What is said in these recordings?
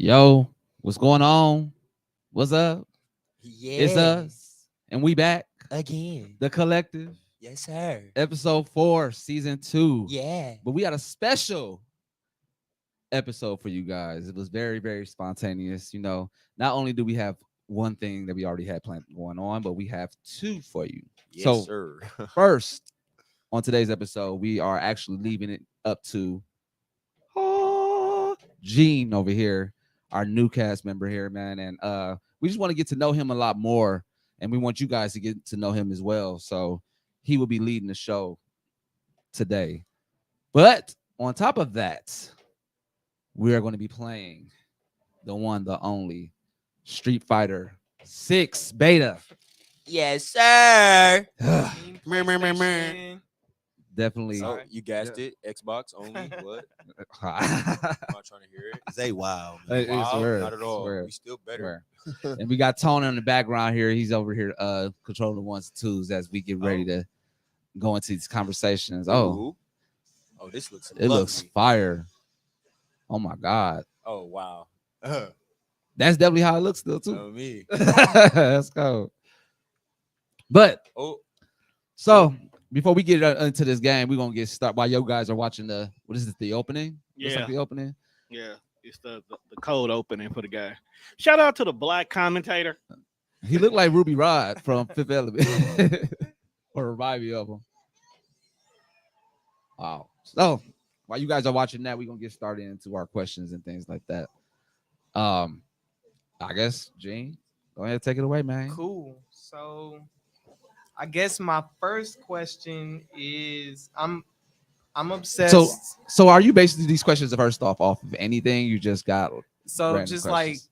Yo, what's going on? What's up? Yeah. It's us, and we back. Again. The Collective, Yes, sir. episode 4, season 2. Yeah. But we got a special episode for you guys. It was very, very spontaneous. You know, not only do we have one thing that we already had planned going on, but we have two for you. Yes, sir. First, on today's episode, we are actually leaving it up to Gene over here, our new cast member here, man. And we just want to get to know him a lot more. And we want you guys to get to know him as well. So he will be leading the show today. But on top of that, we are going to be playing the one, the only Street Fighter 6 beta. Yes, sir. Definitely. So you guessed it. Xbox only. What? I'm not trying to hear it. Zay wild. It's Wow, weird. not at all. It's We still better. weird. And we got Tony in the background here. He's over here controlling the ones and twos as we get ready to go into these conversations. Oh, this looks it looks fire. Oh my God. Oh, wow. That's definitely how it looks still too. Oh, me. Let's go. But so before we get into this game, we're gonna get started while you guys are watching what is it, the opening? Looks like the opening. Yeah, it's the cold opening for the guy. Shout out to the black commentator. He looked like Ruby Rod from Fifth Element. Or remind me of him. Wow. So while you guys are watching that, we're gonna get started into our questions and things like that. I guess Gene, go ahead and take it away, man. Cool. So I guess my first question is I'm obsessed. So are you basically these questions first off of anything you just got? So random just questions?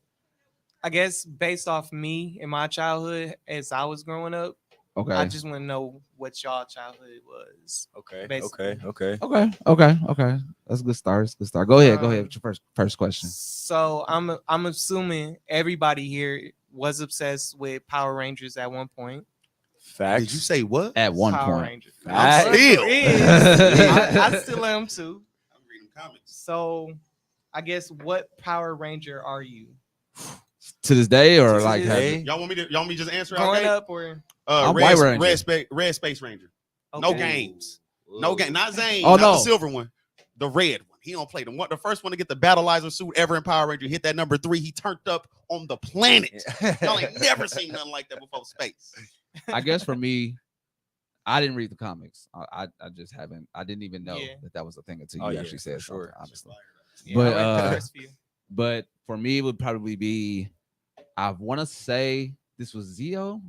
I guess based off me and my childhood as I was growing up, Okay. I just want to know what y'all childhood was. Okay. Basically. Okay. Okay. That's a good start. It's a good start. Go ahead with your first question. So I'm assuming everybody here was obsessed with Power Rangers at one point. Facts. Did you say what? At one Power point. Rangers. Facts. Still. I still am too. I'm reading comments. So I guess what Power Ranger are you? To this day, or To like this has day. it- Y'all want me to just answer? Growing up or I'm White Ranger. Red Space Ranger. No okay. games. No game. Not Zane. Oh, not no. the silver one. The red one. He don't play the first one to get the battleizer suit ever in Power Ranger. Hit that number 3. He turned up on the planet. Y'all ain't never seen nothing like that before space. I guess for me, I didn't read the comics. I just haven't. I didn't even know that was a thing until you actually said sure. something, honestly. Yeah, But, I read the first few. But for me, it would probably be, I want to say this was Zeo,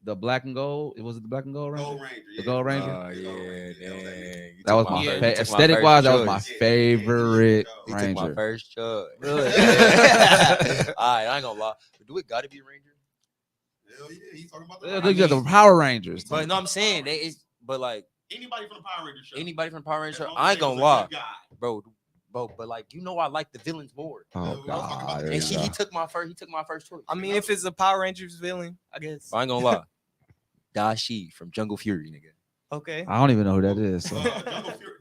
the black and gold. It was the black and gold Ranger. Gold Ranger. The Gold Ranger. Oh, yeah, dang. That was my favorite. Aesthetic wise, that was my favorite He took my Ranger. first choice. Really? All right, I ain't gonna lie. But do it gotta be a Ranger? Hell yeah, he's talking about Look at the Power Rangers. But no, I'm saying but like anybody from the Power Ranger show. anybody from the Power Ranger, As long I as ain't they gonna was a lie, good guy. bro. But like I like the villains more. Oh God! there And you go. he took my first choice. I mean, if it's a Power Rangers villain, I guess. I ain't gonna lie. Dashi from Jungle Fury, nigga. Okay. I don't even know who that is. So.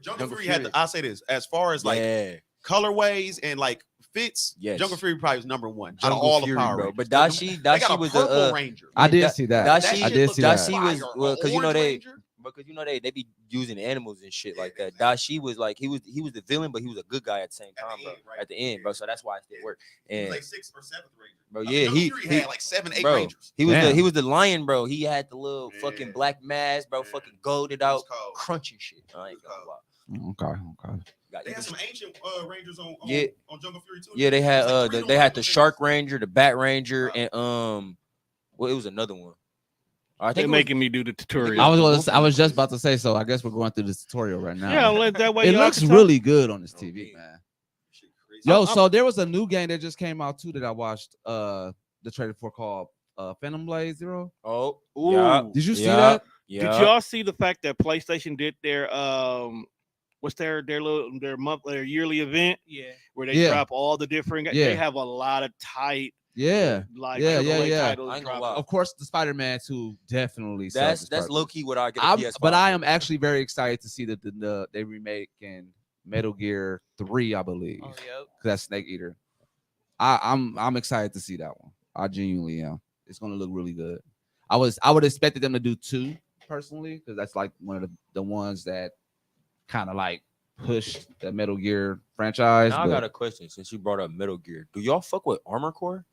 Jungle Fury had I'll say this, as far as like Yeah. colorways and like fits, Yes. Jungle Fury probably was number 1 out of Jungle all Fury, the Power bro. Rangers. But They Dashi got a was purple the Ranger. I did Da- see that. Dashi- I did see Dashi that. was because you know Orange they Ranger? because you know they be using animals and shit like that. Dashi was like he was the villain, but he was a good guy at the same At the time, bro. end, right. At the end, bro. So that's why it still worked. He was And like 6th or 7th Ranger. bro, I mean, yeah, Jungle he Fury had like 7, 8 bro, Rangers. he was Damn. the lion, bro. He had the little fucking Yeah. black mask, bro. Yeah. Fucking golded It was out, cold. crunchy shit. I ain't It was gonna lie. Okay. Got- They had some ancient Rangers on Yeah. on Jungle Fury too. Yeah, they had It was like 3 they had the Rangers. Shark Ranger, the Bat Ranger, and well, it was another one. I They're think it was- making me do the tutorial. I was just about to say so. I guess we're going through this tutorial right now. Yeah, let that way. It y'all looks can talk. really good on this Oh, TV, yeah. man. Shit crazy. Yo, so there was a new game that just came out too that I watched the trailer for called Phantom Blade Zero. Oh, Ooh. yeah. Did you see Yeah. that? Yeah. Did y'all see the fact that PlayStation did their what's their yearly event Yeah. where they Yeah. drop all the different? Yeah. They have a lot of tight Yeah. like Yeah, AAA yeah. titles I ain't gonna dropping. lie. Of course, the Spider-Man 2 definitely. serves its That's purpose. low key what I get. a I'm, PS5 but I am for. actually very excited to see that they remake in Metal Gear 3, I believe, Oh, because yep. that's Snake Eater. I'm excited to see that one. I genuinely am. It's gonna look really good. I would expected them to do 2 personally, because that's like one of the ones that kind of like pushed the Metal Gear franchise. Now I but got a question since you brought up Metal Gear. Do y'all fuck with Armor Core?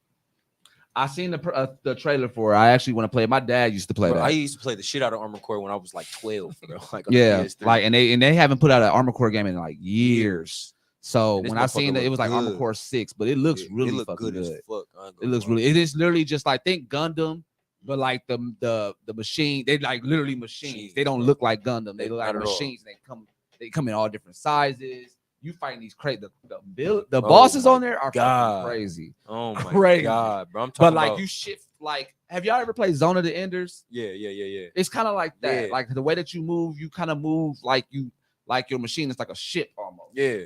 I seen the trailer for it. I actually want to play it. My dad used to play Bro, that. I used to play the shit out of Armor Core when I was like 12, bro. Like on the Yeah, PS3. like and they haven't put out an Armor Core game in like years. So And this when I seen motherfucker it, it was like Armor good. Core 6, but it looks Yeah, really it look fucking good as good. fuck. I ain't It gonna looks lie. really. It is literally just like think Gundam, but like the machine. They like literally machines. They don't look like Gundam. They look like Not at all. machines. They come in all different sizes. You fighting these crazy. The Oh bosses my on there are God. fucking crazy. Oh my Crazy. god, bro! I'm talking But like about. you shift. Like, have y'all ever played Zone of the Enders? Yeah. It's kind of like that. Yeah. Like the way that you move, you kind of move like your machine is like a ship almost. Yeah.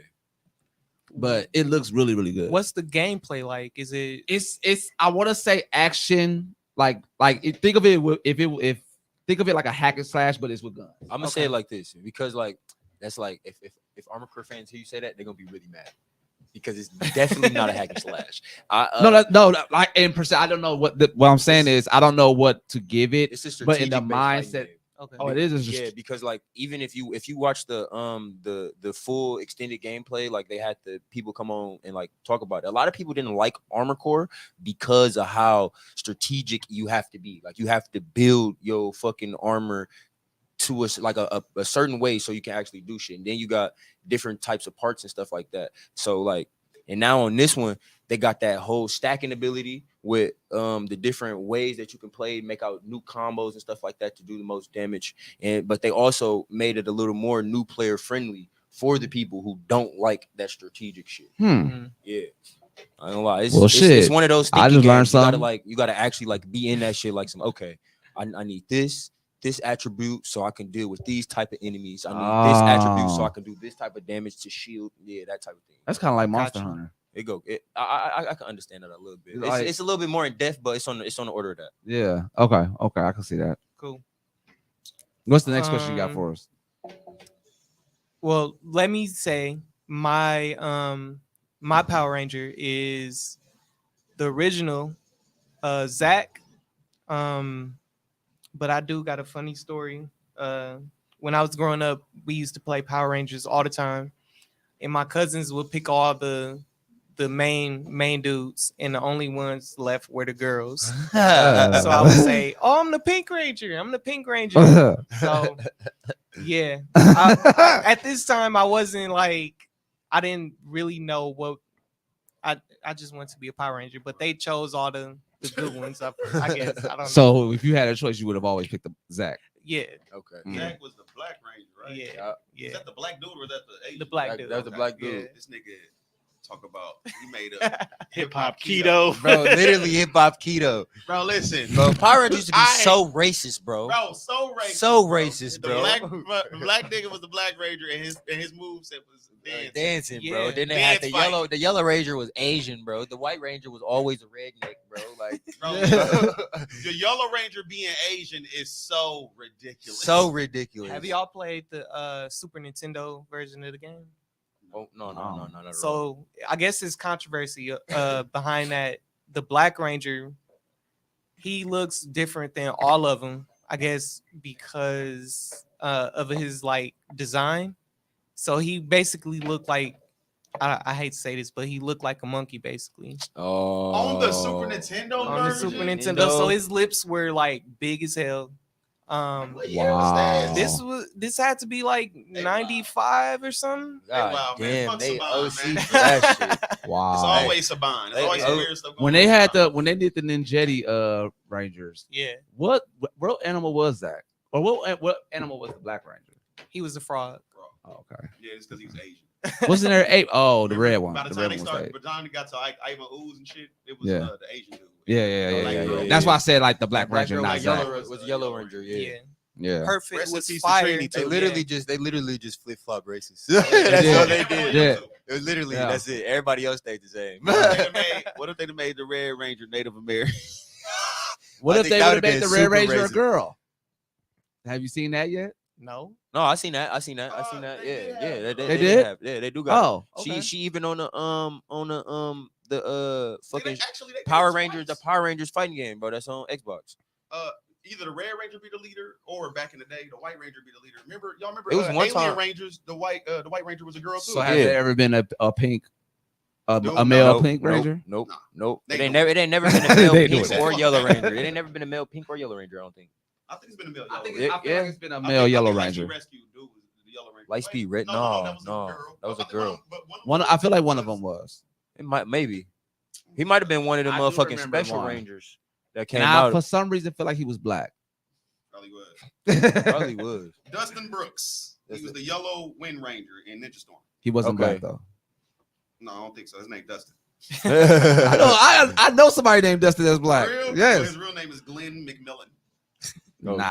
But it looks really, really good. What's the gameplay like? Is it? It's I want to say action. Think of it think of it like a hack and slash, but it's with guns. I'm gonna say it like this because like that's like if Armor Core fans hear you say that, they're gonna be really mad because it's definitely not a hack and slash. No, like in percent, I don't know what I'm saying is I don't know what to give it. It's a But in the strategic-based fighting mindset- game. Okay. Oh, it is. Yeah, because like even if you watch the full extended gameplay, like they had the people come on and like talk about it. A lot of people didn't like Armor Core because of how strategic you have to be. Like you have to build your fucking armor to a certain way so you can actually do shit. And then you got different types of parts and stuff like that. So like, and now on this one, they got that whole stacking ability with the different ways that you can play, make out new combos and stuff like that to do the most damage. But they also made it a little more new player friendly for the people who don't like that strategic shit. Mhm. Yeah. I ain't gonna lie. Well, It's one of those I thinking just learned games. You gotta something. you gotta actually like be in that shit like some okay. I need this attribute so I can deal with these type of enemies. I need this attribute so I can do this type of damage to shield. Yeah, that type of thing. That's kind of like Monster Gotcha. Hunter. I can understand that a little bit. Like- It's a little bit more in depth, but it's on the order of that. Yeah. Okay. I can see that. Cool. What's the next question you got for us? Well, let me say my my Power Ranger is the original Zach. But I do got a funny story. When I was growing up, we used to play Power Rangers all the time, and my cousins would pick all the main dudes, and the only ones left were the girls. So I would say, "Oh, I'm the Pink Ranger. I'm the Pink Ranger." So yeah, at this time I wasn't like I didn't really know what I just wanted to be a Power Ranger, but they chose all the good ones. I guess I don't know. So if you had a choice, you would have always picked the Zach. Yeah, Okay. Mm. Zach was the Black Ranger, right? yeah, Is yeah. that the black dude or is that the Asian? The black dude. That was the black Yeah. dude. This nigga talk about he made a Hip hop keto. Bro, literally hip hop keto. bro. Listen, Bro, Power Rangers used to be I- so racist, bro. bro, so racist, So racist, The bro. black nigga was the Black Ranger, and his moveset was dancing. Dancing, bro. Yeah. Then they had the Dance the yellow ranger was Asian, bro. The white ranger was always a redneck, bro. Like Bro, the Yellow Ranger being Asian is so ridiculous. so ridiculous. Have y'all played the Super Nintendo version of the game? Oh, no, not at all. So I guess it's controversy behind that. The Black Ranger, he looks different than all of them. I guess because of his like design. So he basically looked like I hate to say this, but he looked like a monkey basically on the Super Nintendo on the version. Super Nintendo. So his lips were like big as hell. What year was that? This had to be like 95 or something. God wow, man. damn, Fuck they Saban, OC man. for that shit. It's Wow. always Saban. It's always some weird stuff. When going they on had with Saban. when they did the Ninjetti Rangers, Yeah, what animal was that? Or what animal was the Black Ranger? he was a frog. Oh, okay. Yeah, it's because he was Asian. Wasn't there eight? Oh, the Remember, red one. By the The time red they one was started, eight. but Johnny got to Ivan Ooze and shit. It was Yeah. The Asian dude. Yeah. Like, That's why I said like the Black Black Ranger, girl not was Zach. yellow ranger, Yeah, Yeah. Perfect Rest in was peace to fire. Trini, They too. literally just flip flop races. They That's did. all they did. Yeah. It was literally Yeah. that's it. Everybody else stayed the same. What if they made the Red Ranger Native American? What I if think they that would have would've made been the Red super Ranger a racist. girl? Have you seen that yet? No, No, I seen that. They Yeah, did yeah. They did? Yeah, they do got. Oh, It. okay. She even on the fucking Actually, they did Power it Rangers, the twice. Power Rangers fighting game, bro. That's on Xbox. Either the Red Ranger be the leader, or back in the day, the White Ranger be the leader. Y'all remember? It was one Alien time- Rangers. The White Ranger was a girl too. So has Yeah. there ever been a pink, a No, male Nope, Pink Ranger? Nope. Nah. Nope. They It ain't do never. It ain't never been a male They do pink it. or yellow ranger. It ain't never been a male pink or yellow ranger. I don't think. I think it's been a male. I think Yellow I feel Yeah. like it's been a Ranger. male Yellow Lightspeed Ranger. Rescue dude was the Yellow Ranger. Lightspeed Red- that no, was no, a girl. that was a I think girl. One, I feel like one of them was. It might maybe. He might have been one of the I do motherfucking remember special one. rangers that came And I, out. for some reason, feel like he was black. Probably was. Probably was. Dustin Brooks. He That's was it. the Yellow Wind Ranger in Ninja Storm. He wasn't Okay. black though. No, I don't think so. His name Dustin. I know somebody named Dustin that's black. For real? Well, Yes. his real name is Glenn McMillan. No. Nah.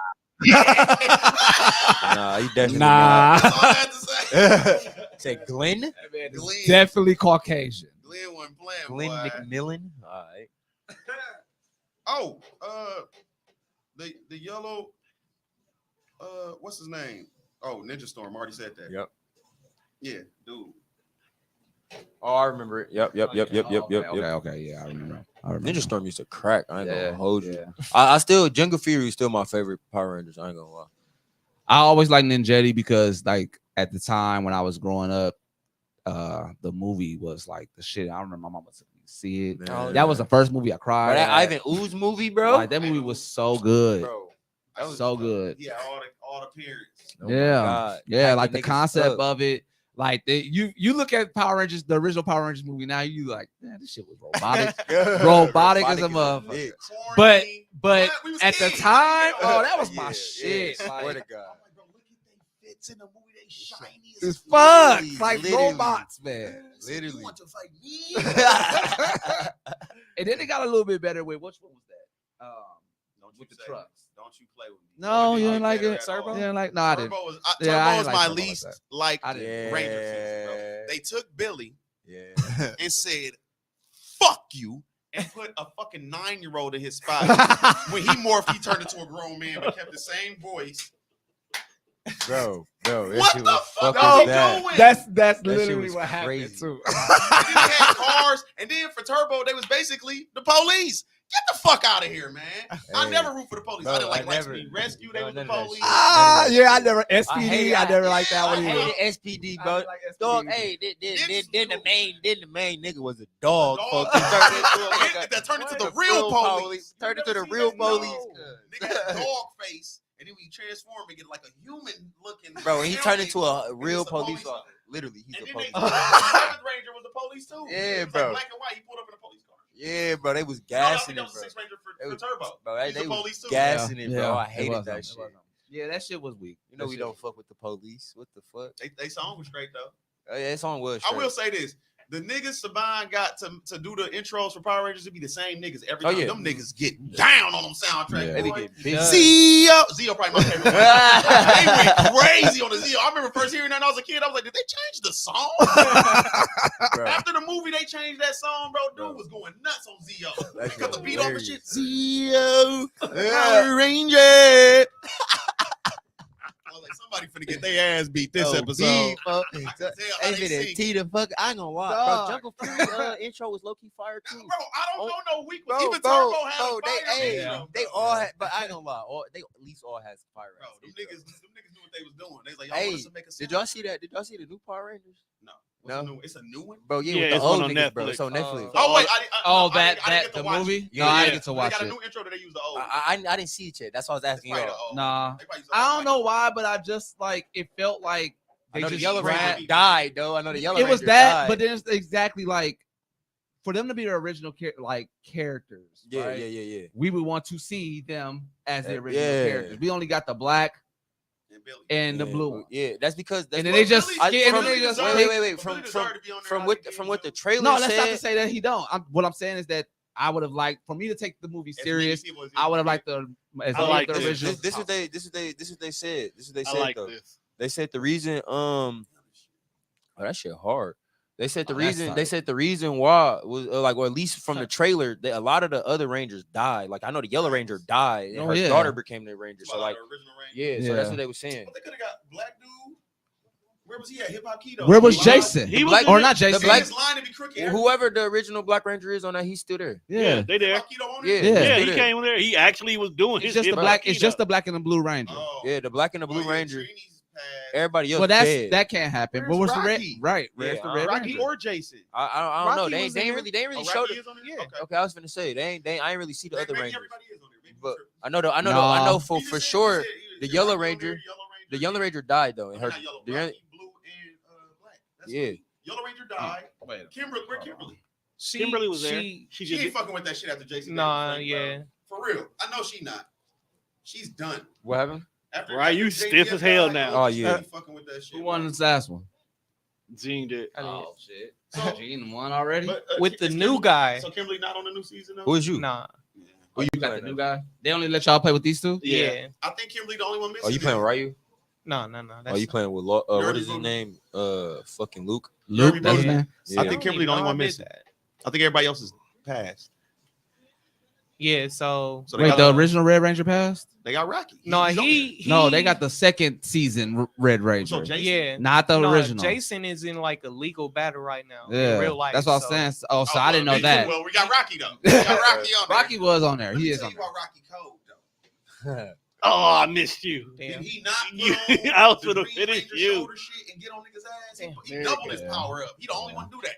Nah, he definitely Nah. That's all I had to say. not. Say Glenn Glenn. Definitely Caucasian. Glenn wasn't playing. Glenn boy. McMillan. All right. Oh, the yellow. What's his name? Oh, Ninja Storm. Already said that. Yep. Yeah, dude. Oh, I remember it. Yep. Okay, yeah, I remember. Ninja Storm used to crack. I ain't Yeah, gonna hold you. yeah. I still Jungle Fury is still my favorite Power Rangers. I ain't gonna lie. I always liked Ninjetti because, like, at the time when I was growing up, the movie was like the shit. I remember my mama took me to see it. Man. That was the first movie I Bro, cried. that at. Ivan Ooze movie, bro. Like, that movie was so good. Bro, That was So good. Yeah, all the parents. oh my Yeah. God. Yeah, Hype like the niggas concept up. of it. Like you look at Power Rangers, the original Power Rangers movie. Now you like, man, this shit was robotic. Robotic as a motherfucker. bitch. But What? We was at the kids. time, oh, that was Yeah, my yeah, shit. swear Like, to God. I'm like, bro, look at they fits in the movie. They shiny it's as fuck. Literally, Like literally. robots, man. Literally. You want to fight me? And then it got a little bit better with which one was that? Don't With the say- trucks. Don't you play with me? No, Boy, you didn't like better it? at all. Turbo? Yeah, like no, I didn't. Turbo was, Yeah, I Turbo ain't was like my Turbo like least that. like I didn't. Ranger season, bro. They took Billy Yeah. and said, "Fuck you," and put a fucking 9-year-old in his spot. When he morphed, he turned into a grown man, but kept the same voice. Bro, that What shit the was fuck fucking are you bad. doing? That's That shit literally was what happened crazy. too. And then they had cars, and then for Turbo, they was basically the police. Get the fuck out of here, man. I Hey, never root for the police. bro, I didn't like I never- Lightspeed Rescue. They no, was the none of that police. shit. Ah, yeah, I never I SPD. hate I it. never liked that Yeah, one I either. hated SPD, bro. like Dog, SPD. hey, It's then the cool. main nigga was a dog. Dog. Fuck, he turned into a- That turned into What? the real police. You Turned into never the seen real that? police. No. Nigga had a dog face, and then when you transform and get like a human looking. Bro, and he turned building, into a real it's a police police officer. Literally, he's And a then police they, officer. the Seventh Ranger was the police too. Yeah, It was bro. Like black and white. He pulled up in a police car. Yeah, bro, they was No, I gassing think it, that was bro. the Sixth Ranger They for was- Turbo. Bro, He's they the was police too. gassing it, bro. Yeah, I it hated was that them. shit. Yeah, that shit was weak. You know That we shit don't was- fuck with the police. What the fuck? They song was great though. Oh, yeah, that song was. I will straight. say this. The niggas Saban got to do the intros for Power Rangers to be the same niggas every Oh, time. yeah. Them niggas get down on them soundtracks. Yeah. They be boy. getting big. Zio probably my favorite one. They went crazy on the Zio. I remember first hearing that when I was a kid. I was like, did they change the song? Bro, After the movie, they changed that song, bro. Dude Bro. was going nuts on Zio. that They cut the shit beat off and hilarious. shit. Zio, Yeah. Power Ranger. I was like, somebody finna get their ass beat this Oh, episode. beef, bro. I can tell Hey, how they man, sing. T the fuck. I ain't gonna lie, Dog. bro. Jungle Fury intro was low key fire too. Bro, I don't know no weak one. Bro, Even bro, Turbo had bro, a they- fire hey, intro, They bro. all had, but I ain't gonna lie. They at least all has fire. Bro, ass them intros. niggas knew what they was doing. They was like, y'all Hey, want us to make a Did sound? y'all see that? Did y'all see the new Power Rangers? No. No? What's the new? It's a new one. Bro, yeah, Yeah, with the it's old on niggas, bro. Netflix. It's on Netflix. Oh wait, Oh, I that didn't get to the watch movie? it. No, I Yeah. didn't get to They watch got a it. new intro that they use the old. I didn't see it yet. That's why I was asking It's probably y'all. the old. Nah, They probably use I the don't know why, but I just like it felt like I they know the just Yellow grabbed- Ranger died, though. I know the Yellow It Ranger was that, died. but then it's exactly like for them to be the original characters. yeah, right? yeah. We would want to see them as the original Yeah. characters. We only got the black And Billy. and the Yeah, blue but- one. Yeah, that's because that's And then what- they just Billy- I- skip- and from- then they just Billy pick- wait, Billy deserved to be on there from out what of the from gate, what the too. trailer No, that's said. not to say that he don't. What I'm saying is that I would have liked for me to take the movie As serious. many people as I would have you liked the as I many like of the this. original. This is what they said. This is what they I said like though. this. They said the reason oh that shit hard. They said the Oh, that's reason they tight. said the reason why was like, or at least from the trailer, that a lot of the other Rangers died. Like I know the Yellow Ranger died, and Oh, her yeah. daughter became the Ranger. Well, So like, the original Ranger. yeah, so that's Yeah. what they were saying. But they could have got black dude. Where was he at? Hip Hop Keto. Where was He lied. Jason? He was Black- in Or it. not The Jason? black- His line to be crooked. Whoever the original Black Ranger is on that, he's still there. Yeah. They Hip there. Hop Keto on Yeah. it? Yeah. Yeah, he Still there. came there. He actually was doing It's his just the hip-hop black. It's keto. just the black and the blue ranger. Oh. Yeah, the Black and the Blue Well, yeah, Ranger. Trini's passed. Everybody else Well, that's dead. that can't happen. Where's But what's the red? Rocky? Right. Yeah, Where's the red Rocky ranger? or Jason? I don't know. Rocky They was ain't in really Oh, showed Rocky it. is on it? Yeah. Okay. Okay, I was finna say they I ain't really see the other Maybe Rangers. everybody is on there. Maybe But you tripping. I know No. for You just said- sure you said- the is Yellow Rocky on Ranger- there? the Yellow Ranger died though. And her Not Yellow, the Rocky, Blue, and Black. That's Yeah. sweet. Yellow Ranger died. Wait. Kimberly, where Kimberly? Kimberly was there. She, She She ain't just fucking with that shit after Jason. nah, Frank, yeah. bro. For real. I know she not. She's done. what happened? After, Right, after you JDF stiff as hell died, now. yo, Oh, she yeah. ain't fucking with that shit. Who won this last one? Gene did. I did. shit. So- Gene won already. But, With the is new Kimberly- guy. So Kimberly not on the new season though? Who is you? Nah. Yeah. Who you You got the playing? new guy. They only let y'all play with these two. Yeah. Yeah. I think Kimberly the only one missing. Oh, you playing with Ryu? No. Oh, you playing with what Nerdy is his Luke. name? Fucking Luke. Luke, that's his Yeah. name. Yeah. I think Kimberly the only one missing. I think everybody else is passed. Yeah, so So they Wait, got, the original Red Ranger passed? they got Rocky. no, He's on he No, they got the second season Red there. Ranger, So Jason, yeah. not the No, original. Jason is in like a legal battle right now. Yeah, In real life. that's what I was so- saying. Oh, so I well, didn't know me too. that. Well, we got Rocky though. We got Rocky on there. Rocky was on there. Let He me is tell on you there. about Rocky Code though. Oh, I missed you. Damn. Did he not You- put on I was the gonna Green finish Ranger you. shoulder shit and get on niggas' ass? Damn. He doubled his Yeah. power up. He the only Yeah. one to do that.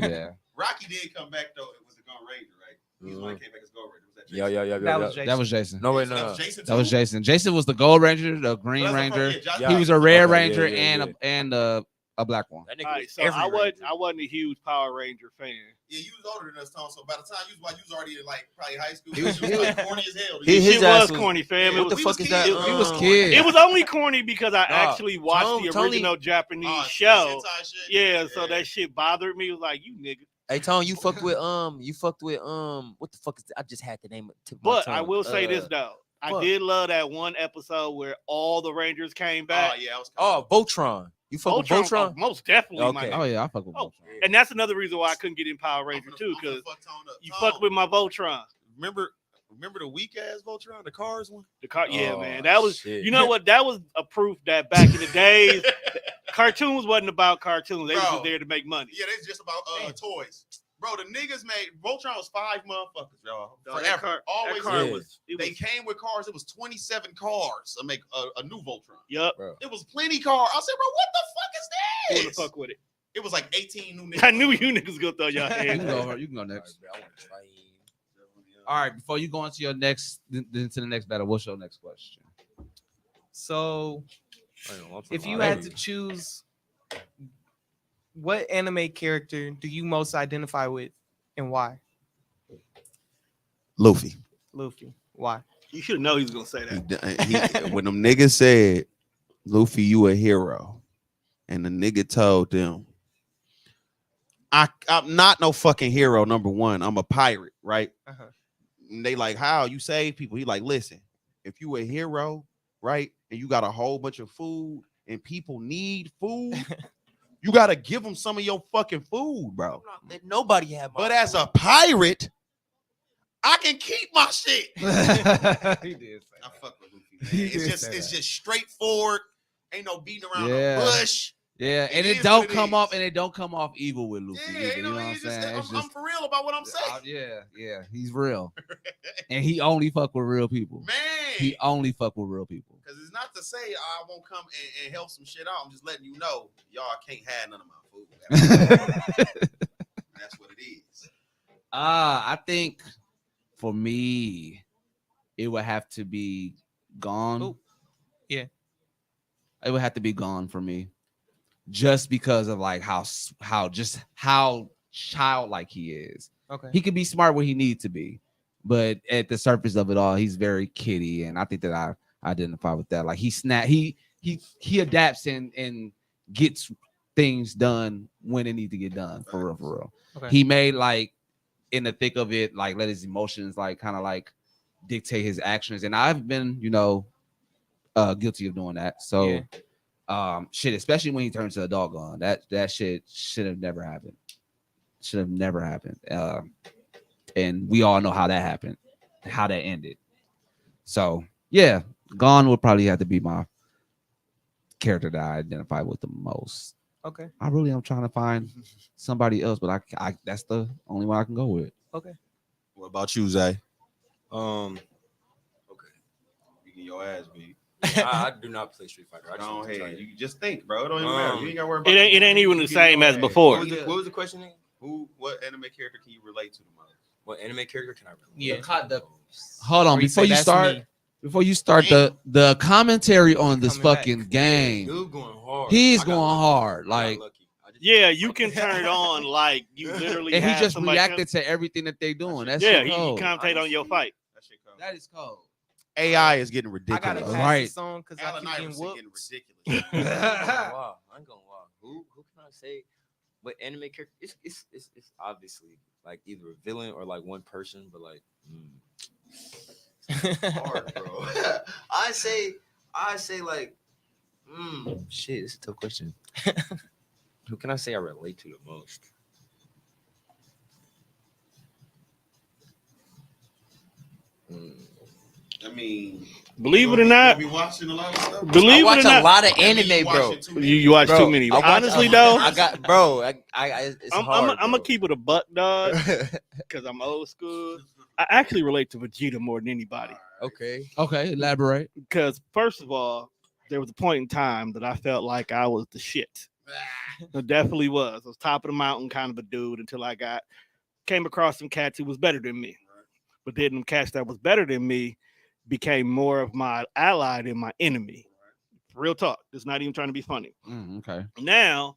Right? Yeah, Rocky did come back though. It was the Gun Ranger, right? He's the one that came back as Gold Ranger. Was that Jason? Yeah. That was Jason. that was Jason. No, wait, So no, that no. was Jason. That was too? Jason. Jason was the Gold Ranger, the So Green that's the Ranger. first- Josh- Yeah. He was a Red Okay, Ranger yeah. and a black one. That nigga All right, was so every I Ranger. wasn't a huge Power Ranger fan. Yeah, you was older than us, Tom. So by the time you was already in like probably high school. He was- you like corny as hell. He- His his shit ass was was- corny, fam. Yeah, It What the was, we fuck is kids. that? We was Oh. kids. it was only corny because I Nah, actually watched the Tony- original Japanese Oh, show. hentai shit? Yeah, so that shit bothered me. It was like, you nigga. Hey Tone, you fucked with what the fuck is I just had the name tip of my But I tongue. will say this though. I fuck. did love that one episode where all the Rangers came back. Oh yeah, I was. Oh, Voltron. You fuck with Voltron? most definitely. Okay. Oh yeah, I fuck with Oh, Voltron. And that's another reason why I couldn't get in Power Ranger too, because you fucked with my Voltron. Remember the weak ass Voltron, the Cars one? The car, yeah, Oh, man. That was, shit. you know what? That was a proof that back in the days, cartoons wasn't about cartoons. They was Bro. just there to make money. Yeah, it's just about Damn. toys. Bro, the niggas made Voltron was 5 motherfuckers, y'all. Dog, Forever. that car, Always. that car Yeah. was. It They was. came with cars. It was 27 cars to make a new Voltron. Yup. It was plenty car. I said, bro, what the fuck Who is the this? fuck with it? It was like 18 new niggas. I knew you niggas gonna throw your You hands. can go. You can go next. All right, before you go into your next into the next battle, what's your next question? So if you had to choose, what anime character do you most identify with and why? Luffy. Luffy. Why? You should know he was gonna say that. When them niggas said, Luffy, you a hero, and the nigga told them, I'm not no fucking hero, number one. I'm a pirate, right? Uh-huh. And they like, how you save people? He like, listen, if you a hero, right, and you got a whole bunch of food and people need food, you gotta give them some of your fucking food, bro. Nobody had my But as a pirate, I can keep my shit. He did say I fuck with Luffy, He man. It's did just say it's that. just straightforward. Ain't no beating around Yeah. the bush. Yeah, and It it is don't what it come is. off, and it don't come off evil with Luffy. Yeah, either, you you know, know what I'm it's just, saying? I'm, It's I'm for real about what I'm saying. yeah, he's real, and he only fuck with real people. Man. He only fuck with real people. Because it's not to say I won't come and help some shit out. I'm just letting you know, y'all can't have none of my food. That's what it is. I think for me, it would have to be gone. Oh, yeah. It would have to be gone for me, just because of like how childlike he is. Okay. He could be smart when he needs to be, but at the surface of it all, he's very kiddie, and I think that I identify with that. Like he adapts and gets things done when it needs to get done, for real, for real. Okay. He made like in the thick of it, like let his emotions like kind of like dictate his actions, and I've been, guilty of doing that. So shit, especially when he turns to a doggone, that shit should have never happened. Should have never happened. And we all know how that happened, how that ended. So yeah, gone would probably have to be my character that I identify with the most. Okay. I really am trying to find somebody else, but I that's the only one I can go with. Okay. What about you, Zay? Okay. You get your ass beat. I do not play Street Fighter. I just Go want to try ahead. it. You just think, bro. It don't even matter. You ain't gotta worry about It ain't even the You get same your as ass. before. What was the question again? What anime character can you relate to the most? What anime character can I relate? Yeah. Hold on, Or you before say, you "That's start, me." before you start the commentary on this Coming back. fucking game, Dude going hard. he's I got going lucky. hard. I got Like, lucky. I just- Yeah, you can turn it on like you literally. and he have just somebody reacted to everything that they doing. That's Yeah, shit he cold. commentate on your fight. That shit cold. That is cold. AI is getting I ridiculous. gotta pass Right. this on because I Allen keep getting Iverson whooped. getting ridiculous. I ain't gonna lie. Who can I say? What anime character? It's obviously like either a villain or like one person, but like hard, bro. I say like shit. It's a tough question. Who can I say I relate to the most? I mean, Believe it or not, be watching a lot of stuff. I believe watch it or a not, lot of That mean anime, you bro. watching too many. you watch Bro, too many. I watch- Honestly, though, I got bro. It's I'm hard. gonna keep it a buck, dog, because I'm old school. I actually relate to Vegeta more than anybody. Okay. Okay, elaborate. Because first of all, there was a point in time that I felt like I was the shit. I definitely was. I was top of the mountain kind of a dude until I came across some cats who was better than me. But then them cats that was better than me became more of my ally than my enemy. Real talk. It's not even trying to be funny. Okay. Now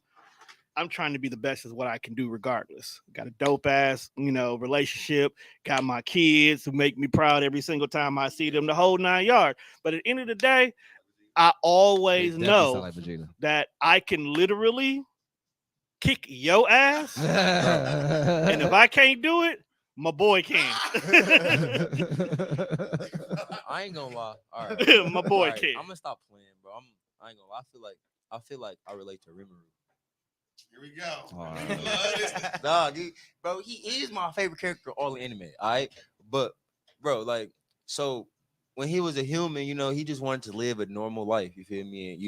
I'm trying to be the best as what I can do regardless. Got a dope ass, relationship. Got my kids who make me proud every single time I see them, the whole 9 yards. But at the end of the day, I always They definitely know sound like Vegeta. that I can literally kick your ass. And if I can't do it, my boy can. I ain't gonna lie. All right. My boy All right, can. I'm gonna stop playing, bro. I ain't gonna lie. I feel like I relate to Rimuru. Here we go. All right. Nah, dude, bro, he is my favorite character all in anime. All right, but bro, like, so when he was a human, he just wanted to live a normal life. You feel me? And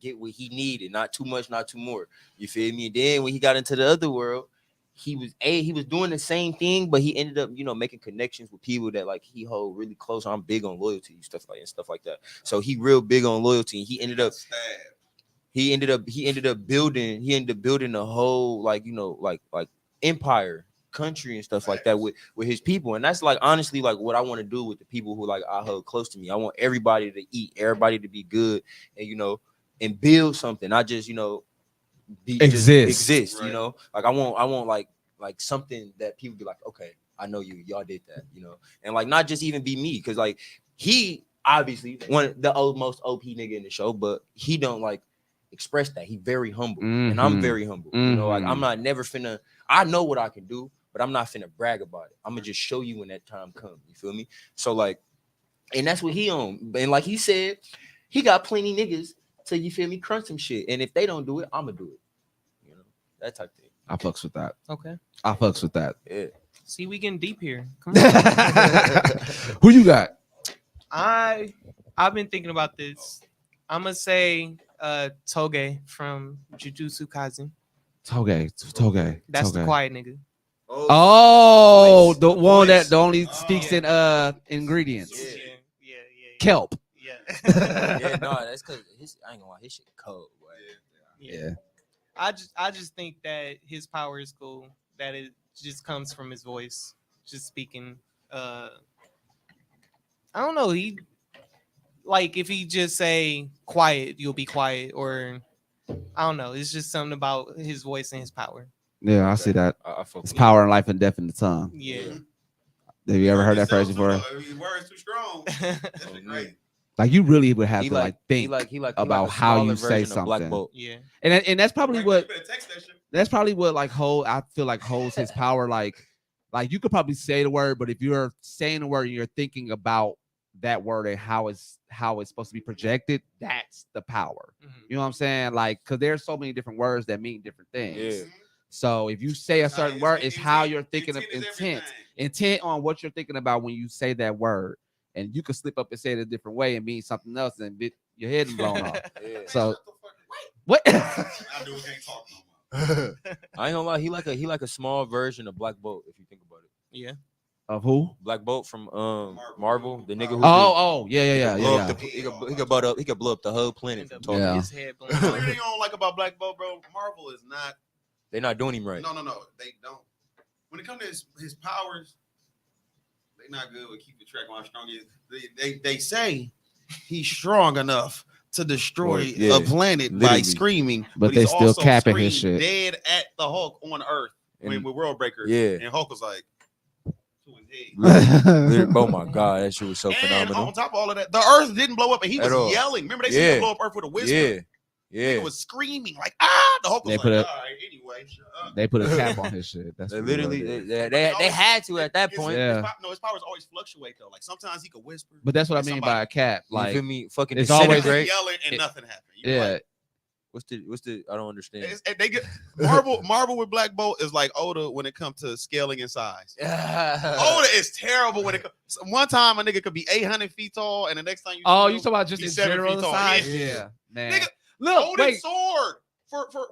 get what he needed, not too much, not too more. You feel me? And then when he got into the other world, he was doing the same thing, but he ended up, making connections with people that like he hold really close. I'm big on loyalty, stuff like that. So he real big on loyalty. And he ended up building a whole like empire, country and stuff like that with his people. And that's like honestly like what I want to do with the people who like I hold close to me. I want everybody to eat, everybody to be good, and and build something, not just Exist. Right. Like I want like something that people be like, okay, I know y'all did that, and like not just even be me, because like he obviously one of the most OP nigga in the show, but he don't like express that. He very humble, and I'm very humble. Like I'm not never finna. I know what I can do, but I'm not finna brag about it. I'm gonna just show you when that time comes. You feel me? So like, and that's what he on. And like he said, he got plenty niggas to, you feel me, crunch some shit. And if they don't do it, I'm gonna do it. That type thing. I fucks with that. Okay. I fucks with that. Yeah. See, we getting deep here. Come on. Who you got? I've been thinking about this. I'm gonna say Toge from Jujutsu Kaisen. Toge. That's the quiet nigga. Oh, the one voice. that only speaks in ingredients. Yeah. Kelp. Yeah. Yeah, no, that's because I ain't gonna lie, his shit cold, boy. Yeah. I just think that his power is cool. That it just comes from his voice, just speaking. I don't know. He like if he just say quiet, you'll be quiet, or I don't know. It's just something about his voice and his power. Yeah, I see that. I fuck It's with power and life and death in the tongue. Yeah. Have you ever heard that phrase before? His words too strong. That's great. Like you really would have He to like think he like about a how you smaller say version of Black something. Bolt. Yeah. And that's probably Like, what you better text that shit. that's probably what like I feel like holds his power. Like you could probably say the word, but if you're saying the word and you're thinking about that word and how it's supposed to be projected, that's the power. Mhm. You know what I'm saying? Like, because there's so many different words that mean different things. Yeah. So if you say a certain word, it's how you're thinking of is intent. everything. Intent on what you're thinking about when you say that word. And you could slip up and say it a different way and mean something else. And your head is blown off. Yeah. So Shut the fuck up. what? I do can't talk no more. I ain't gonna lie, he like a small version of Black Bolt, if you think about it. Yeah. Of who? Black Bolt from Marvel, the nigga who Yeah. blow up he could blow up the whole planet from talking. Yeah. His head blown The off. only thing I don't like about Black Bolt, bro, Marvel is not. They're not doing him right. No, they don't. When it comes to his powers, they not good with keeping track on how strong he is. They say he's strong enough to destroy Yeah, a planet by literally. screaming, But he's they still also capping his screamed shit. dead at the Hulk on Earth And- with World Breaker. Yeah. And Hulk was like to his head. Literally, oh my god, that shit was so And phenomenal. on top of all of that, the Earth didn't blow up, and he At was all. yelling. Remember, they said Yeah. to blow up Earth with a whisper. Yeah, yeah. He was screaming like, ah! The Hulk was They like, put all a- right, anyway, shut up. They put a cap on his shit. That's They what it literally is. they had to at that point. Yeah. His powers always fluctuate though. Like sometimes he could whisper. But that's what I and mean somebody- by a cap. You feel Like, me? Fucking it's always- disintegrate. yelling and It- nothing happened. You yeah, like, What's the? I don't understand. they get Marvel with Black Bolt is like Oda when it comes to scaling in size. Oda is terrible when it comes. One time a nigga could be 800 feet tall, and the next time you oh, see you him, talking about just in he's 7 general feet tall. size? Yeah. Yeah, man. Nigga, Look, Odin's wait. sword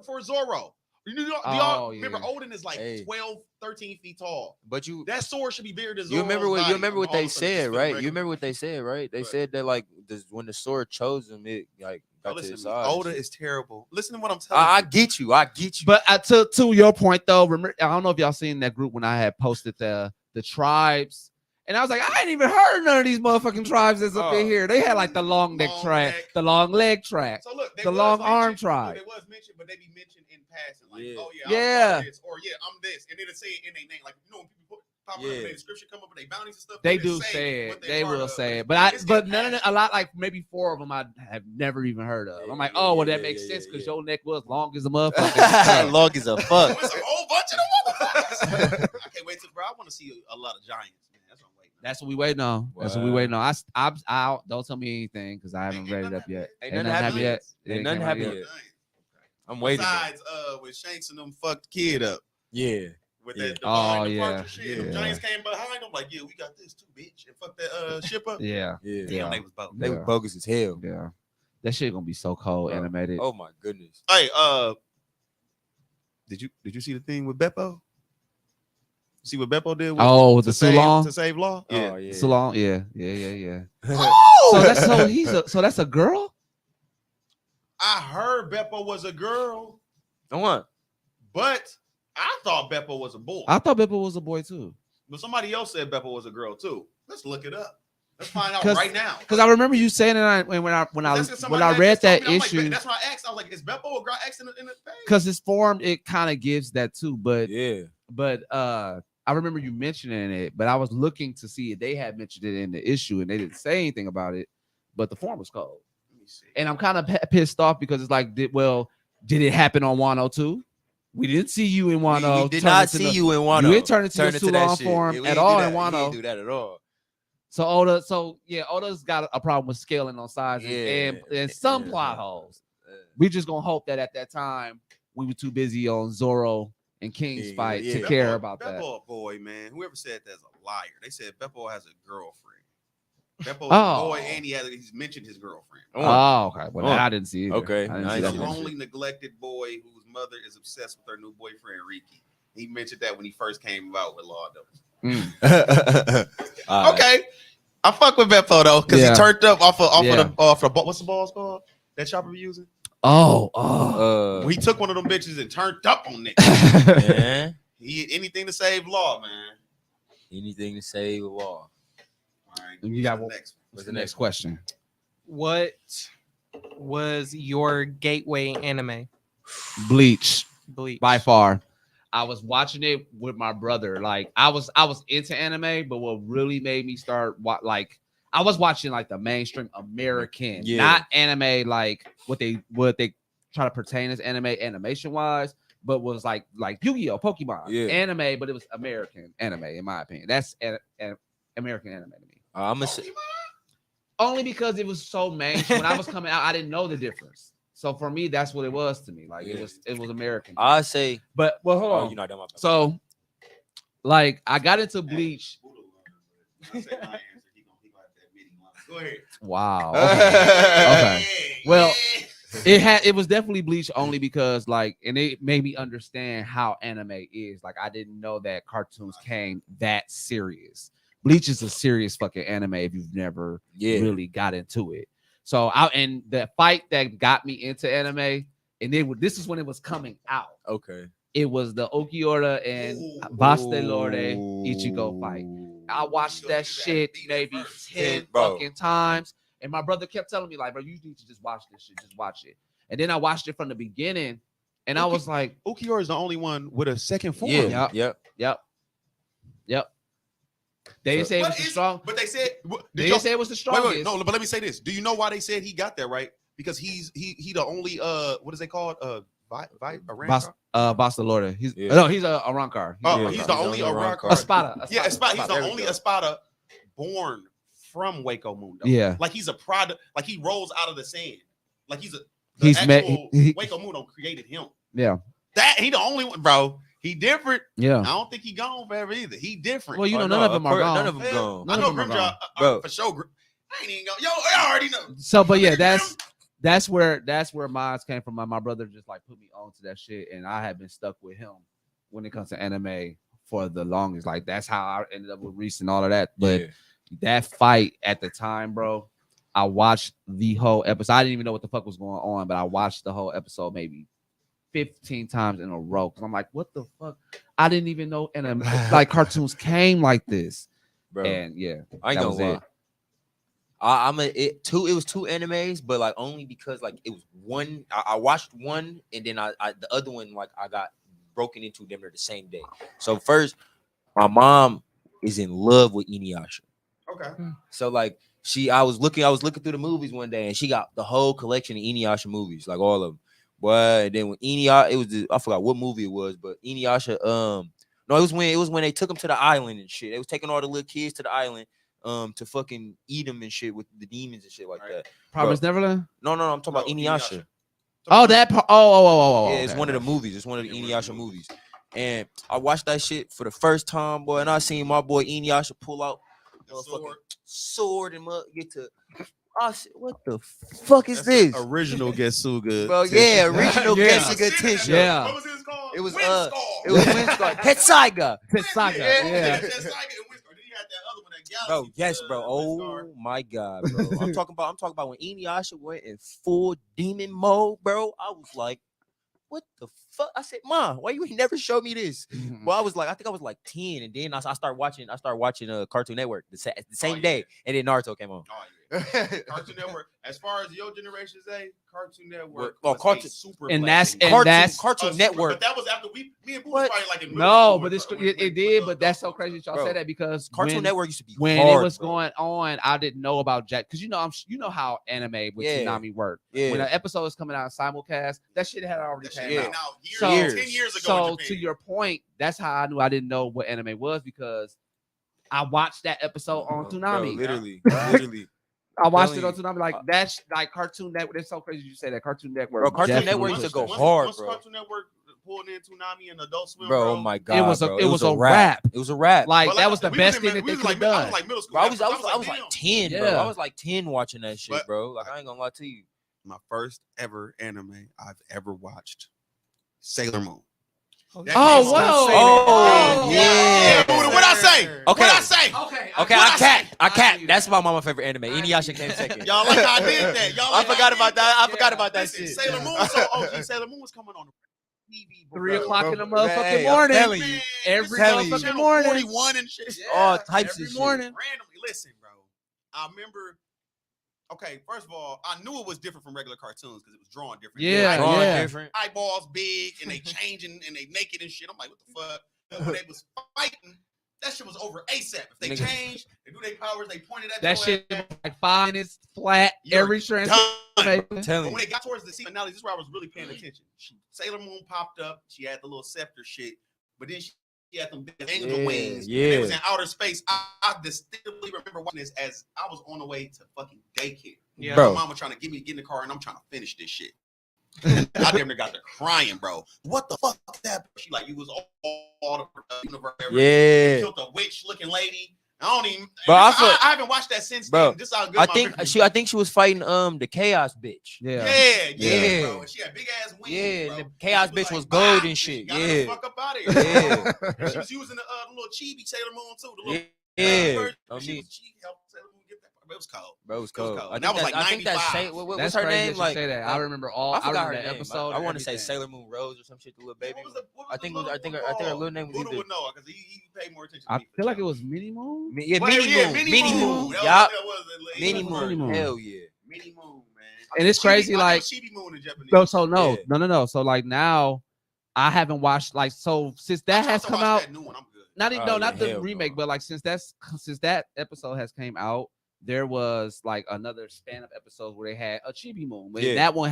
for Zoro. Do y'all Oh, remember yeah. Odin is like Hey. 12, 13 feet tall. But you That sword should be bigger than Zoro's you remember what body. you remember what All they of a sudden, said, it's right? regular. You remember what they said, right? They What? said that like when the sword chose him, it like Oh, got to listen his to me. eyes. Oda is terrible. Listen to what I'm telling I you. get you. I get you. But to your point though, remember, I don't know if y'all seen that group when I had posted the tribes, and I was like, I ain't even heard none of these motherfucking tribes that's up in Oh. here. They had like the long neck Long track, neck. the long leg track. So look, they The was long arm mentioned- tribe. They was mentioned, but they be mentioned in passing. Like, Yeah. oh yeah, Yeah. I'm this, or yeah, I'm this, and then they say it in their name. Like you know when people pop up Yeah. in their description, come up with their bounties and stuff. They they do say say what it. they They part will of. say it. It's But getting none of them, passed. a lot, like maybe 4 of them I have never even heard of. I'm like, Yeah, oh well, yeah, that makes yeah, sense yeah, because yeah. your neck was long as a motherfucker. Long as a fuck. It's a whole bunch of them motherfuckers. I can't wait to, bro. I want to see a lot of giants, man. That's what I'm waiting. That's what we waiting on. That's what we Wow. waiting on. I don't tell me anything because I haven't Ain't read it nothing up yet. Ain't nothing happened yet. It Ain't nothing came out happened yet. yet. Giants. I'm waiting. though. Besides, when Shanks and them fucked kid up Yeah. with Yeah. that Oh, divine yeah. departure shit. Them Yeah. Giants came behind them like, yeah, we got this too, bitch, and fuck that ship up. Yeah, Yeah. Damn, Yeah. they was both. They Yeah. were bogus as hell. yeah. That shit gonna be so cold Bro. animated. Oh my goodness. Hey, did you see the thing with Beppo? See what Beppo did? With, Oh, to the save, Sulong? to save Law. Yeah. Oh, yeah. So long, yeah. Oh! So that's a girl. I heard Beppo was a girl, I want. but I thought Beppo was a boy. I thought Bipple was a boy too. But somebody else said Beppo was a girl too. Let's look it up. Let's find out 'Cause- right now. Because I remember you saying it when I That's what somebody read just told that me. I'm like, issue. that's why I asked. I was like, is Beppo a girl X in the page? Because it's formed, it kind of gives that too. But Yeah. I remember you mentioning it, but I was looking to see if they had mentioned it in the issue and they didn't say anything about it. But the form was cold. Let me see. And I'm kind of pissed off because it's like, did it happen on 102? We didn't see you in We 10. did turn not into see the- you in Wano. You didn't turn into a that Sulong shit. form Yeah, we at didn't all do in that. We Wano. didn't do that at all. So Oda's got a problem with scaling on sizes and some plot holes. We just gonna hope that at that time we were too busy on Zoro and King's Yeah, fight to yeah. care Beppo- about that. Beppo a boy, man. Whoever said that's a liar. They said Beppo has a girlfriend. Beppo's Oh. a boy, and he's mentioned his girlfriend. Oh, okay. Well, Oh. I didn't see it. Okay. I didn't I see ain't that He's see a that one. lonely, neglected boy whose mother is obsessed with her new boyfriend Riki. He mentioned that when he first came out with Law Does. Okay, I fuck with Beppo though because Yeah. he turned up off Yeah. of the what's the balls called that chopper be using? Oh. When he took one of them bitches and turned up on it. Yeah. He anything to save Law, man. Anything to save the law. All right, You got what's one. the next one? What's the next question? What was your gateway anime? Bleach. Bleach. By far. I was watching it with my brother. Like I was into anime, but what really made me start I was watching like the mainstream American, Yeah. not anime like what they try to pertain as anime animation wise, but was like Yu-Gi-Oh, Pokemon, Yeah. anime, but it was American anime in my opinion. That's American anime to me. I'm gonna say. Only because it was so mainstream. When I was coming out, I didn't know the difference. So for me, that's what it was to me. Like Yeah. it was American. I say. But well, hold Oh, on. you're not done my. So, like, I got into Bleach. I say my answer. He gonna have that midi line. Go ahead. Wow. Okay. Okay. Well, it was definitely Bleach only because like, and it made me understand how anime is. Like, I didn't know that cartoons came that serious. Bleach is a serious fucking anime if you've never really got into it. So and the fight that got me into anime, and this is when it was coming out. Okay. It was the Okiura and Bastelore Ichigo fight. I watched that shit maybe 10 fucking times. And my brother kept telling me, like, bro, you need to just watch this shit. Just watch it. And then I watched it from the beginning. And I was like, Ukiura is the only one with a second form. Yep. They didn't say it was the strong. But they said they didn't say it was the strongest. Wait, no, but let me say this. Do you know why they said he got that right? Because he the only what is they called? Bastelore. He's a Arankar. He's the only Arankar. Espada. Yeah, Espada. He's the only Espada born from Waco Mundo. Yeah. Like he's a product, like he rolls out of the sand. Like he's Waco Mundo created him. Yeah. That he the only one, bro. He different. Yeah. I don't think he gone forever either. He different. Well, you know, none of them are gone. None of them gone. I know Grimjaw for sure. I ain't even go. Yo, I already know. So, but yeah, that's where mine came from. My brother just like put me on to that shit, and I have been stuck with him when it comes to anime for the longest. Like that's how I ended up with Reese and all of that. But that fight at the time, bro, I watched the whole episode. I didn't even know what the fuck was going on, but I watched the whole episode maybe 15 times in a row. Cause I'm like, what the fuck? I didn't even know anime like cartoons came like this, bro. And yeah, I ain't gonna lie. It was two animes, but like only because like it was one. I watched one, and then I the other one like I got broken into them the same day. So first, my mom is in love with Inuyasha. Okay. So like I was looking through the movies one day, and she got the whole collection of Inuyasha movies, like all of them. But then when Inuyasha, I forgot what movie it was, but Inuyasha, no, it was when they took him to the island and shit. They was taking all the little kids to the island, to fucking eat them and shit with the demons and shit like that. Promised Neverland? No, I'm talking about Inuyasha. Oh, that part. Oh. Yeah, it's one of the movies. It's one of the Inuyasha movies. And I watched that shit for the first time, boy, and I seen my boy Inuyasha pull out the sword and get to. Oh shit! What the fuck is this? Original Getsuga. Bro, yeah, original Getsuga tissue. Yeah. What was his called? It was Windscar. Tetsuga. Yeah. Bro, yes, bro. Oh my god, bro. I'm talking about when Inuyasha went in full demon mode, bro. I was like, what the fuck? I said, Mom, why you ain't never show me this? Well, I think I was like 10, and then I started watching Cartoon Network the same day, and then Naruto came on. Cartoon Network. As far as your generation say, Cartoon Network. Cartoon super. And blessing. that's Cartoon Network. But that was after me and Boo was probably like in middle no, school but when it did. But that's so crazy that y'all Bro, said that because Cartoon Network used to be when hard, it was bro. going on, I didn't know about Jack because you know how anime with Tsunami worked. Yeah. When an episode is coming out simulcast, that shit had already came out. Now, 10 years ago. So to your point, that's how I knew I didn't know what anime was because I watched that episode on Toonami. Bro, literally. I watched it on Toonami. Like that's like Cartoon Network. It's so crazy you say that Cartoon Network. Bro, Cartoon Network used to go hard, once bro. Cartoon Network pulled in Toonami and Adult Swim, Bro, oh my god, it was a wrap. It was a wrap. Like that was the best thing that they could have done. I was like middle school. Bro, I was like 10, bro. Yeah. I was like 10 watching that shit, bro. Like I ain't gonna lie to you. My first ever anime I've ever watched, Sailor Moon. Oh, whoa. Oh, yeah. What I say? Okay. What I say? Okay. I cat. That's my mama favorite anime. Inuyasha came second. Y'all like I did that. Y'all like I forgot about that. I forgot about that Listen, shit. Sailor Moon was so OG. Sailor Moon was coming on TV. 3 o'clock in the Bro, motherfucking hey, I'm morning. telling you. Every Telling you. motherfucking morning. 41 and shit. All types every of morning. Randomly, listen, bro. I remember. Okay, first of all, I knew it was different from regular cartoons because it was drawn different. Yeah, Drawing yeah. different. Eyeballs big and they changing and they naked and shit. I'm like, what the fuck? But when they was fighting, that shit was over ASAP. If they Nigga. changed, they do their powers, they pointed at That your shit ass, like 5 minutes flat. You're Every done. transformation. I'm telling But you. when it got towards the season finale, this is where I was really paying attention. Sailor Moon popped up. She had the little scepter shit, but then she had them big angel wings. Yeah. It was in outer space. I distinctly remember watching this as I was on the way to fucking daycare. Yeah. Bro. My mama trying to get in the car, and I'm trying to finish this shit. I damn near got to crying, bro. What the fuck is that? She like, you was all the universe. Yeah. Killed the witch looking lady. I don't even. Bro, I I haven't watched that since. Bro, then. This how good I my think memory I think she was fighting the chaos bitch. Yeah. Yeah, Yeah. bro. And she had big ass wings. Yeah, bro. the chaos She bitch was "Bye," gold and shit. got her Yeah. the fuck up out of here. Yeah. And she was using the little chibi Sailor Moon too. The little Yeah. version. I She mean, helped Sailor Moon get that. It was cold. bro, it was It was cold. cold. I And that think was like I think that's 95. what's That's her crazy name? that you Like say that. I remember all. I I forgot remember her that name. episode. I want to say everything. Sailor Moon Rose or some shit. The little baby. What was the I think little I think one her called? little name was Buddha either. would know because he paid more attention. I to me for feel like it sure. was Mini Moon. Yeah, Well, Mini yeah, Moon. Mini Mini Moon. Moon. That Yup. was it. Mini Mini Moon. Moon. Hell yeah. Mini Moon, man. And it's crazy, Chibi, like- Chibi Moon in Japanese. So no, Yeah. no. So like now, I haven't watched like so since I that tried has to come watch out. that new one. I'm good. Not even Oh, no, not yeah, the hell remake, no. but like since that episode has came out, there was like another span of episodes where they had a Chibi Moon. And Yeah. that one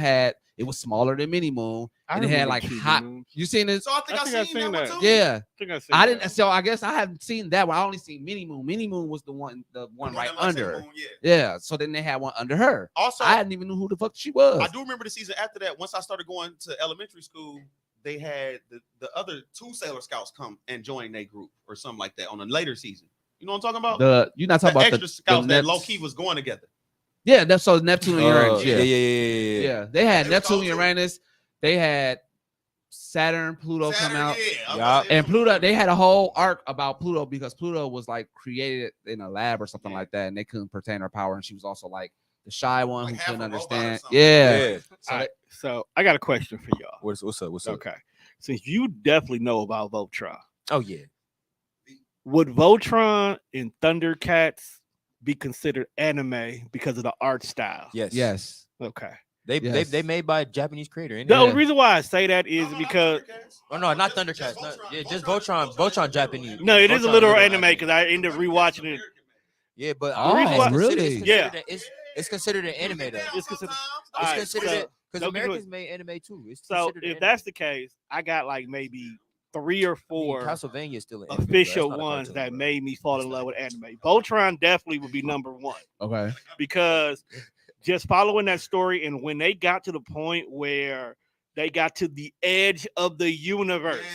it was smaller than Mini Moon, and it had like hot. You seen it? So I think I seen that one too. Yeah, think I, I didn't. So I guess I haven't seen that one. I only seen Mini Moon. Mini Moon was the one The right that like under Sailor her. Moon, yeah. Yeah. So then they had one under her. Also, I hadn't even knew who the fuck she was. I do remember the season after that. Once I started going to elementary school, they had the other 2 Sailor Scouts come and join their group or something like that on a later season. You know what I'm talking about? You're not talking the about extra scouts that Neps- low key was going together. Yeah, that's so Neptune and Uranus. Yeah. Yeah, they had They was Neptune cold, and too. Uranus. They had Saturn, Pluto come Saturn, out. yeah. Yup. And Pluto, they had a whole arc about Pluto because Pluto was like created in a lab or something like that, and they couldn't pertain her power. And she was also like the shy one Like who half couldn't a robot or understand. something. Yeah. So All right, so I got a question for y'all. what's up? What's up? Okay, since you definitely know about Voltron, Oh yeah. would Voltron and Thundercats be considered anime because of the art style? Yes. Yes. Okay. They made by a Japanese creator. ain't The it? only reason why I say that is because Oh no, not Thundercats. Just Voltron. Voltron Japanese. no, it is a Voltron little literal anime because I ended up rewatching it. Yeah, but Oh, really? It's considered an anime though. It's considered- It's Alright, considered so- it because don't get me Americans made anime too. It's So considered if an that's the case, I got like maybe 3 or anime. I mean, 4 Castlevania is still an anime, bro. official That's not a ones cartoon, that bro. made me fall in It's love not. with anime. Voltron definitely would be number 1 Okay. because just following that story and when they got to the point where they got to the edge of the universe.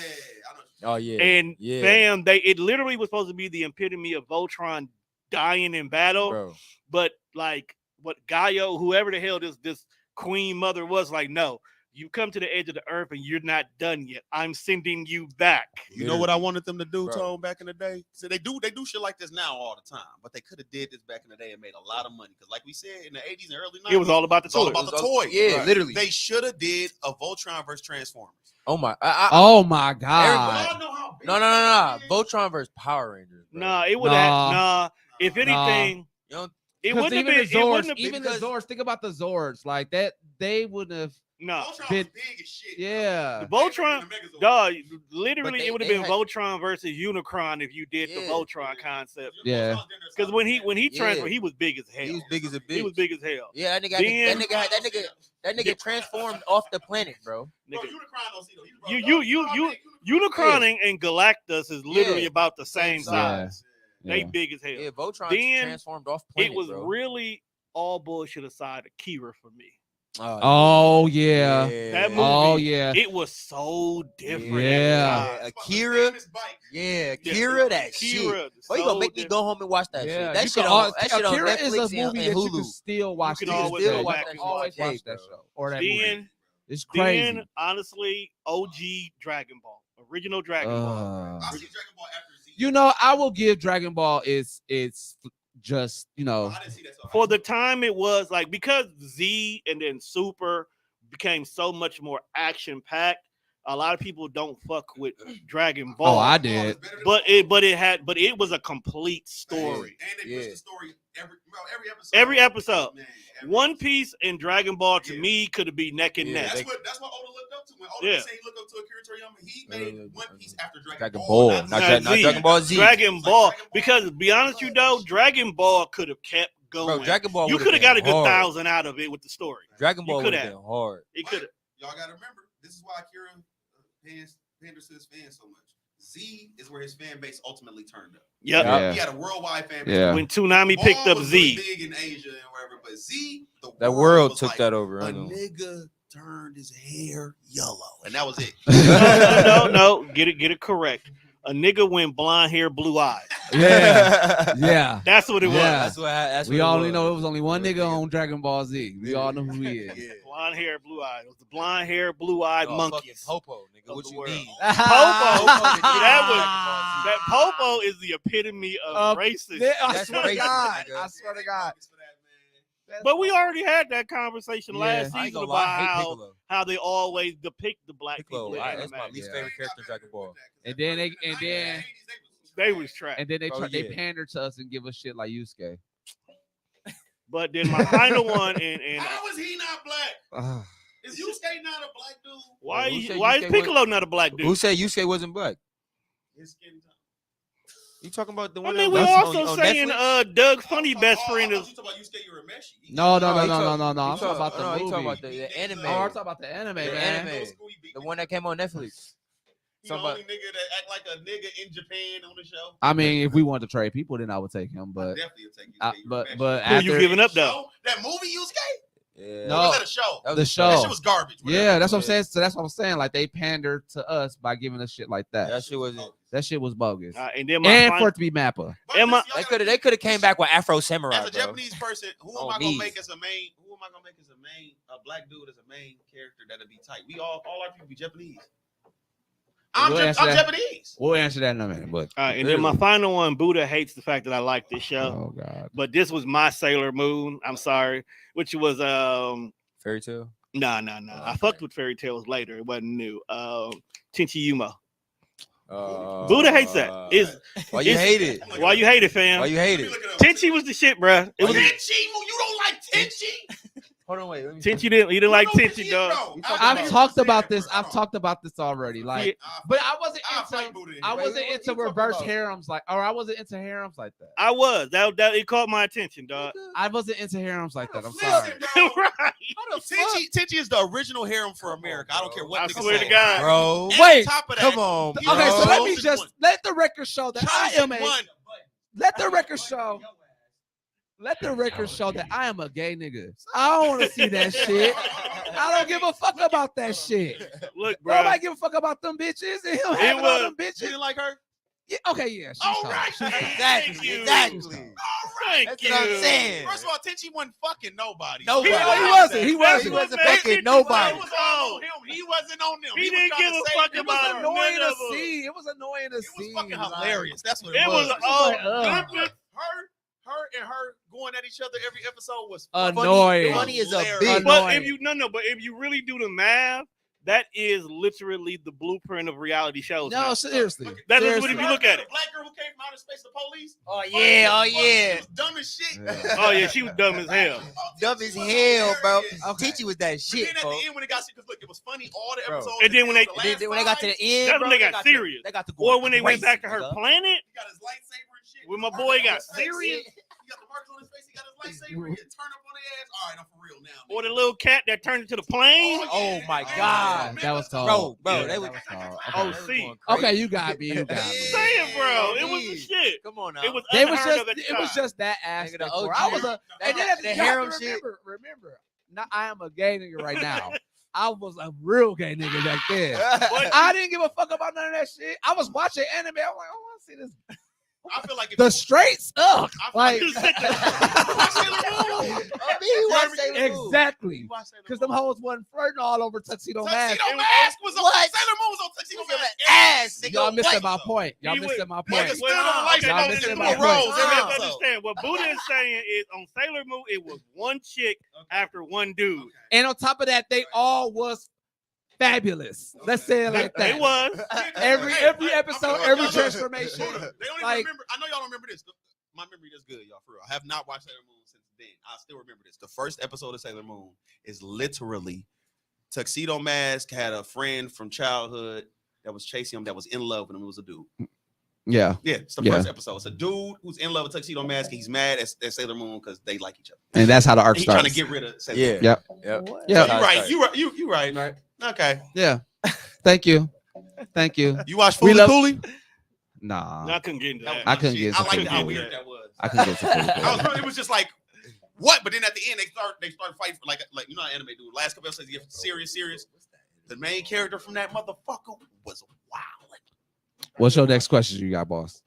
Oh yeah. And yeah, bam, it literally was supposed to be the epitome of Voltron dying in battle. bro. But like what Gaio, whoever the hell this queen mother was, like, no, you come to the edge of the earth and you're not done yet. I'm sending you back. You know what I wanted them to do, Bro. Tone, back in the day? So they do shit like this now all the time, but they could have did this back in the day and made a lot of money. Because like we said, in the 80s and early 90s, It was all about the it's all toy. about the toy. Yeah, Right. literally. They should have did a Voltron versus Transformers. Oh my. Oh my But god. y'all know how big No. that is. Voltron versus Power Rangers. Bro. Nah, it would Nah. have nah. If anything, You know, it Because wouldn't have even been. the It Zords, wouldn't have been. even the Zords. Think about the Zords, like that. They wouldn't have. No, Voltron been- was big as shit. Yeah. the Voltron. Megazord. Dog, literally, But they- it would have they been had- Voltron versus Unicron if you did the Yeah. Voltron concept. Yeah. Because when he Yeah. transferred, he was big as hell. he was big as a bitch. He was big as hell. Yeah, that Then- nigga transformed off the planet, bro. Bro, Nigga, Unicron don't see though. Unicron and Galactus is literally Yeah. about the same Same size. They Yeah. big as hell. Yeah, Voltron Then transformed off planet, It was bro. really all bullshit aside Akira for me. Oh yeah. That movie- Oh yeah. It was so different. Yeah. Akira. Yeah, Akira, that shit. Oh, you gonna make me go home and watch that shit? That you shit can on al- that shit on Akira Netflix is a movie and that you Hulu. can still watch. You to can this always day. go watch back that and always watch watch it, that bro. show or that movie. Then, It's crazy. then honestly, OG Dragon Ball, original Dragon Ball. I see Dragon Ball after Z. You know, I will give Dragon Ball it's just I didn't see that. So For the time it was like, because Z and then Super became so much more action packed, a lot of people don't fuck with Dragon Ball. Oh, I did. But it was a complete story. And they pushed the story every episode. Every episode. Man, One Piece and Dragon Ball to Yeah. me could be neck and Yeah, neck. That's what Oda looked up to. When Oda Yeah. said he looked up to Akira Toriyama, he made One Piece after Dragon Ball, not Not Z. Dragon Ball Z. Dragon Ball, because to be honest, you know, Dragon Ball could have kept going. Bro, Dragon Ball. You would've could have been got a good hard. 1,000 out of it with the story. Dragon Ball You would could have have. been hard. It could have. Y'all gotta remember, this is why Akira panders to his fans so much. Z is where his fan base ultimately turned up. Yep. Yeah. He had a worldwide fan base. Yeah. When Toonami Ball picked up was really Z, big in Asia and wherever, but Z, That world was took like, that over. A I know. nigga turned his hair yellow, and that was it. no, get it correct. A nigga went blonde hair, blue eyes. Yeah, yeah. That's what it was. Yeah. That's We what only was. know it was only one nigga on Dragon Ball Z. We all know who he is. Yeah. Blonde hair, blue eyes. It was the blonde hair, blue eyed Oh, monkeys. fucking Popo, nigga. of What the you world. mean? Popo. That That Popo is the epitome of racist. I That's swear to racist, God. nigga. I swear to God. But we already had that conversation Yeah. last I ain't season gonna lie, I about hate Piccolo. how they always depict the black Piccolo, people in that's anime. my least Yeah. favorite character in Dragon Ball. And then They was trash. they Oh, they yeah. pander to us and give us shit like Yusuke. But then my final one, and How is he not black? Is Yusuke not a black dude? why Who said why is Yusuke Piccolo not a black dude? Who said Yusuke wasn't black? His skin tone. You talking about the I one? mean, that we was also on saying Netflix? Doug Funny best friend I is. thought you talking about Yusuke Urameshi. No. he I'm talk- talking about the no, he movie. talking about the anime. Oh, I'm talking about the anime, The man. anime. The one that came on Netflix. He the Somebody- only nigga that act like a nigga in Japan on the show. I mean, if we wanted to trade people, then I would take him. But Definitely will take I- Yusuke but Urameshi. but Who you after giving up though? That movie Yusuke? Yeah. No. Or was that a show? That was the a show. That shit was garbage. Yeah, that's what I'm saying. So that's what I'm saying. Like they pander to us by giving us shit like that. That shit wasn't. That shit was bogus. And then my And final, for it to be Mappa. Emma- They could have came back with Afro Samurai, As a bro. Japanese person, who am On I gonna me. make as a main? Who am I gonna make as a black dude as a main character that'll be tight? We all our people be Japanese. I'm We'll answer that. Japanese. We'll answer that in a minute. But and then my final one, Buddha hates the fact that I like this show, oh god, but this was my Sailor Moon. I'm sorry, which was Fairy Tale. no. I fucked with Fairy Tales later. It wasn't new. Tenchi Yuma. Buddha hates that. Why you it's- hate it? Why you hate it, fam? Why you hate it? Tenchi was the shit, bruh. It was Tenchi, you don't like Tenchi? Hold on, wait. Let me Tenchi didn't. You didn't like You know Tenchi, he- dog. bro, I've talked about this. I've talked about this already. Like, Yeah. but I wasn't I'll into. fight Buddha. I Wait, wasn't what you into talking reverse about? harems like, or I wasn't into harems like that. I was. That it caught my attention, dog. I wasn't into harems like that. I'm sorry. Listen, bro. Right. Tenchi is the original harem for America. I don't care what I niggas swear to say. God. bro. And Wait, on top of that, Come on, he bro. Okay, so let me Chosen just one. let the record show that I am Chosen a. one. Let the record show. Let the record show that I am a gay nigga. I don't want to see that shit. I don't give a fuck about that shit. Look, bro. Nobody give a fuck about them bitches and him having all was- them You bitches. didn't like her? Yeah, okay, yeah. she's All tough. right. Exactly. Thank you. Exactly. All right. Thank That's what I'm you. saying. First of all, Tenchi wasn't fucking nobody. Nobody. He wasn't. He He wasn't. wasn't Man, fucking It nobody. was all on him. He wasn't on them. He was didn't trying give to a save fuck them. It was about annoying none to of them. see. It was annoying to It was see. fucking like- hilarious. That's what it, It was was. all like, ugh. Her and her going at each other every episode was Annoying. Funny as a hilarious. bitch. But Annoying. but if you really do the math, that is literally the blueprint of reality shows. No, now. seriously. That is Seriously. what if you look at it. The black girl who came from outer space, the police. Oh Funny yeah, oh as fuck. yeah. She was dumb as shit. Yeah. Oh yeah, she was dumb as hell. Dumb as She was hell, bro. hilarious. Okay. Teachy was that But shit, then at bro. the end when it got because look, it was funny all the Bro. episodes. And then when the Then last when they got to the five, end, That's bro, when they got serious. They got to go. Or when they went back to her crazy, planet, he got his lightsaber and shit. when my boy got serious, He got the marks on his face. He got his lightsaber. He turn up on their ass. All right, I'm for real now. or the little cat that turned into the plane. Oh my yeah. God. That was cold. Bro, Yeah, they that was- was cold. Oh, Okay. They was see. going crazy. Okay, you got me. You got I'm me. saying, bro, Yeah, it was the me. shit. Come on now. It was They was unheard just. of at the It was time. just that aspect. the where OG. I was a. That- And then that- you the have to harem shit. Remember. Now I am a gay nigga right now. I was a real gay nigga back then. But I didn't give a fuck about none of that shit. I was watching anime. I'm like, I want to see this. I feel like if The straights up. I feel Like You said Watch Sailor Moon. exactly. You watch Sailor Because Moon. them hoes wasn't flirting all over Tuxedo Mask. Tuxedo Mask was on What? Sailor Moon was on Tuxedo Look at Mask. that ass, nigga. Y'all missing What? my point. Y'all He missing would- my Nigga point. stood on the light Y'all bulb missing and my threw a rose point. every You have to episode. understand what Buddha is saying is on Sailor Moon, it was one chick after one dude. And on top of that, they all was fabulous. Let's say it like that. It was. Every episode, every transformation. They don't even Like- remember. I know y'all don't remember this. My memory is good, y'all. For real, I have not watched Sailor Moon since then. I still remember this. The first episode of Sailor Moon is literally Tuxedo Mask had a friend from childhood that was chasing him that was in love with him. It was a dude. Yeah. Yeah, it's the Yeah. first episode. It's a dude who's in love with Tuxedo Mask. And he's mad at Sailor Moon because they like each other. And that's how the arc He's trying starts. to get rid of Sailor Yeah. Moon. Yep. Yep. Yeah. You right. You right. Right. Okay. Yeah. Thank you. Thank you. You watch We Foolie love- Cooley? Nah. I couldn't get into that. I couldn't get I into like how Foolie weird Cooley. that was. I couldn't get to Foolie It was just like what? But then at the end they start fighting for like you know how anime do. Last couple episodes you get serious. The main character from that motherfucker was wild. What's your next question you got, boss?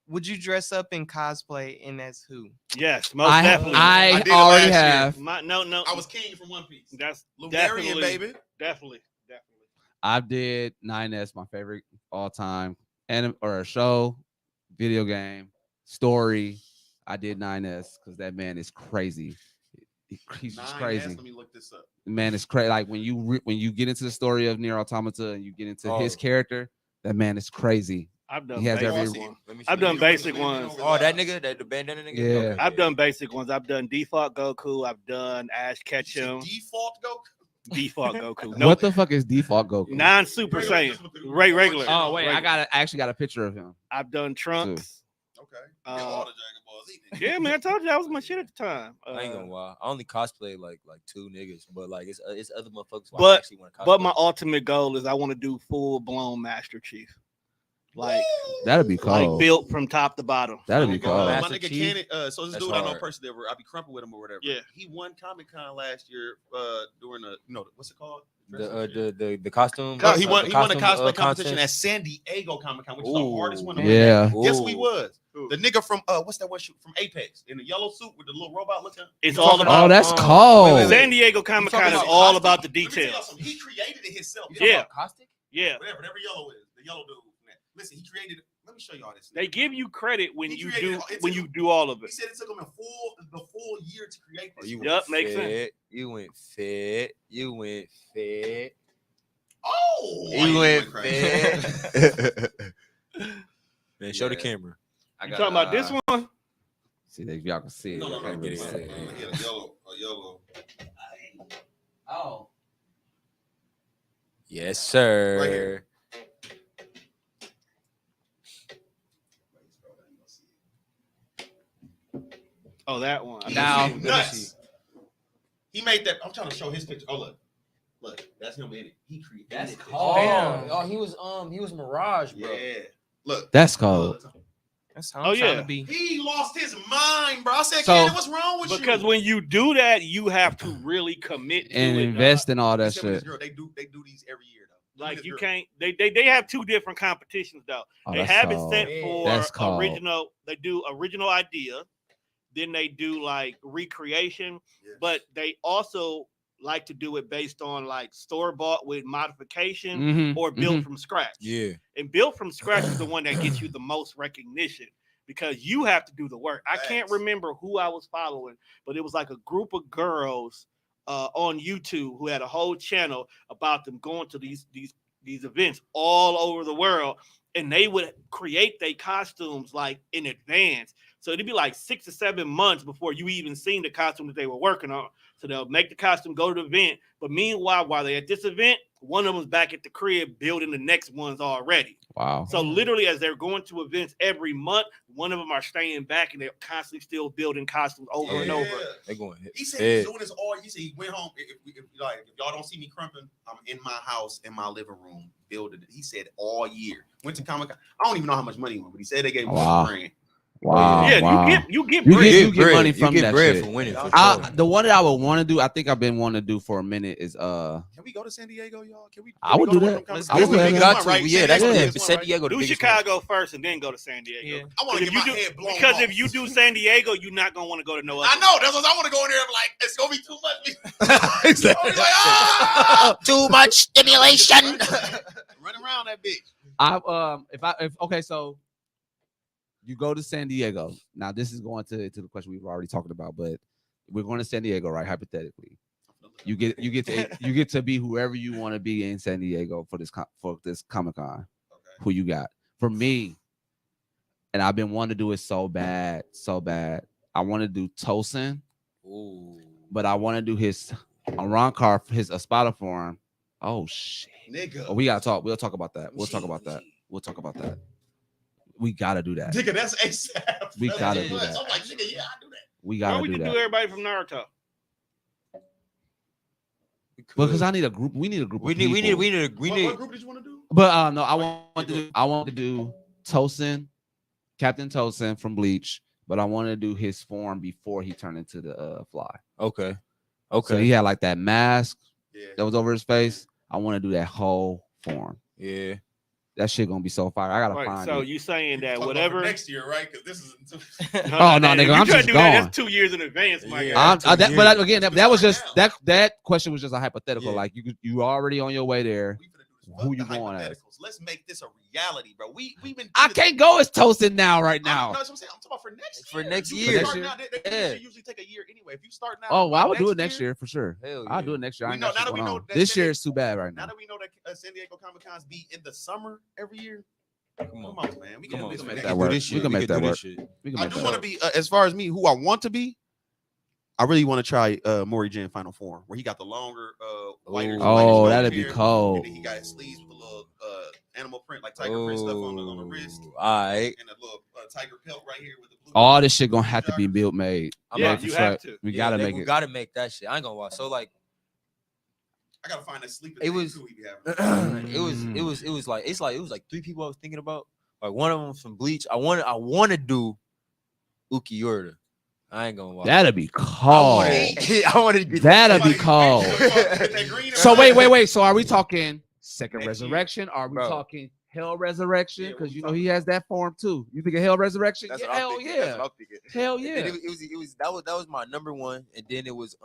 Would you dress up in cosplay and as who? Yes, most definitely. I did it already last year. have. No. I was king from One Piece. That's Lunarian, definitely, baby. definitely. I did 9S, my favorite all time, or a show, video game, story. I did 9S because that man is crazy. He's just 9S, crazy. Let me look this up. The man is crazy. Like when you get into the story of Nier Automata and you get into his character, that man is crazy. I've done He has basic every- ones. Let me see. I've done basic ones. Oh, that nigga, the bandana nigga. Yeah. Okay, I've done basic ones. I've done default Goku. I've done Ash Ketchum. Default Goku. Default Goku. What the fuck is default Goku? Non-Super Saiyan. Regular. Oh wait, Regular. I actually got a picture of him. I've done Trunks. Okay. Uh, All the Dragon Balls. He did. Yeah, man, I told you that was my shit at the time. I ain't gonna lie. I only cosplay like two niggas, but like it's other motherfuckers. Who I But- actually want to cosplay. But my ultimate goal is I want to do full-blown Master Chief. Like That'd be cold. like built from top to bottom. That'd be My cold. nigga, Master Cannon, Chief? so this That's dude I know hard. personally, I be crumping with him or whatever. Yeah. He won Comic Con last year during what's it called? the costume. He won a cosplay competition contest. at San Diego Comic Con, which is the Ooh. hardest one. Yeah. Guess who he Ooh. was? The nigga from what's that one shoot from Apex in the yellow suit with the little robot looking. It's You all talking about. Oh, that's Wait, cold. wait, wait. San Diego Comic Con is talking all costume? about the Let me tell y'all details. something. He created it himself. Yeah. Caustic? Yeah, Whatever yellow is, the yellow dude. Listen, he created it. Let me show y'all this. they give you credit when He you created do it. when you do all of He it. said it took him the full year to create this. You Yup, went makes sense. fit. You went fit. You went fit. Oh, You went crazy. fit. Man, show the Yeah. camera. I You talking about this one? See, if y'all can see it. No, y'all can't get really it. see it. A yellow. Oh, Yes, sir. Right here. Oh, that one. Now- Nuts. He made that. I'm trying to show his picture. Oh, look, that's him in it. He created. That's it. cold. Damn. Oh, he was Mirage, bro. Yeah. Look. that's cold. That's how Oh, I'm trying yeah. to be. He lost his mind, bro. I said, So- Cannon, what's wrong with Because you? when you do that, you have to really commit to And it. invest in all He that said with his shit. girl, they do these every year though. Like His you girl. can't. They have two different competitions though. Oh, They that's have cold. it set That's for cold. original. They do original idea, then they do like recreation, Yeah. but they also like to do it based on like store bought with modification Mhm, or built mhm. from scratch. Yeah. And built from scratch is the one that gets you the most recognition because you have to do the work. I can't Facts. remember who I was following, but it was like a group of girls on YouTube who had a whole channel about them going to these events all over the world, and they would create their costumes like in advance. So it'd be like 6 or 7 months before you even seen the costume that they were working on. So they'll make the costume, go to the event. But meanwhile, while they're at this event, one of them's back at the crib building the next ones already. Wow. So literally, as they're going to events every month, one of them are staying back and they're constantly still building costumes over and Yeah. over. They going hit. He said he's doing this all. He said he went home. If y'all don't see me crumping, I'm in my house in my living room building it. He said all year. Went to Comic Con. I don't even know how much money he won, but he said they gave him Wow. $1,000. Wow. Yeah, wow. you get You bread. get money from you get that bread shit. for winning. For I, sure. the one that I would want to do, I think I've been wanting to do for a minute is Can we go to San Diego, y'all? Can we? I would go do to that. one of them Let's Comic do Cons? it. That's the We biggest got one, to. right? Yeah, that's San the Diego's San one, right? Diego. The Do biggest Chicago first and then go to San Diego. Yeah. I want to If get you my do- head blown Because off. if you do San Diego, you're not gonna want to go to no other. I know. That's what I want to go in there. Like it's gonna be too much. I'll be like, ah! Too much stimulation. Run around that bitch. Okay, so you go to San Diego. Now this is going to the question we've already talked about, but we're going to San Diego, right? Hypothetically, you get to be whoever you want to be in San Diego for this Comic Con. Okay. Who you got? For me, and I've been wanting to do it so bad. I want to do Tosin, Ooh. but I want to do his Ron Carr, his Espada form. Oh shit! Nigga. Oh, we gotta talk. We'll talk about that. We'll talk about that. We gotta do that. Nigga, that's ASAP. We That's gotta too do much. that. I'm like, nigga, yeah, I do that. We Or gotta we do could that. do everybody from Naruto. Because I need a group. We need a group. We of need. people. What group did you want to do? But no, I want to do Tosin, Captain Tosin from Bleach. But I want to do his form before he turned into the Fly. Okay. So he had like that mask Yeah. that was over his face. I want to do that whole form. Yeah. That shit gonna be so fire. I gotta Right, find so it. you saying that Talking about whatever for next year, right? Because this is Oh, no, nigga, you I'm trying to just do that, gone. that's 2 years in advance, my Yeah. guy. But again, that was just Now. that question was just a hypothetical. Yeah. Like you already on your way there. We finna do this. Who Fuck you the going as? hypotheticals. Let's make this a reality, bro. We've been. I can't go as toasted now right No, now. that's what I'm saying. I'm talking about for next For year. next You year. can start now. They Yeah. usually take a year anyway. If you start now. Oh, well, I by would do it next year for sure. Hell yeah. I'll do it next year. I We ain't know- got shit now that we going know on. that This San year Diego- is too bad right Now now. that we know that San Diego Comic Cons be in the summer every year. Come Come on. on, man. We Come can on. do this make for that next work. year. We can make that do work. this shit. We can I make do that want to work. be, as far as me, who I want to be. I really want to try Maury J in Final Form, where he got the longer, whiter. Oh, whiter that'd be hair, cold. And then he got his sleeves with a little animal print, like tiger print stuff on the wrist, All right. and a little tiger pelt right here with the blue. All this shit gonna have to be built made. Yeah, Made for you sure. have to. We gotta make We it. gotta make that shit. I ain't gonna lie. So like, I gotta find that sleeping. It thing was- too he be having. it was like 3 people I was thinking about. Like one of them from Bleach. I want to do Ukiura. I ain't gonna lie. That'd be I cold. wanted to get That'd be Somebody- cold. Get that green So and white. wait. So are we talking second Next year. resurrection? Are we Bro. talking Hell Resurrection? Yeah, Because what you we know he has that form too. You think of Hell Resurrection? That's Yeah, what I'm hell thinking. yeah. That's what I'm thinking. Hell And yeah. then it was that was my number one, and then it was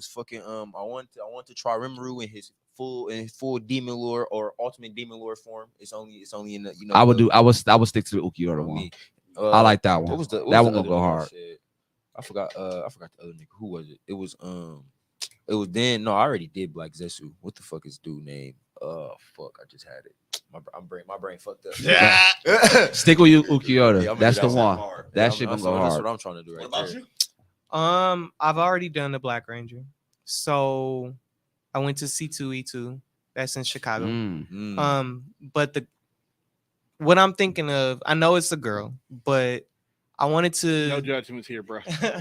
fucking I want to try Rimuru in his full demon lore or ultimate demon lore form. It's only in the I would stick to the Ukiura one. me. I like that one. What was the that what one was the gonna go other hard. shit? I forgot the other nigga. Who was it? It was then no, I already did Black Zetsu. What the fuck is dude name? Fuck, I just had it. My brain fucked up. Yeah. Stick with you, Ukiura. Yeah, I'm That's the gonna do that one. hard. That shit gonna go That's hard. what I'm trying to do What right about there. you? I've already done the Black Ranger, so I went to C2E2. That's in Chicago. Mm. But what I'm thinking of, I know it's a girl, but I wanted No to judgments here, bro.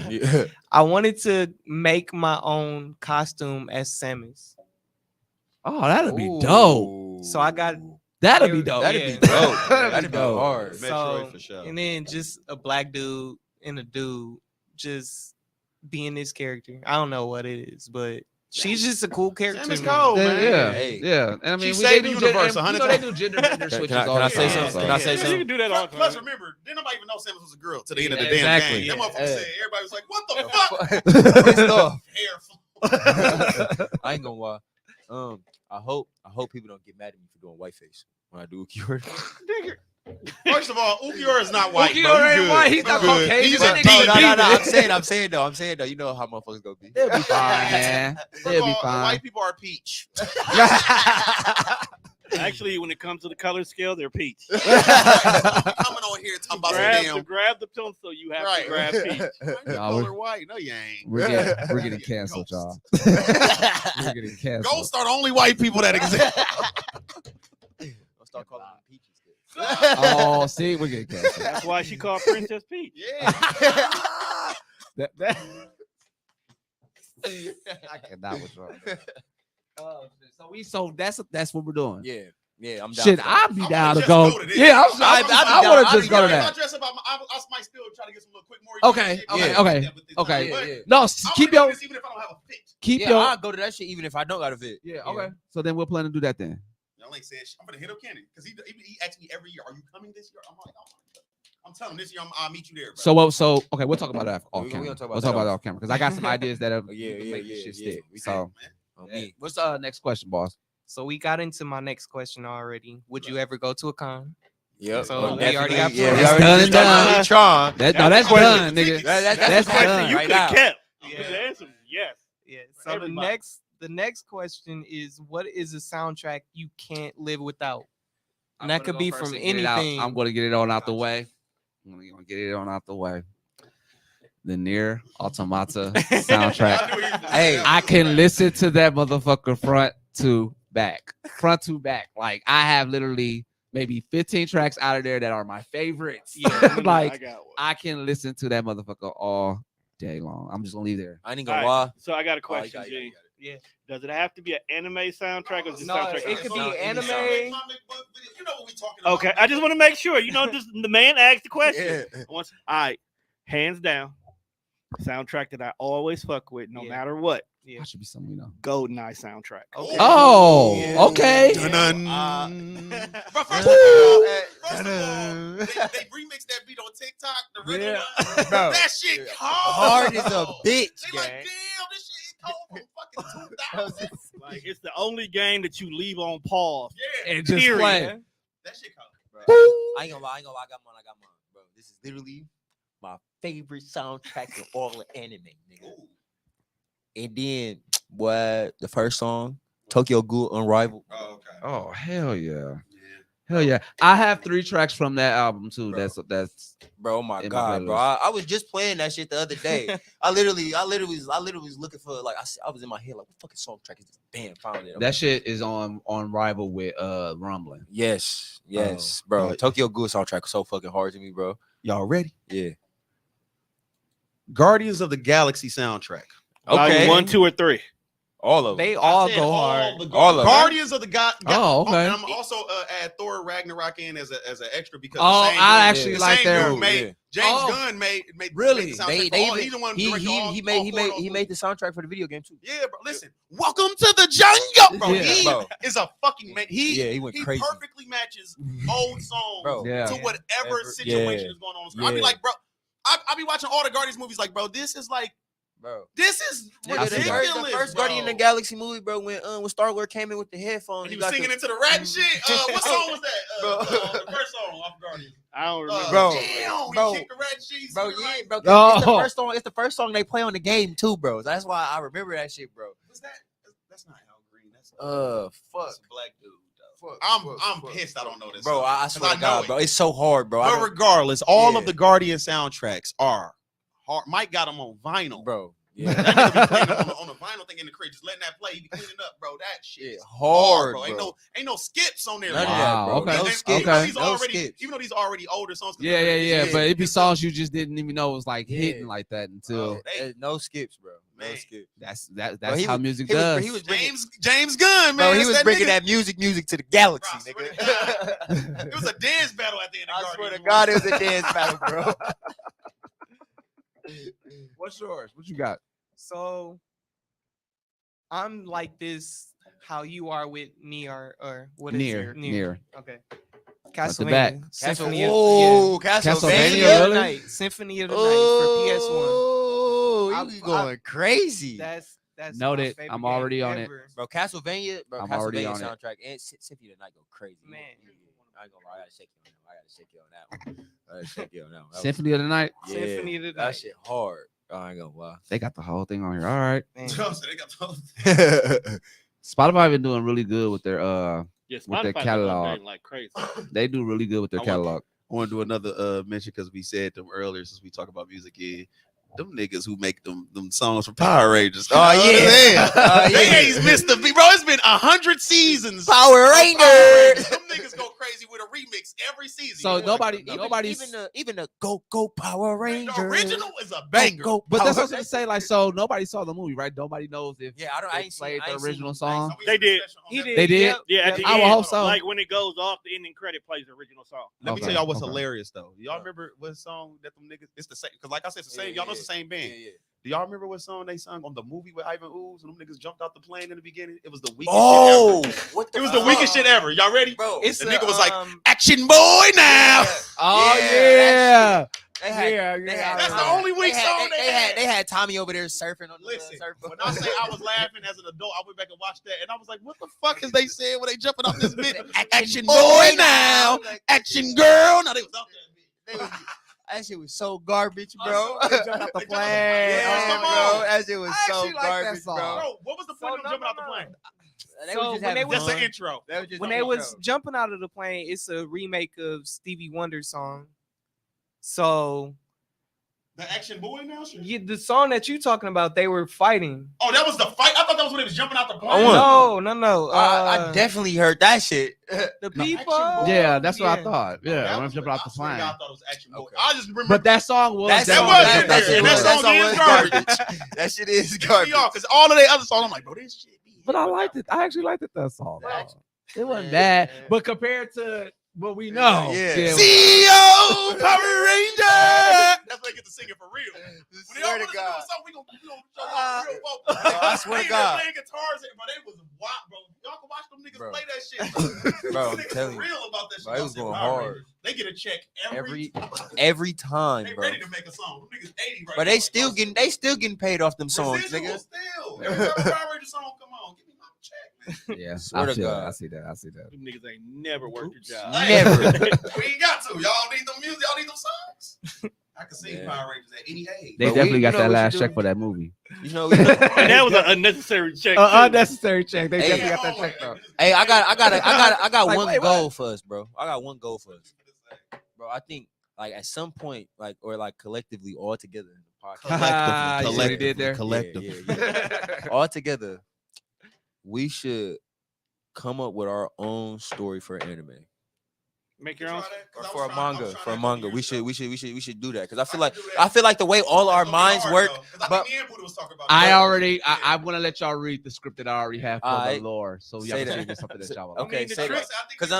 Yeah. I wanted to make my own costume as Samus. Oh, that'd be dope. Ooh. So I got That'd be dope. That'd Yeah. be dope. That'd That'd be be dope. hard. Metroid so, for sure. and then just a black dude and a dude just being this character. I don't know what it is, but she's just a cool character. Samus to me. Cole, man. Yeah. Hey. Yeah. And I mean, She they saved do the gen- universe and, 100 you know, they times. do gender Can switches I- all can I the say time, something? so- Can I say You something? can do that all the Plus, time. remember, didn't nobody even know Samus was a girl to the end of the Yeah, damn exactly. game. That motherfucker Yeah. said, everybody was like, what the fuck? Pissed off. Hair full. I ain't gonna lie. I hope people don't get mad at me for doing whiteface when I do Ukiura. First of all, Ukiura is not white. Ukiura bro. You ain't good. white. He's You not good. Caucasian. He's That a nigga demon. demon. I'm saying though. You know how motherfuckers gonna be. They'll be fine, man. First They'll of be all, fine. White people are peach. Actually, when it comes to the color scale, they're peach. Coming on here talking about some To damn. grab the pencil, you have Right. to grab peach. You Nah, color white. No, you ain't. We're getting canceled, y'all. Ghost. We're getting canceled. Ghosts are the only white people that exist. I'll start calling them peaches. Oh, see, we're getting canceled. That's why she called Princess Peach. Yeah. That I cannot with you. So that's what we're doing. Yeah, I'm down. Shit, for that. I'd be I down wanna to go. just go to this. Yeah, I'd be I down. want to I'd just be go to down. If I that. dress up, I might still try to get some little quick more. Okay, okay. Yeah. No, I'm keep gonna your do this even if I don't have a fit. keep Yeah, your. I'll go to that shit even if I don't got a fit. Yeah, okay. So then we'll plan to do that then. Y'all ain't said shit. I'm gonna hit up Kenny because he asks me every year, "Are you coming this year?" I'm like, I'm telling him this year I'll meet you there. Bro. Okay, we'll talk about that off We camera. gonna talk about We'll that talk about that off- off camera because I got some ideas that Oh, yeah, make this shit yeah. stick. We So, On me. what's next question, boss? So we got into my next question already. Would you ever go to a con? Yep. So we already got yeah, plans. we already Done and started done. Tron. That's done, nigga. That's That's the question done. You right could have now. kept. Yeah. The answer is yes. Yeah. For So everybody. the next question is, what is a soundtrack you can't live without? And that could be from anything. I'm going to get it on out the way. I'm going to get it on out the way. The Nier Automata soundtrack. Hey, I can listen to that motherfucker front to back. Like I have literally maybe 15 tracks out of there that are my favorites. Yeah, I like got one. I can listen to that motherfucker all day long. I'm just gonna leave there. I ain't All gonna right, lie. So I got a Oh, you question, got it, G. Yeah. Does it have to be an anime soundtrack or just No, soundtrack? it could be No, anime. You know what we talking about. Okay, I just want to make sure. You know, just the man asked the question. Yeah. All right, hands down. Soundtrack that I always fuck with, no Yeah. matter what. Yeah. That should be something we know. GoldenEye soundtrack. Okay. Oh, Yeah. okay. Dun-dun. But first Woo. of all, they remixed that beat on TikTok. The regular Yeah. Bro. that shit Yeah. hard Hard as a bitch, They like, gang. damn, this shit is cold from fucking 2000. Like it's the only game that you leave on pause. Yeah, And just Period. play. that shit cold. Bro. I ain't gonna lie, I got mine, bro. This is literally my favorite soundtrack of all the anime, nigga. Ooh. And then, what? The first song, Tokyo Ghoul Unrivaled. Oh, okay. Oh, hell yeah. Yeah. Hell yeah. I have 3 tracks from that album too. Bro. That's Bro, oh my In my god, bro! playlist. I was just playing that shit the other day. I literally was looking for like I was in my head like, what fucking song track is this? Bam, found it. that shit is on Rival with Rumbling. Yes, bro. Oh. Tokyo Ghoul soundtrack was so fucking hard to me, bro. Y'all ready? Yeah. Guardians of the Galaxy soundtrack. Volume 1, 2, or 3. All of them. They all I said go hard. All of them. Guardians of the God. Oh, okay. And I'm also add Thor Ragnarok in as an extra because Oh, the same I dude- actually the like same their- dude made Yeah. James Oh. Gunn made Really? the soundtrack They for all- even he's the one who he directed all- he all made four of those the soundtrack for the video game too. Yeah, bro. Listen, welcome to the jungle, bro. Yeah, He bro. is a fucking man. He went crazy, perfectly matches old songs bro. Yeah. to whatever Ever- situation yeah. is going on. On screen. I be Yeah. like, bro, I be watching all the Guardians movies, like, bro, this is I see that. ridiculous. The first bro. Guardian of the Galaxy movie, bro, when Star Lord came in with the headphones, And he you was got singing the- into the rat and shit. What song was that? Bro. The first song off Guardians. I don't remember. Bro. Damn, Bro. he kicked the rat sheets. Bro, to the yeah, right. bro. Oh. It's the first song. It's the first song they play on the game too, bro. That's why I remember that shit, bro. What's that? That's not Al Green. That's Fuck. that's a black dude. Though. I'm pissed. I don't know this, Bro, song, I 'cause swear to know God, it. bro, it's so hard, bro. I But don't- regardless, all Yeah. of the Guardian soundtracks are hard. Mike got them on vinyl. bro. That Yeah, nigga be playing them on the vinyl thing in the crate, just letting that play. He be cleaning up, bro. That shit yeah, is hard, bro. bro. Ain't no skips on there. None of bro. that, Wow, bro. okay. No And skips. even though these No already, skips. even though these already older songs. 'cause Yeah, they're- but it'd be it's- songs you just didn't even know was like Yeah. hitting like that until Bro, There's no skips, bro. No Man. skips. that's Bro, he how was- music he was- does. he was bringing- James Gunn, man. Bro, he That's was that bringing nigga. that music to the galaxy, Bro, I swear nigga. It was a dance battle at the end of I Guardians. swear to God, it was a dance battle, bro. What's yours? What you got? So I'm like this, how you are with Nier, or what is Nier, it? Nier. Okay. Front to back. Castlevania. Symphony of, Oh, Castlevania, Symphony Castlevania. of the really? Night. Symphony of the Night for Oh, I- you be going crazy, PS1. That's Noted. my favorite I'm game already on it. ever. bro. Castlevania, bro. I'm already Castlevania on it. soundtrack and Symphony of the Night go crazy, Man. I ain't gonna lie, I gotta shake you on that one. I gotta shake you on that one. That was- Symphony of the Night. Yeah, Symphony of the that Night. shit hard. I ain't gonna lie. They got the whole thing on here. All right. Man. So they got those- Spotify been doing really good with their Yeah, with their Spotify catalog. does like crazy. they do really good with their I want- catalog. I want to do another mention because we said them earlier since we talk about music. Yeah, them niggas who make them songs for Power Rangers. Oh, yeah. Oh, They yeah. ain't missed the beat, bro. It's been 100 seasons. Power of Rangers. Them niggas go crazy with a remix every season. So You know, nobody- like, nobody's- even the Go Power Rangers. the original is a banger. Go But that's what I was Power- gonna say. Like, so nobody saw the movie, right? Nobody knows if Yeah, I they ain't seen- played I the ain't seen- original I ain't song. So we They did a did. special on He that. did. They did? Yep. Yeah, at the I would end, hope so. like when it goes off, the ending credit plays the original song. Let me Okay, tell y'all what's okay. hilarious though. Y'all remember what song that them niggas? It's the same because, like I said, it's the same. Yeah, Y'all know it's the yeah. same band. Yeah. Do y'all remember what song they sung on the movie with Ivan Ooze when them niggas jumped out the plane in the beginning? It was the weakest Oh, shit ever. what It was the weakest shit ever. Y'all ready? bro. It's The a, nigga was like, um, Action boy now. Oh Yeah, yeah, They had, yeah, they yeah. had, That's the only weak song they had. They had Tommy over there surfing on the Listen, surf. when I say I was laughing as an adult, I went back and watched that, and I was like, "What the fuck is they saying when they jumping off this bitch? Action boy now, Like, action girl." Now they was out there. they was- that shit was so garbage, bro. They jumped out the plane. Yeah, Yeah, come bro, on. that shit was I so actually like that garbage, song. bro. Bro, what was the point of no, jumping no, out the no. plane? They So was just when having they was- Just fun. the intro. They was just when on they the was show. jumping out of the plane, it's a remake of Stevie Wonder's song. So The action boy now. Shit? the song that you talking about, they were fighting. Oh, that was the fight. I thought that was when they was jumping out the plane. I want- No. I definitely heard that shit. The No, people. Action Boy. Yeah, that's what I Yeah. thought. Oh, Yeah, that when I was jumped out the I swear to plane. God, I thought it was action boy. Okay. I just remember. But that song was That That song- was definitely- in there, shit and that was- song is garbage. That shit is Pissed me garbage. off because all of the other songs, I'm like, bro, this shit. be But I hit. liked it. I actually liked it that song. That- It wasn't Yeah. bad. But compared to But we know. Yeah. CEO Power Ranger. That's why I get to sing it for real. When Swear y'all to want to do God. something, we gonna show y'all real vocals. I swear to God. Playing guitars, bro. They was wild, bro. Y'all can watch them niggas Bro. play that shit, bro. Bro, I'm Niggas telling you. real about that shit. Bro, it Y'all was said going Power hard. Rangers. They get a check Every time, They bro. ready to make a song. Them niggas 80 right But now. they still getting paid off them songs, Residual nigga. still. Every time a Power Ranger song come on, give me my check, man. Yeah, Swear I to feel God. that. I see that. I see that. Them niggas ain't never worked a job. Never. We ain't got to. Y'all need them music. Y'all need them songs. I can sing Yeah. Power Rangers at any age. They But definitely you got know that what you last do? check for that movie. You know. And that was an unnecessary check. too. Unnecessary check. They Hey, definitely got that check though. Hey, I got Like, one wait, goal what? for us, bro. I got one goal for us, bro. I think like at some point, like or like collectively, all together in the podcast, Ah, you see what he did there? Yeah. all together, we should come up with our own story for anime. Make your own. Or for a manga, we should do that because I feel like the way all our minds work. But I want to let y'all read the script that I already have for the Alright. lore, so y'all Say can that. see if it's something that y'all will Okay, like. say that. Because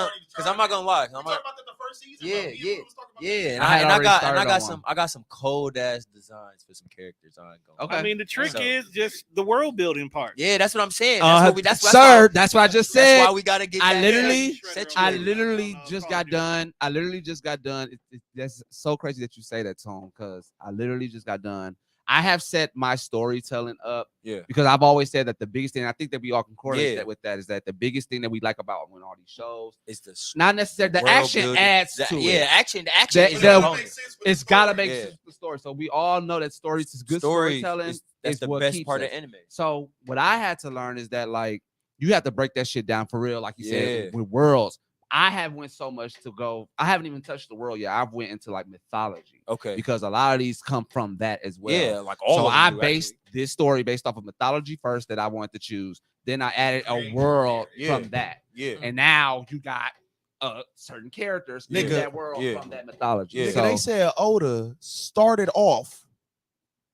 I'm not gonna lie. I'm not, yeah, I had and I already got started on I got some cold ass designs for some characters. I ain't gonna. Okay. I mean, the trick So- is just the world building part. Yeah, that's what I'm saying. That's what we. That's sir, that's what I just That's said. why we gotta get. I that literally- set I you. literally just got done. That's so crazy that you say that, Tone, because I literally just got done. I have set my storytelling up Yeah. because I've always said that the biggest thing, I think that we all can correlate Yeah. that with that, is that the biggest thing that we like about when all these shows, It's the not necessarily the world action building. adds The- to yeah, it. action. The action That- is that- a bonus. It's gotta make Yeah. sense with the story. So we all know that stories is good Story storytelling. that's is the what best keeps part us. of anime. So what I had to learn is that like you have to break that shit down for real, like you Yeah. said, with worlds. I have went so much to go. I haven't even touched the world yet. I've went into like mythology Okay. because a lot of these come from that as well. Yeah, like all So of them I do, based actually. this story based off of mythology first that I wanted to choose. Then I added a world Yeah. from that, Yeah. and now you got certain characters in Nigga, that world yeah. from that mythology. Yeah. Nigga, So, they said Oda started off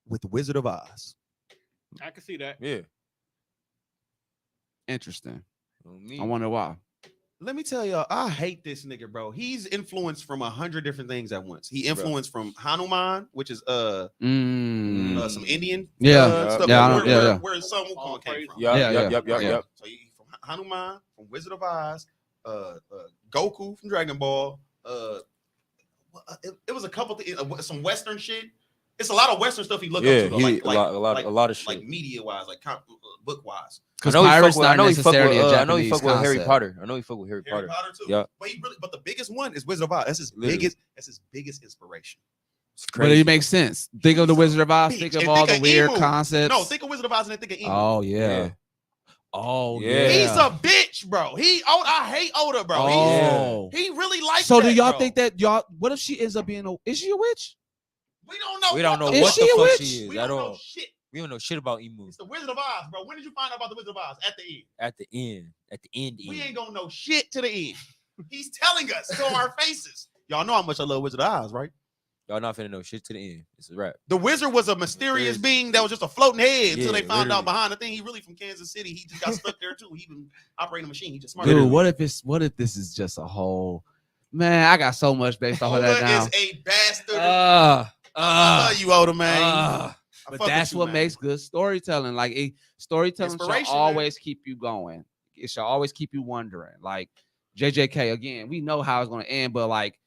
with the Wizard of Oz. I can see that. Yeah. interesting. Me. I wonder why. Let me tell y'all, I hate this nigga, bro. He's influenced from 100 different things at once. He influenced from Hanuman, which is some Indian Yeah. stuff. Yeah, I Where, don't- yeah, where, yeah. where Sun Wukong came from. Yup, Yeah, yup, yeah, yup, yup, yeah. yup. So he from Hanuman, from Wizard of Oz, Goku from Dragon Ball. It was a couple things, some Western shit. It's a lot of Western stuff he looked Yeah, up to, though, he, like a lot of shit. like media wise, like book wise. Because I know he pirates fuck with, not I know he fuck with, necessarily a I know he Japanese fuck with Harry concept. Potter. I know he fuck with Harry Harry Potter. Potter too. Yeah. But the biggest one is Wizard of Oz. That's his Literally. biggest inspiration. It's But crazy. it makes sense. Think of the Wizard of Oz. Bitch. Think of And all think the of weird Emu. concepts. No, think of Wizard of Oz and then think of Emu. Oh yeah. Yeah. Oh Yeah. yeah. He's a bitch, bro. I hate Oda, bro. Oh. He really likes So that, do y'all bro. think that y'all? What if she ends up being a? Is she a witch? We don't know. We don't know Is what she the a fuck witch? she is We at don't know all. shit. We don't know shit about Emu. It's the Wizard of Oz, bro. When did you find out about the Wizard of Oz? At the end. At the end. At the end. We ain't gonna know shit to the end. He's telling us to our faces. Y'all know how much I love Wizard of Oz, right? Y'all not finna know shit to the end. It's a wrap. The wizard was a mysterious Mysterious. being that was just a floating head Yeah, until they found literally. out behind the thing. He really from Kansas City. He just got stuck there too. He even operating a machine. He just smart. Dude, what if this is just a whole? Man, I got so much based off of that Oda now. is a bastard. I love you, Oda, man. I But fuck that's with you, what man. makes good storytelling. Like storytelling should Inspiration, man. always keep you going. It should always keep you wondering. Like JJK, again, we know how it's going to end, but like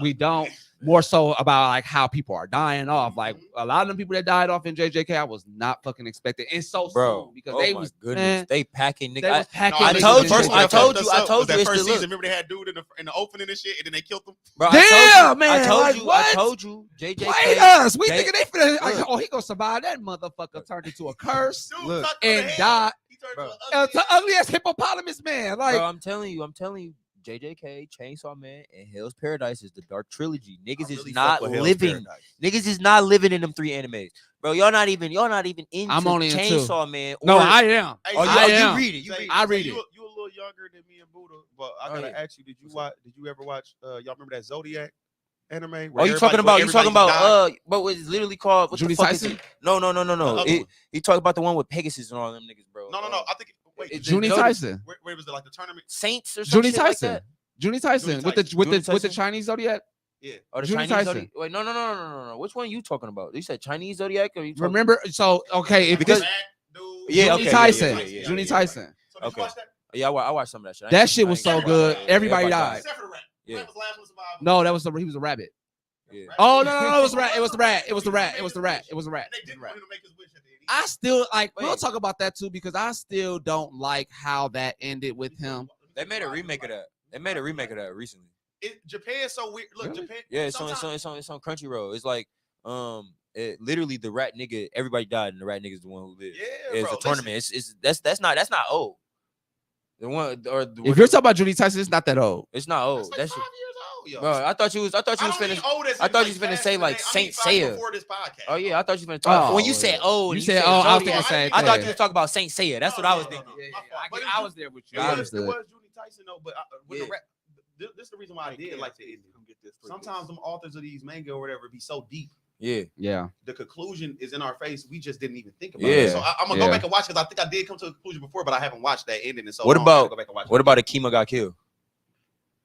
we don't. More so about like how people are dying off. Like a lot of them people that died off in JJK, I was not fucking expecting, and so Bro, soon because oh they my was goodness. man, They packing nigga. they was packing. I niggas told in you, JJK. I told you that it's first the season. look. Remember they had dude in the opening and shit, and then they killed him. Bro, Damn, man, I told like, you, what? I told you, Played JJK. us. We They- thinking they finna, like, Look. oh, he gonna survive. That motherfucker turned into a curse Dude, Look, cut through the and head. died. He turned Bro. to an To ugly ass hippopotamus man. Like Bro, I'm telling you, JJK, Chainsaw Man, and Hell's Paradise is the dark trilogy. Niggas I is really not fuck with Hell's living. Paradise. Niggas is not living in them 3 animes. Bro, y'all not even into I'm only in 2. Chainsaw Man. no, or- I am. Hey, Oh, so I you am. read it. You Say- read it. I read say it. You a little younger than me and Buddha, but I Oh, gotta yeah. ask you: Did you ever watch? Y'all remember that Zodiac anime? Oh, where you talking everybody died? what was literally called what Judy the fuck is Tyson? it? No. The other one. He talked about the one with Pegasus and all them niggas, bro. No. I think. Wait, It's Junie Zodi- Tyson. where was it? Like the tournament? Saints or some Judy shit like Tyson. that. Junie Tyson with Junie the Tyson? Chinese Zodiac. Yeah. Oh, the Junie Chinese Tyson. Zodiac. Wait, no. Which one you talking about? You said Chinese Zodiac, or you talking? Remember? So okay, if Because- this Yeah, Junie okay, Tyson, yeah. Junie Tyson. So did Okay. you watch that? Yeah, I watched some of that shit. That shit was so good. Everybody died. Except for the rat. Yeah. Rat was last one to survive. No, that was he was a rabbit. Yeah. Oh no, it was a rat. It was the rat. It was the rat. It was the rat. It was a rat. And they didn't want him to make his wish at the end. I still like. We'll Wait. talk about that too because I still don't like how that ended with him. They made a remake of that. They made a remake of that recently. Japan's so weird. Look, Really? Japan. Yeah, it's sometimes- on Crunchyroll. It's like literally the rat nigga. Everybody died, and the rat nigga is the one who lived. Yeah, It's bro. a tournament. It's that's not old. The one or the, If you're talking about Junie Tyson, it's not that old. it's not Listen, old. that's like That 5 shit, years old, yo. bro. I thought you was I don't finna. mean old as I in, thought like, you was finna past say, today. like, I mean Saint 5 Seiya. before this podcast. Oh yeah, I thought you was finna talk. Oh, When you said old, You and said, oh, I was Zodiac, thinking same I thought thing. you was talking about Saint Seiya. That's what I was thinking. My fault. But I was there with you. It I was understood. Junie Tyson though, but with Yeah. the rap, this is the reason why I did like the ending. Sometimes them authors of these manga or whatever be so deep. Yeah, Yeah. The conclusion is in our face. We just didn't even think about Yeah. it. So I'm gonna Yeah. go back and watch because I think I did come to a conclusion before, but I haven't watched that ending. And so What long. I gotta about- go back and watch it. what about Akima got killed?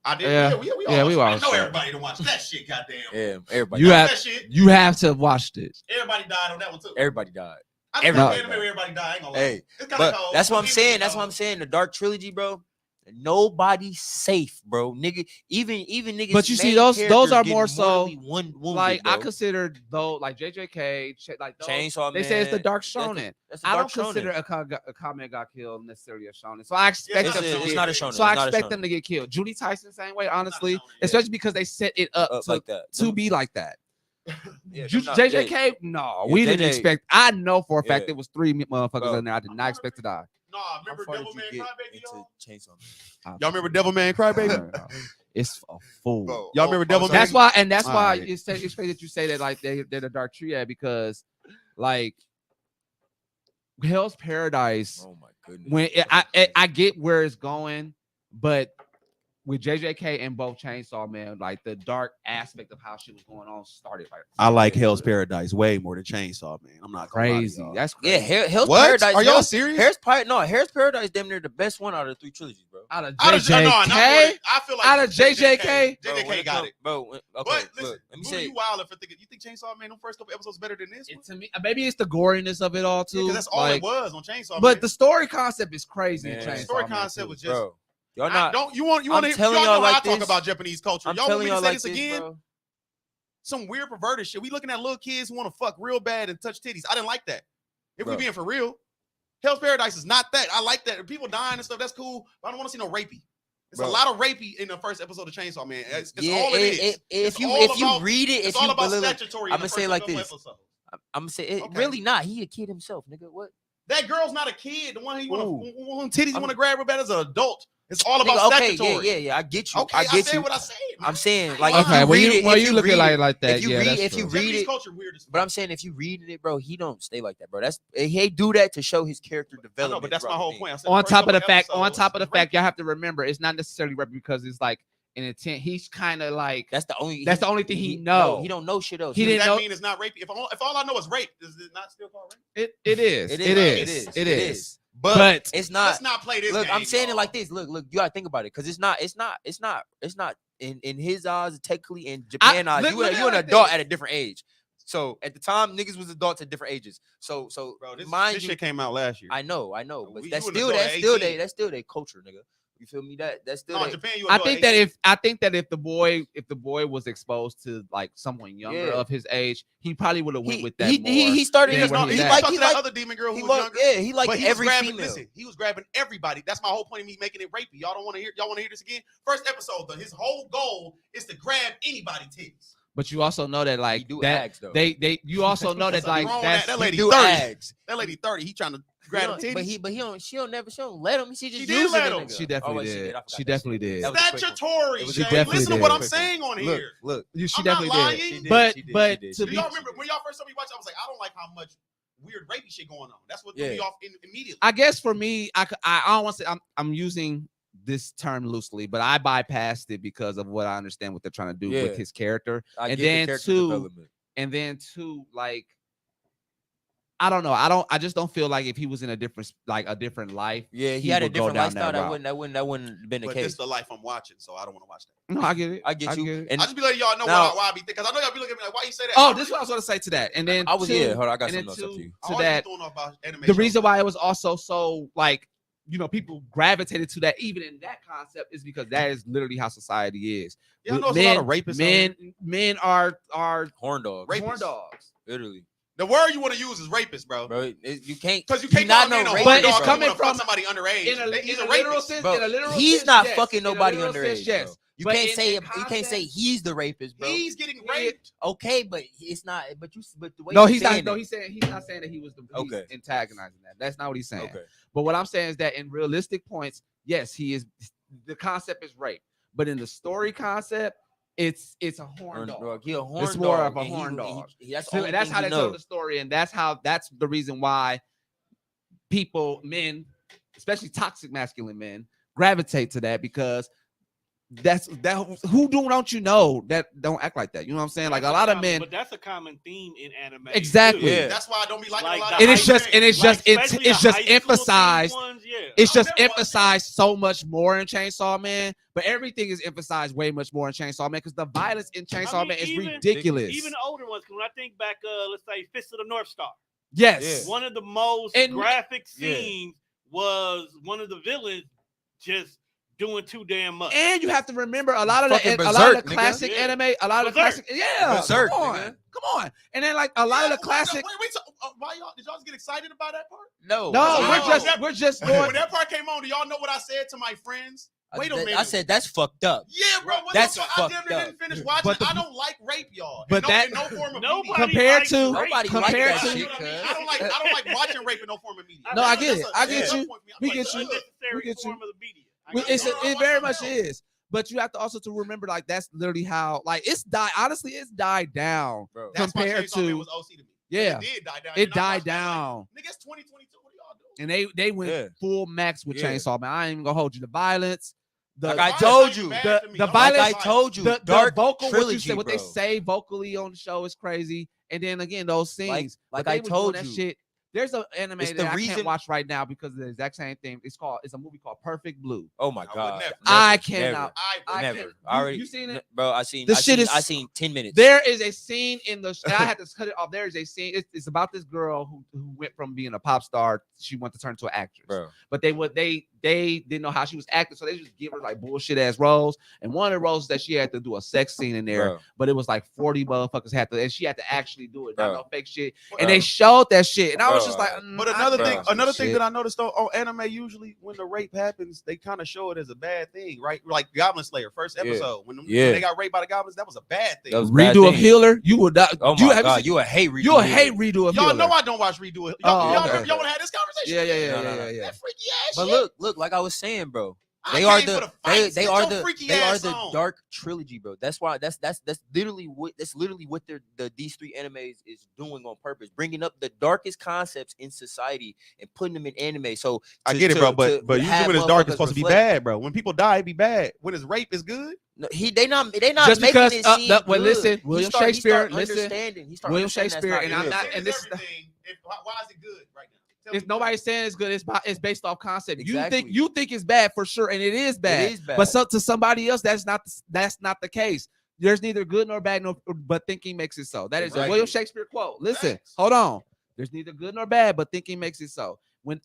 I did. Yeah. Yeah, we Yeah, all we watched all it. I know saw it. everybody to watch that shit. Goddamn. Yeah, everybody. You died. have that shit. you have to have watched it. Everybody died on that one too. Everybody died. I think everybody anime where everybody died. I ain't gonna lie. Hey, It's kinda but cold. that's what I'm It's saying. kinda That's what I'm cold. saying. The Dark Trilogy, bro. Nobody's safe, bro. Nigga, even niggas. But you see, main those characters are get more so, mortally wounded, Like I bro. consider though, like JJK, like those, Chainsaw they Man. say it's the dark That's shonen. That's the I dark don't consider shonen. a comment got killed necessarily a shonen. So I expect It's them a- to it's get, not a shonen. so I It's not a expect shonen. them to get killed. Junie Tyson same way, not a honestly, shonen, yeah. especially because they set it up to, Like that. to be like that. Yeah, Ju- them not- JJK, no, Yeah, we didn't JJ expect. I know for a fact Yeah. there was 3 motherfuckers Bro. in there. I did not expect to die. Nah, How remember far did Devilman you get Crybaby, into y'all? Chainsaw Man? Y'all remember Devilman Crybaby? It's a fool. Bro, Y'all remember Devilman? That's why, and that's why Alright. it's crazy that you say that like they're the dark triad because like Hell's Paradise. Oh my goodness. When I get where it's going, but with JJK and both Chainsaw Man, like the dark aspect of how shit was going on started like I like Hell's Paradise way more than Chainsaw Man. I'm not gonna lie to crazy. y'all. That's Yeah, crazy. Hell's What? Paradise. Are y'all serious? Hell's Paradise, damn near the best one out of the 3 trilogies, bro. Out of Out of, no, JJK, not more than- I feel like Out of JJK? Bro, when JJK got come- it. bro. Okay, But listen, look, let me Buddha, say. you wild for thinking. You think Chainsaw Man, them first couple episodes better than this one? to me, maybe it's the goriness of it all Yeah, too. 'cause that's all like, it was on Chainsaw but Man. the story concept is crazy. in Man. Chainsaw The story Man, concept too. was just. Bro, y'all I not. don't you want I'm to telling y'all know y'all how like I talk this. about Japanese culture. I'm Y'all want telling me to y'all say like this this, again? bro. Some weird perverted shit. We looking at little kids who want to fuck real bad and touch titties. I didn't like that. If we Bro. being for real, Hell's Paradise is not that. I like that. People dying and stuff. That's cool. But I don't want to see no rapey. It's Bro. a lot of rapey in the first episode of Chainsaw Man. It's Yeah, all it is. if you all about- read it, It's if all you about look, statutory. I'ma say it like this. Episode. I'm gonna say it, Okay. really not. He a kid himself, nigga. What? That girl's not a kid. The one who Ooh. want titties you I'm- want to grab her bad as an adult. It's all about Nigga, okay, statutory. yeah. I get you. Okay, I get said you. what I said. Man. I'm saying, like, Okay, if you when read you it, when if you you look read at it, like that, if you yeah, read- that's if you true. read Japanese it- culture weird as fuck. But I'm saying, if you read it, bro, he don't stay like that, bro. That's he do that to show his character I development. know, but that's my throughout the whole thing. point. I said on first top of the couple fact, episodes, y'all have to remember it's not necessarily rap because it's like an intent. He's kind of like That's the only. that's the only thing he No, know. he don't know shit else. He Does didn't that know- mean it's not rape? If all I know is rape, does it not still call rape? It is. It It is. is. It It is. is. But, But It's not. let's not play this. Look, game, I'm saying it y'all. like this. Look, you gotta think about it, because it's not in his eyes, technically in Japan eyes. look You at an it like adult this. at a different age. So at the time, niggas was adults at different ages. So Bro, this mind you, shit came out last year. I know, but We- that's you an still adult at 18. that's still their culture, nigga. You feel me? That's still No, they, Japan, you I adult think at that 18. if the boy was exposed to like someone younger Yeah. of his age, he probably would have went with that he, more. he started than his where own. he's He at. like talked he to that like other demon girl who he was loved, younger. yeah, he like But he was every grabbing. female. Listen, he was grabbing everybody. That's my whole point of me making it rapey. Y'all don't want to hear. Y'all want to hear this again? First episode, his whole goal is to grab anybody titties. But you also know that He like do that ags though. they you also know that That's a like grown that's that He lady do 30. ags. That lady 30. He trying to He grab don't- the titties. But he don't. She don't let him. She just She did using let the him. nigga. She definitely Oh, wait, did. I forgot She that definitely shit. did. That was a quick one. Statutory. It was She Shay. definitely Listen to what did. I'm saying on Look, here. look. she I'm definitely not did. lying. She did, But she did, but she did, to Do she be y'all did. remember when y'all first saw me watch? I was like, I don't like how much weird rapey shit going on. That's what Yeah. threw me off immediately. I guess for me, I don't want to say I'm using this term loosely, but I bypassed it because of what I understand what they're trying to do Yeah. with his character. I And get the then character two- development. And then two, like I don't know. I just don't feel like if he was in a different life. Yeah, he had a would go different down lifestyle. that route. That wouldn't been the But case. this is the life I'm watching, so I don't want to watch that. No, I get it. I get you. Get it. And I just be letting y'all know now- why I be thinking. Because I know y'all be looking at me like, why you say that? Oh, this is what I was going to say to that. And then I was to, hold on, I got and then something else up to you. I to always be that, throwing off about anime the shows. reason why it was also so like, people gravitated to that even in that concept is because that is literally how society is. Yeah, I know it's a lot of rapists. Men are Horn dog. Rapists. horn dogs. Literally. The word you want to use is rapist, bro. Bro, you can't. Because you can't not call a man know a rape. horn But it's dog coming if you wanna from- fuck somebody underage. In a He's a literal rapist. sense, Bro, in a literal he's sense, not yes. fucking In a nobody literal underage. sense, yes. Bro. You But can't in say the you can't say concept- he's the rapist, bro. He's getting Yeah. raped. Okay, but it's not. But the way No, you're he's not. saying No, it- he's not saying that he was he's Okay. antagonizing that. That's not what he's saying. Okay. But what I'm saying is that in realistic points, yes, he is. The concept is rape, but in the story concept, it's a horn dog. He a horn It's more dog, of a and horn dog. That's So the that's how they tell know. the story, and that's the reason why men, especially toxic masculine men, gravitate to that because don't you know that don't act like that? You know what I'm saying? Like a lot of men. But that's a common theme in anime. Exactly. too. Yeah. That's why I don't be liking Like a lot the of And it's hype just men. and it's Like, just it's especially it's the just high school emphasized. themed ones, yeah. It's I've just never watched emphasized so much more in Chainsaw Man, but everything is emphasized way much more in Chainsaw Man because the violence in Chainsaw mean, Man is even- ridiculous. Even the older ones, 'cause when I think back, let's say Fist of the North Star, yes, one of the most And- graphic Yeah. scenes was one of the villains just doing too damn much. and you have to remember a lot of Fucking the Berserk, nigga. classic Yeah. anime, a lot of the Berserk. classic, yeah, Berserk, come on, nigga. come on, and then like a lot of the Wait, classic. Wait, so, why y'all did y'all get excited about that part? No, No, Wow. we're just When going. that part came on, do y'all know what I said to my friends? Wait a minute. I said that's fucked up. Yeah, bro. What That's the fuck? I damn fucked near up. didn't finish watching. But the- I don't like rape, y'all. But in no form of Nobody media. Compared likes to- rape. Nobody compared like that to- shit, I cuz. don't like watching rape in no form of media. No, I That's get it. I get that's you. a point for me. I'm We like, get ugh. you. Unnecessary We get you. form of the media. It very much is, but you have to also to remember like that's literally how like it's died. Honestly, it's died down. Bro. That's why compared Chainsaw Man to- was OC to me. Yeah, It did die down. it And I died watched that down. like, nigga, it's 2022. What are y'all doing? and they went Yeah. full max with Yeah. Chainsaw Man. I ain't even gonna hold you. The violence, the Like I Violence told ain't you, bad the- to me. the I'm violence- Like I like, told you, the dark vocal, trilogy, what they bro. say vocally on the show is crazy. And then again, those scenes, like but they I was told doing that you. shit. There's an anime It's that the I reason- can't watch right now because of the exact same thing. It's a movie called Perfect Blue. Oh my I would god, never. I cannot. I Never. can't- I already. you seen it? bro? The shit is- I seen 10 minutes. There is a scene in the. And I had to cut it off. There is a scene. It's about this girl who went from being a pop star. She wanted to turn to an actress. bro. But they didn't know how she was acting, so they just give her like bullshit ass roles. And one of the roles that she had to do a sex scene in there, Bro. but it was like 40 motherfuckers had to, and she had to actually do it, not Bro. no fake shit. Bro. And they showed that shit, and I was Bro. just like, But I another can't thing, watch this another thing shit. that I noticed though on anime, usually when the rape happens, they kind of show it as a bad thing, right? Like Goblin Slayer, first Yeah. episode, when Yeah. they got raped by the goblins, that was a bad thing. That was a bad Redo of thing. Healer, you would not. Oh you my have god, seen- you a hate. you a hate Redo of Y'all Healer. know I don't watch Redo it. Oh, Y'all, okay. y'all want to have this conversation? Yeah, yeah, No, yeah, no, no. yeah, yeah. That freaky ass But shit. look, like I was saying, bro. I They are came for the fights. they Get are your the freaky they are ass the on. dark trilogy, bro. That's why that's literally what these three animes is doing on purpose, bringing up the darkest concepts in society and putting them in anime. So I to- get it, to- bro. to But usually have when it's dark, motherfuckers it's supposed to be reflect. bad, bro. When people die, it be bad. When it's rape, it's good. No, they not Just making because, it well, seem good. listen, He William start Shakespeare, listen, understanding. He start William understanding Shakespeare, that's and not I'm good, not- bro. and this is the- Why is it good right now? Tell It's me. nobody's saying it's good. It's based off concept. Exactly. You think it's bad for sure, and it is bad. It is bad. But to somebody else, that's not the case. There's neither good nor bad, but thinking makes it so. That is a Exactly. William Shakespeare quote. Listen, Thanks. hold on. There's neither good nor bad, but thinking makes it so.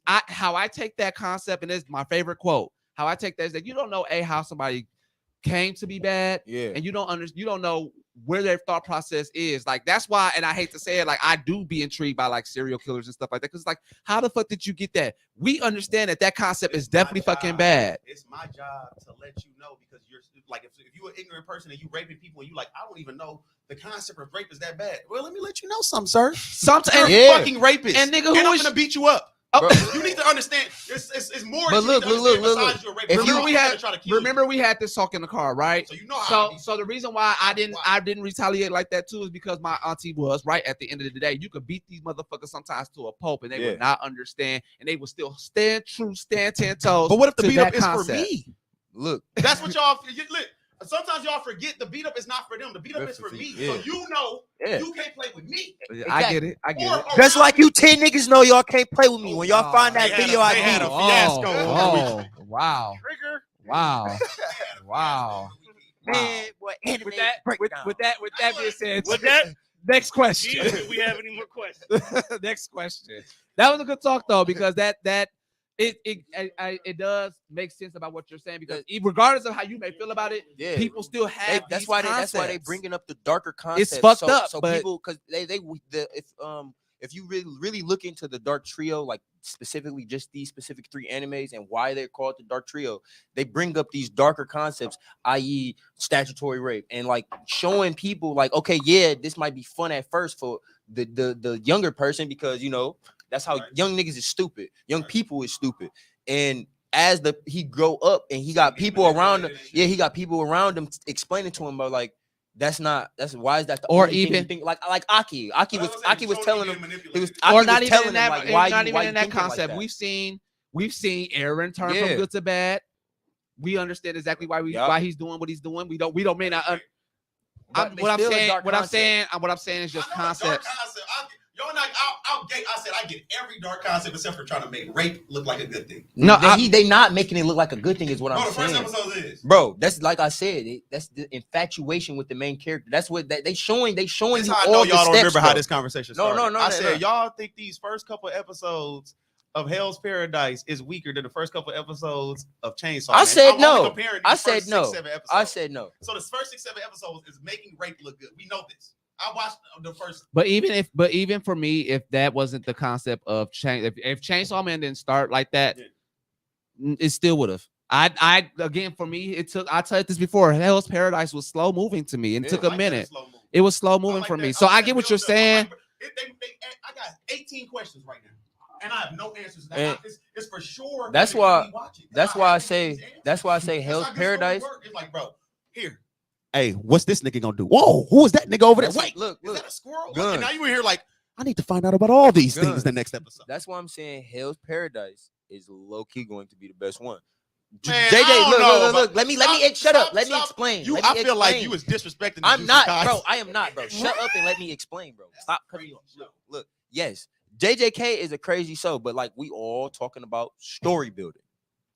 How I take that concept, and it's my favorite quote. How I take that is that you don't know how somebody came to be bad, Yeah. and you don't know where their thought process is. Like that's why, and I hate to say it, like I do be intrigued by like serial killers and stuff like that. Because like, how the fuck did you get that? We understand that concept is It's my definitely fucking job. bad. It's my job to let you know because you're like if you're an ignorant person and you raping people and you like I don't even know the concept of rape is that bad. Well, let me let you know something, sir. Sometimes, You're Yeah. a fucking rapist, And nigga, and who I'm is- gonna beat you up. Oh, Bro. You need to understand. It's more. But you look, need to look, understand look, besides look. you're a rapist. If You're you- not gonna try to kill you. remember we had this talk in the car, right? So you know how. So the reason why I didn't retaliate like that too is because my auntie was right at the end of the day. You could beat these motherfuckers sometimes to a pulp, and they Yeah. would not understand, and they would still stand 10 toes. But what if the to beat up that is concept. for me? Look, That's what y'all. Look, sometimes y'all forget the beat up is not for them. The beat up is for me. So you know you can't play with me. I get it. I get it. Just like you 10 niggas know y'all can't play with me. When y'all find that video, I had beat a it. fiasco. Oh, wow. Trigger. Wow. Wow. Man, boy, With that being said, With that, next question. do we have any more questions? Next question. That was a good talk though, because it does make sense about what you're saying, because regardless of how you may feel about it, people still have that's why they bringing up the darker concepts. It's fucked up, so but people, because if you really look into the Dark Trio, like specifically just these specific 3 animes and why they're called the Dark Trio, they bring up these darker concepts, i.e. statutory rape, and like showing people like, okay, yeah, this might be fun at first for the younger person, because you know that's how young niggas is stupid, young people is stupid, and as he grow up and he got people around him, he got people around him explaining to him about like, why is that the or only even thing you think? like Aki was telling him, or not even in that, like, why not you, even why in that thinking like concept. that? We've seen Aaron turn from good to bad. We understand exactly why he's doing what he's doing. We don't mean that. What I'm saying is just concepts. Y'all not I said I get every dark concept except for trying to make rape look like a good thing. No, they not making it look like a good thing is what I'm saying. The first episode is. Bro, that's like I said, that's the infatuation with the main character. That's what they showing That's you how I all know the y'all steps, don't remember bro. how this conversation started. No, I said y'all think these first couple episodes of Hell's Paradise is weaker than the first couple episodes of Chainsaw Man. I said no. I said no. I said no. So the first 6-7 episodes is making rape look good. We know this. I watched the first. But even for me, if that wasn't the concept of change, if Chainsaw Man didn't start like that, it still would have. I again, for me, I told this before. Hell's Paradise was slow moving to me, and it took a minute. It was slow moving for me. So I get what you're saying. I got 18 questions right now, and I have no answers. It's for sure. That's why I say Hell's Paradise. It's like, bro, here. Hey, what's this nigga gonna do? Whoa, who is that nigga over there? Wait, look, is that a squirrel? Gun. And now you in here like, I need to find out about all these things in the next episode. That's why I'm saying Hell's Paradise is low key going to be the best one. Man, JJ, look. Let me shut up. Let me explain. I feel like you was disrespecting. I'm not, bro. I am not, bro. Shut up and let me explain, bro. Stop cutting me off. Look. Yes, JJK is a crazy show, but like we all talking about story building.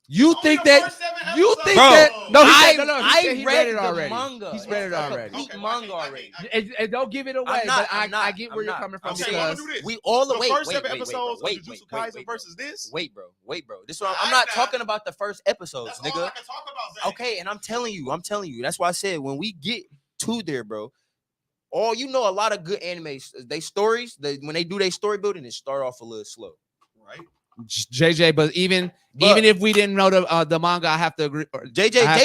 You think that? You think bro, that? No, I read it the already. Manga. He's read it already. Complete manga already. And don't give it away. But I get where you're coming from, because we all the first 7 episodes of Jujutsu Kaisen versus this. Wait, bro. This one. I'm not talking about the first episodes, That's nigga. all I can talk about, Zach. Okay, and I'm telling you. That's why I said when we get to there, bro. A lot of good animes, when they do their story building, it start off a little slow, right? JJ, but even if we didn't know the manga, I have to agree. JJK,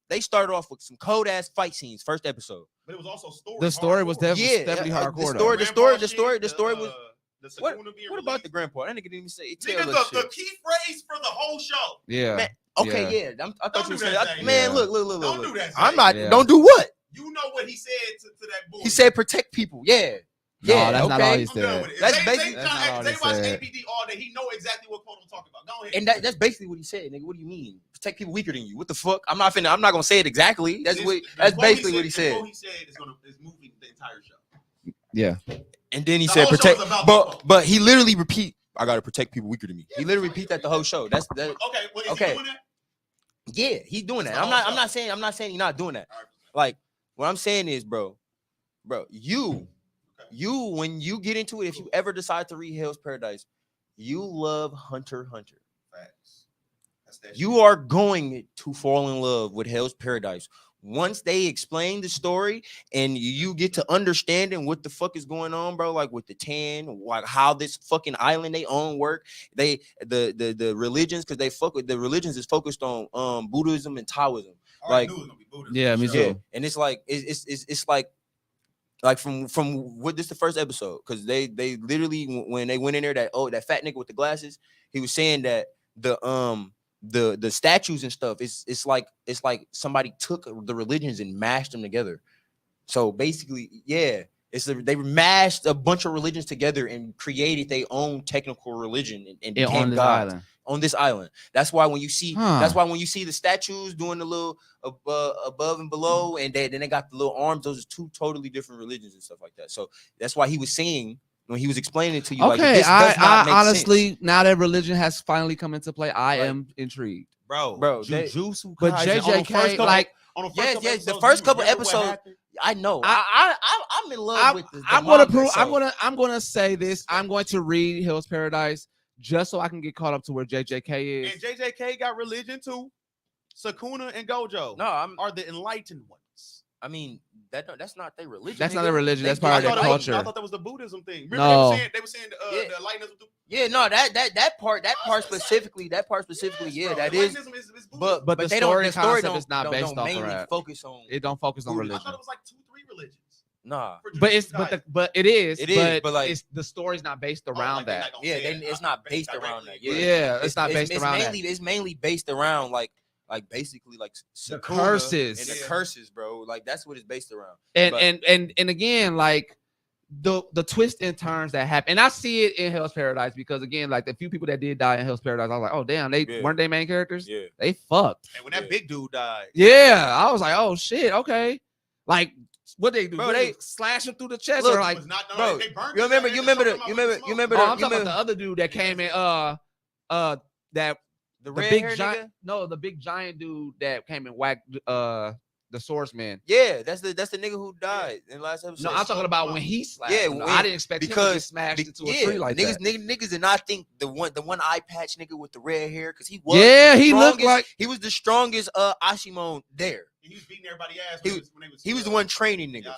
they started off with some cold ass fight scenes first episode. But it was also story. The story was definitely hardcore. The story was. What about the grandpa? That nigga didn't even say it. The key phrase for the whole show. Yeah. Man, okay, yeah. I thought you said, man, look. Don't do that. I'm not. Don't do what? You know what he said to that boy. He said protect people. Yeah. No, that's not all he said. That's basically they watch APD all day. He know exactly what quote I'm talking about. Go ahead. And that's basically what he said, nigga. What do you mean? Protect people weaker than you. What the fuck? I'm not gonna say it exactly. That's basically what he said. What he said is moving the entire show. Yeah. And then he said protect, but he literally repeat, I gotta protect people weaker than me. He literally repeat that the whole show. That's that. Okay. Well, is he doing that? Yeah, he's doing that. I'm not saying he's not doing that. Like what I'm saying is, bro, you when you get into it, if you ever decide to read Hell's Paradise, you love Hunter x Hunter. Facts. You are going to fall in love with Hell's Paradise once they explain the story and you get to understanding what the fuck is going on, bro. Like with the tan, like how this fucking island they own work. The religions, because they fuck with the religions is focused on Buddhism and Taoism. Like yeah, me too. Yeah. And it's like it's like from what this the first episode, because they literally when they went in there, that fat nigga with the glasses, he was saying that the statues and stuff, it's like somebody took the religions and mashed them together. So basically, yeah, they mashed a bunch of religions together and created their own technical religion and became on this gods. island. on this island. That's why when you see Huh. that's why when you see the statues doing the little above and below, and then they got the little arms, those are two totally different religions and stuff like that. So that's why he was saying when he was explaining it to you, like, Okay, this does not I make honestly, sense. now that religion has finally come into play, I Like- am intrigued. Bro, they- Jujutsu But Kaisen, on the JJK, first couple- like, on the first Yes, couple yes, the episodes, first you couple remember what episodes- happened? I know. I'm in love with the I'm gonna manga, prove. so- I'm gonna say this. I'm going to read Hell's Paradise just so I can get caught up to where JJK is. And JJK got religion too. Sakuna and Gojo No, are the enlightened ones. I mean that's not their religion. That's not nigga. their religion, that's They- part of I their thought it was- culture. I thought that was the Buddhism thing. Remember No. they were saying Yeah. the enlightenment. Yeah, no, that part Yes, specifically, yeah, bro, that is. enlightenism is Buddhism. But the they story don't, concept is not don't- based don't off mainly of that. focus on. It don't focus on Buddhism. I religion. thought it was like 2-3 religions. Nah, for But Jujutsu Kaisen. but it is. It is, but, like- it's the story's not based Oh, around like, they're that. not gonna Yeah, say it it's not based directly, around that. but- Yeah, it's not based around that. It's mainly based around like basically like The Sakuna curses. and the Yeah. curses, bro. Like that's what it's based around. And But- and again, like the twists and turns that happen, and I see it in Hell's Paradise because again, like the few people that did die in Hell's Paradise, I was like, oh damn, they Yeah. weren't they main characters? Yeah, They fucked. And when that Yeah. big dude died, Yeah, I was like, oh shit, okay. Like what they do? Bro, What, they- slash him through the chest Look, or it like? was not, no, bro, they burned you his remember- ass, you they remember choked the- him out you with remember- smoke. you remember Oh, the- I'm talking about the other dude that came in. That the the red big hair giant. nigga. No, the big giant dude that came and whacked the swordsman. Yeah, that's the nigga who died in the last episode. No, I'm talking about when he slashed. Yeah, him. when- I didn't expect him to because- get smashed into a yeah, tree like niggas, that. niggas did not think the one eye patch nigga with the red hair because he was Yeah, the he looked strongest- like he was the strongest Ashimon there. He was beating everybody's ass. He when was- when they He was the one training niggas. Yeah.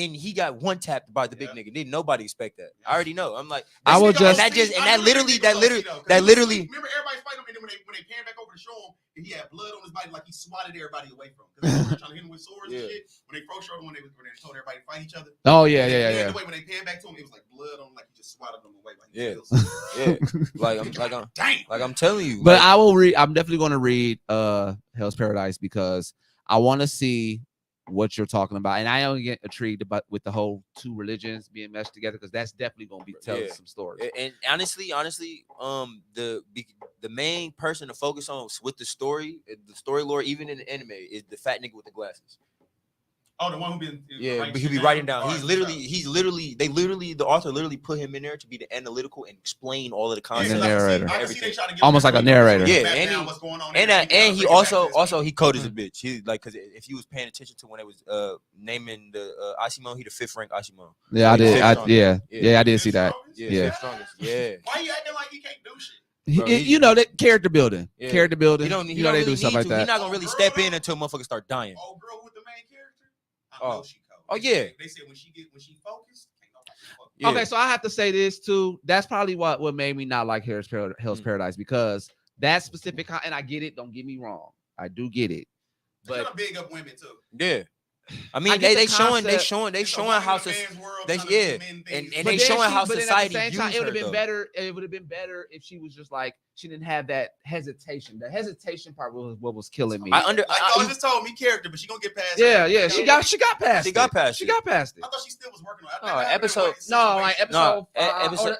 And he got one tapped by the big Yeah. nigga. Didn't nobody expect that. Yeah. I already know. I'm like, I will and just- that just and that literally Remember everybody's fighting him, and then when they panned back over to show him, and he had blood on his body, like he swatted everybody away from him. Because they were trying to hit him with swords Yeah. and shit. When they showed him, when they told everybody to fight each other. Oh yeah, And yeah, then yeah, the way when they panned back to him, it was like blood on him, like he just swatted them away. Like, Yeah. kills. yeah, Dang. like I'm telling you. But like, I will read. I'm definitely going to read Hell's Paradise because I want to see what you're talking about, and I only get intrigued about with the whole two religions being meshed together because that's definitely going to be telling Yeah. some stories. and honestly, the main person to focus on with the story lore, even in the anime, is the fat nigga with the glasses. Oh, the one who been Yeah, but he'll be writing down. He's literally, the author literally put him in there to be the analytical and explain all of the And the concepts. narrator. everything. Almost like a narrator. Yeah, and he also he coded as a bitch. He like because if you was paying attention to when it was naming the Ashimon, he the 5th rank Ashimon. Yeah, I Like, did. fifth I, strongest. yeah, I did see that. Yeah, Yeah. 5th strongest. Yeah. Why you acting like he can't do shit? Bro, he- You know that character building. Yeah. Character building. He don't you know they really do stuff need like to. that. He's not gonna really Oh, step girl, in until motherfuckers start dying. Old girl with the main character. I Oh. know she cold. Oh, yeah. They said when she focused, can't nobody fuck. Yeah. Okay, so I have to say this too. That's probably what made me not like Hell's Mm. Paradise because that specific and I get it. Don't get me wrong. I do get it. But But big up women too. Yeah. I mean, I get they the showing concept. how and they showing how society it views would have her, been though. better. It would have been better if she was just like she didn't have that hesitation. The hesitation part was what was killing me. I Like y'all just told me character, but she gonna get past. Yeah, it. yeah. She got past. She it. got past She it. got past it. I thought she still was working on it. No, I think episode- No, like episode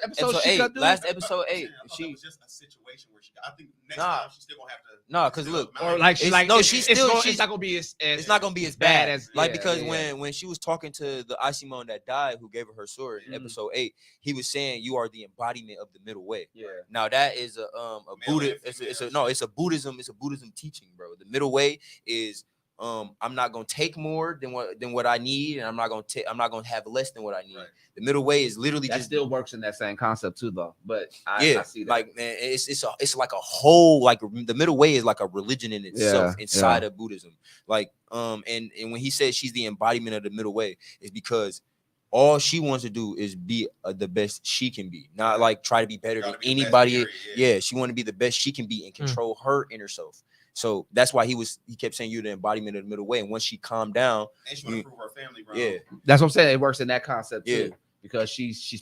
episode she 8, got through. last episode 8. It She was just a situation where she. I think next Nah. time she's still gonna have to. No, 'cause look, Or like It's- like no, it's- she's it's still- gonna- she's- it's not gonna be as it's not gonna be as bad bad as like yeah, because yeah. when she was talking to the Ashimon that died who gave her her sword in Mhm. episode 8, he was saying you are the embodiment of the middle way. Yeah. Now that is a Male Buddha. and It's female. a Buddhism teaching, bro. The middle way is I'm not gonna take more than what I need, and I'm not gonna have less than what I need. Right. The middle way is literally That just still works in that same concept too, though. But I yeah, see that. like man, it's like a whole like the middle way is like a religion in itself Yeah, inside of Buddhism. Like and when he says she's the embodiment of the middle way, is because all she wants to do is be the best she can be, not like try to be better than Gotta be the best, anybody. period, Yeah, she want to be the best she can be and control her inner self. So that's why he kept saying you're the embodiment of the middle way. And once she calmed down, And she want to prove her family, bro. yeah, That's what I'm saying. It works in that concept Yeah. too. Because she's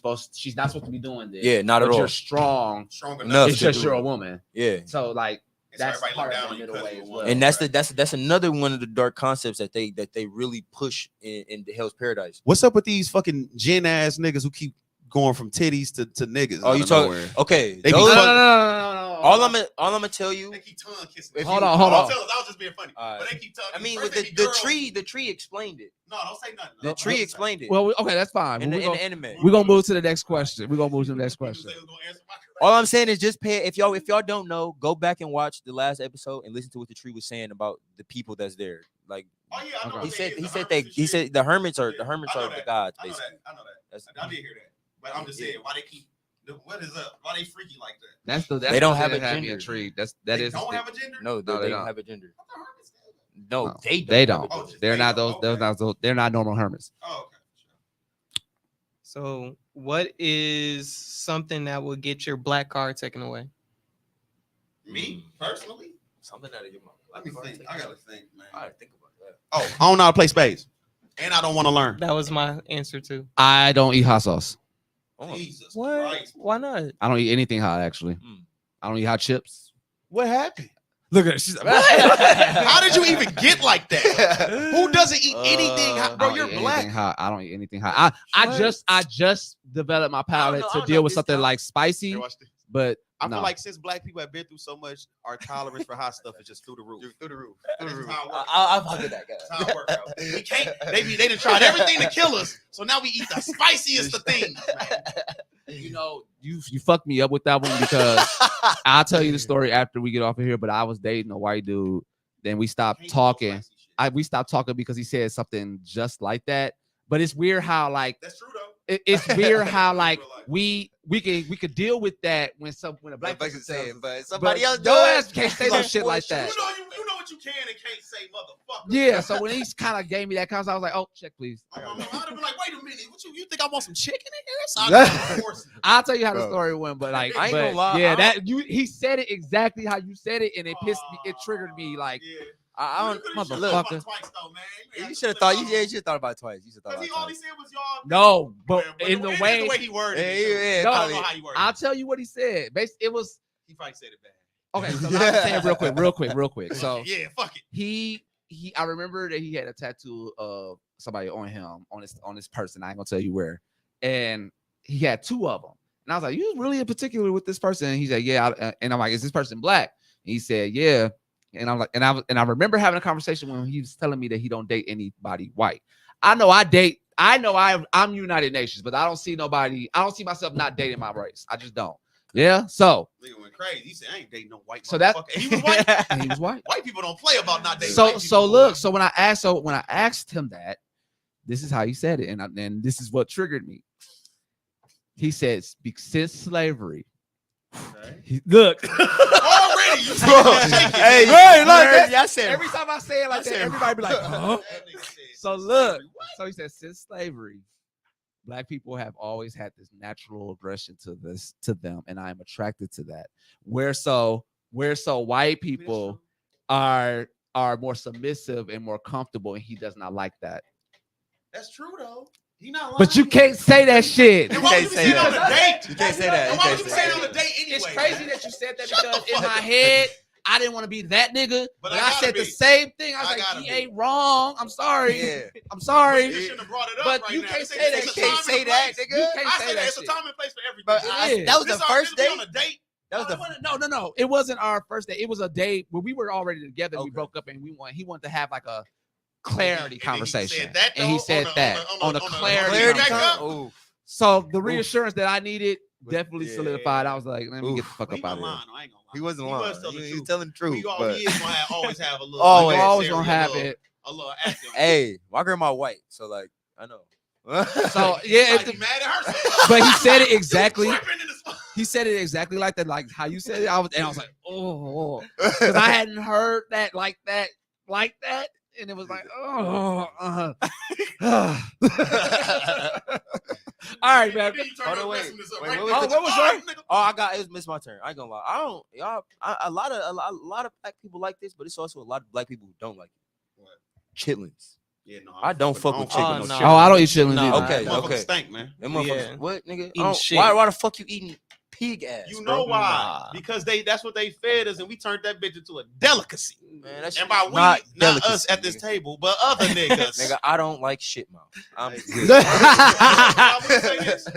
not supposed to be doing this. yeah, not but at all. you're strong. Strong Enough enough. It's to just do you're it. a woman. Yeah. So like And so that's everybody part look of down the on you middle 'cause way you're as a well. woman. And that's another one of the dark concepts that they really push in the Hell's Paradise. What's up with these fucking gen ass niggas who keep going from titties to niggas? Oh, you out of talking? nowhere? Okay, They be those- fucking- No. All I'm gonna tell you. They keep tongue kissing. Hold on. Tell us, I was just being funny. But they keep tongue. I mean, First with they be the girls. tree explained it. No, don't say nothing. The tree explained it. Well, okay, that's fine. in the We're anime. gonna move to the next question. We're gonna move to the next question. All I'm saying is just pay. If y'all don't know, go back and watch the last episode and listen to what the tree was saying about the people that's there. Like Oh yeah, I know. he said they. he said the hermits are Yeah, the hermits I know are the that. gods I know basically. that. I know that. That's, I did hear that. But I'm just saying, why they keep. What is up? Why they freaky like that? That's the. That's They don't the have thing a that had me gender. intrigued. That They is. don't have a gender. no, No, they they don't don't. have a gender. I thought hermits did. No, No, they don't. they have don't. a gender. just They're they not don't. those. They're not normal hermits. Oh, okay. So, what is something that will get your black card taken away? Me personally, Something that get my. let me think. I gotta think, man. I gotta think about that. Oh, I don't know how to play spades, and I don't want to learn. That was my answer too. I don't eat hot sauce. Oh, Jesus What? Christ! Why not? I don't eat anything hot. Actually, Mm. I don't eat hot chips. What happened? Look at her. She's like, How did you even get like that? Who doesn't eat anything hot? I Bro, don't you're eat black. anything hot. I don't eat anything hot. I just developed my palate know- I to don't deal know with this something time. like spicy, Here, watch this. but I no. feel like since black people have been through so much, our tolerance for hot stuff is just through the roof. Through the roof. This is how it works. I'll fuck with that guy. That's how it works out. We can't. They done tried everything to kill us, so now we eat the spiciest of things. Man. you know, you fucked me up with that one because I'll tell you the story after we get off of here. But I was dating a white dude, then we stopped Can't eat talking. spicy shit. We stopped talking because he said something just like that. But it's weird how like That's true though. it's weird how like Real life. we could deal with that when a black person says saying, but but somebody else your does. ass can't say no shit like that. You know what you can and can't say, motherfucker. Yeah, so when he kind of gave me that concept, I was like, "Oh, check, please." I'd have been like, wait a minute, what you think I want some chicken in here? So I'll tell you how the Bro. story went, but like, I ain't but gonna lie, yeah, I he said it exactly how you said it, and it pissed me, it triggered me. Like, yeah. I You don't. could've motherfucker. should've thought twice, though, man. You should have thought. You should have thought about it twice. You should have thought Because about he it all twice. he said was y'all. no, but Man, in the way, he worded Yeah, it. yeah, I probably- don't know how he worded I'll it. tell you what he said. Basically, it was He probably said it bad. okay. So I'll say it real quick. So yeah, fuck it. he I remember that he had a tattoo of somebody on him on this person. I ain't gonna tell you where, and he had two of them. And I was like, "You really in particular with this person?" And he said, "Yeah." And I'm like, "Is this person black?" And he said, "Yeah." And I'm like, and I remember having a conversation when he was telling me that he don't date anybody white. I'm United Nations, but I don't see myself not dating my race. I just don't. Yeah. So Nigga went crazy. He said, I ain't dating no white So that- motherfucker. And he was white. and he was white. White people don't play about not dating So white people. so look, so when I asked him that, this is how he said it, and this is what triggered me. He said, since slavery. Okay. Look. Already, you Hey, Right, like nerd, y'all said Every time I say it like I that, said- everybody be like, huh? So look, so he said, since slavery, black people have always had this natural aggression to them, and I am attracted to that. Where so white people are more submissive and more comfortable, and he does not like that. That's true though. He not lying. But you can't say that shit. And why You would you can't say say it on that. the date? You can't say that. And You why can't would you say say it that. on the date anyway? It's crazy man? that you said that Shut because the in fuck my up. head, I didn't want to be that nigga, but I I gotta said be. the same thing. I I was like, gotta he be. ain't wrong. I'm sorry. Yeah. I'm sorry. You shouldn't have brought it up But right you now. can't It's a- say that. it's a You can't time say and a that, place. nigga. You can't I say say that. that It's a shit. time and place for everything. But It that was This the our- first this be date. on a date. That was the No. It wasn't our first date. It was a date where we were already together. We Okay. broke up, and he wanted to have like a clarity And then he conversation. said that, And he though, said on a- that on on a- a on a- clarity clarity. back conversation. up. Ooh. So the reassurance that I needed definitely Yeah. solidified. I was like, let me get the Oof. fuck He up out wasn't of here. lying. I ain't gonna lie. He wasn't He lying. was telling the He truth. was telling the truth. He But is gonna always have a little. Always. You're always adversary, gonna have it. a little acting. hey, my grandma white, so like I know. So yeah, Like, he mad at her. but he said it exactly. Tripping in this- He said it exactly like that, like how you said it. I was like, oh, because I hadn't heard that like that, and it was like, oh. All right, man. Then you turn Hold around on, wait. messing this up Wait, right what now. was what was All yours? right, nigga. Oh, it was missed my turn. I ain't gonna lie. A lot of black people like this, but it's also a lot of black people who don't like it. What? Chitlins. Yeah, no, I don't fuck with chicken. Oh, No no. chitlins. Oh, I don't eat chitlins No. either. Okay, Motherfuckers okay. stink, man. Them motherfuckers. Yeah. What, nigga? Eating shit. Why the fuck you eating pig ass? You bro? know why? Nah. Because that's what they fed us, and we turned that bitch into a delicacy. Man, that shit And by is we, not delicacy, us at this nigga. table, but other niggas. Nigga, I don't like shit mouth. I'm Hey. good. I would say this.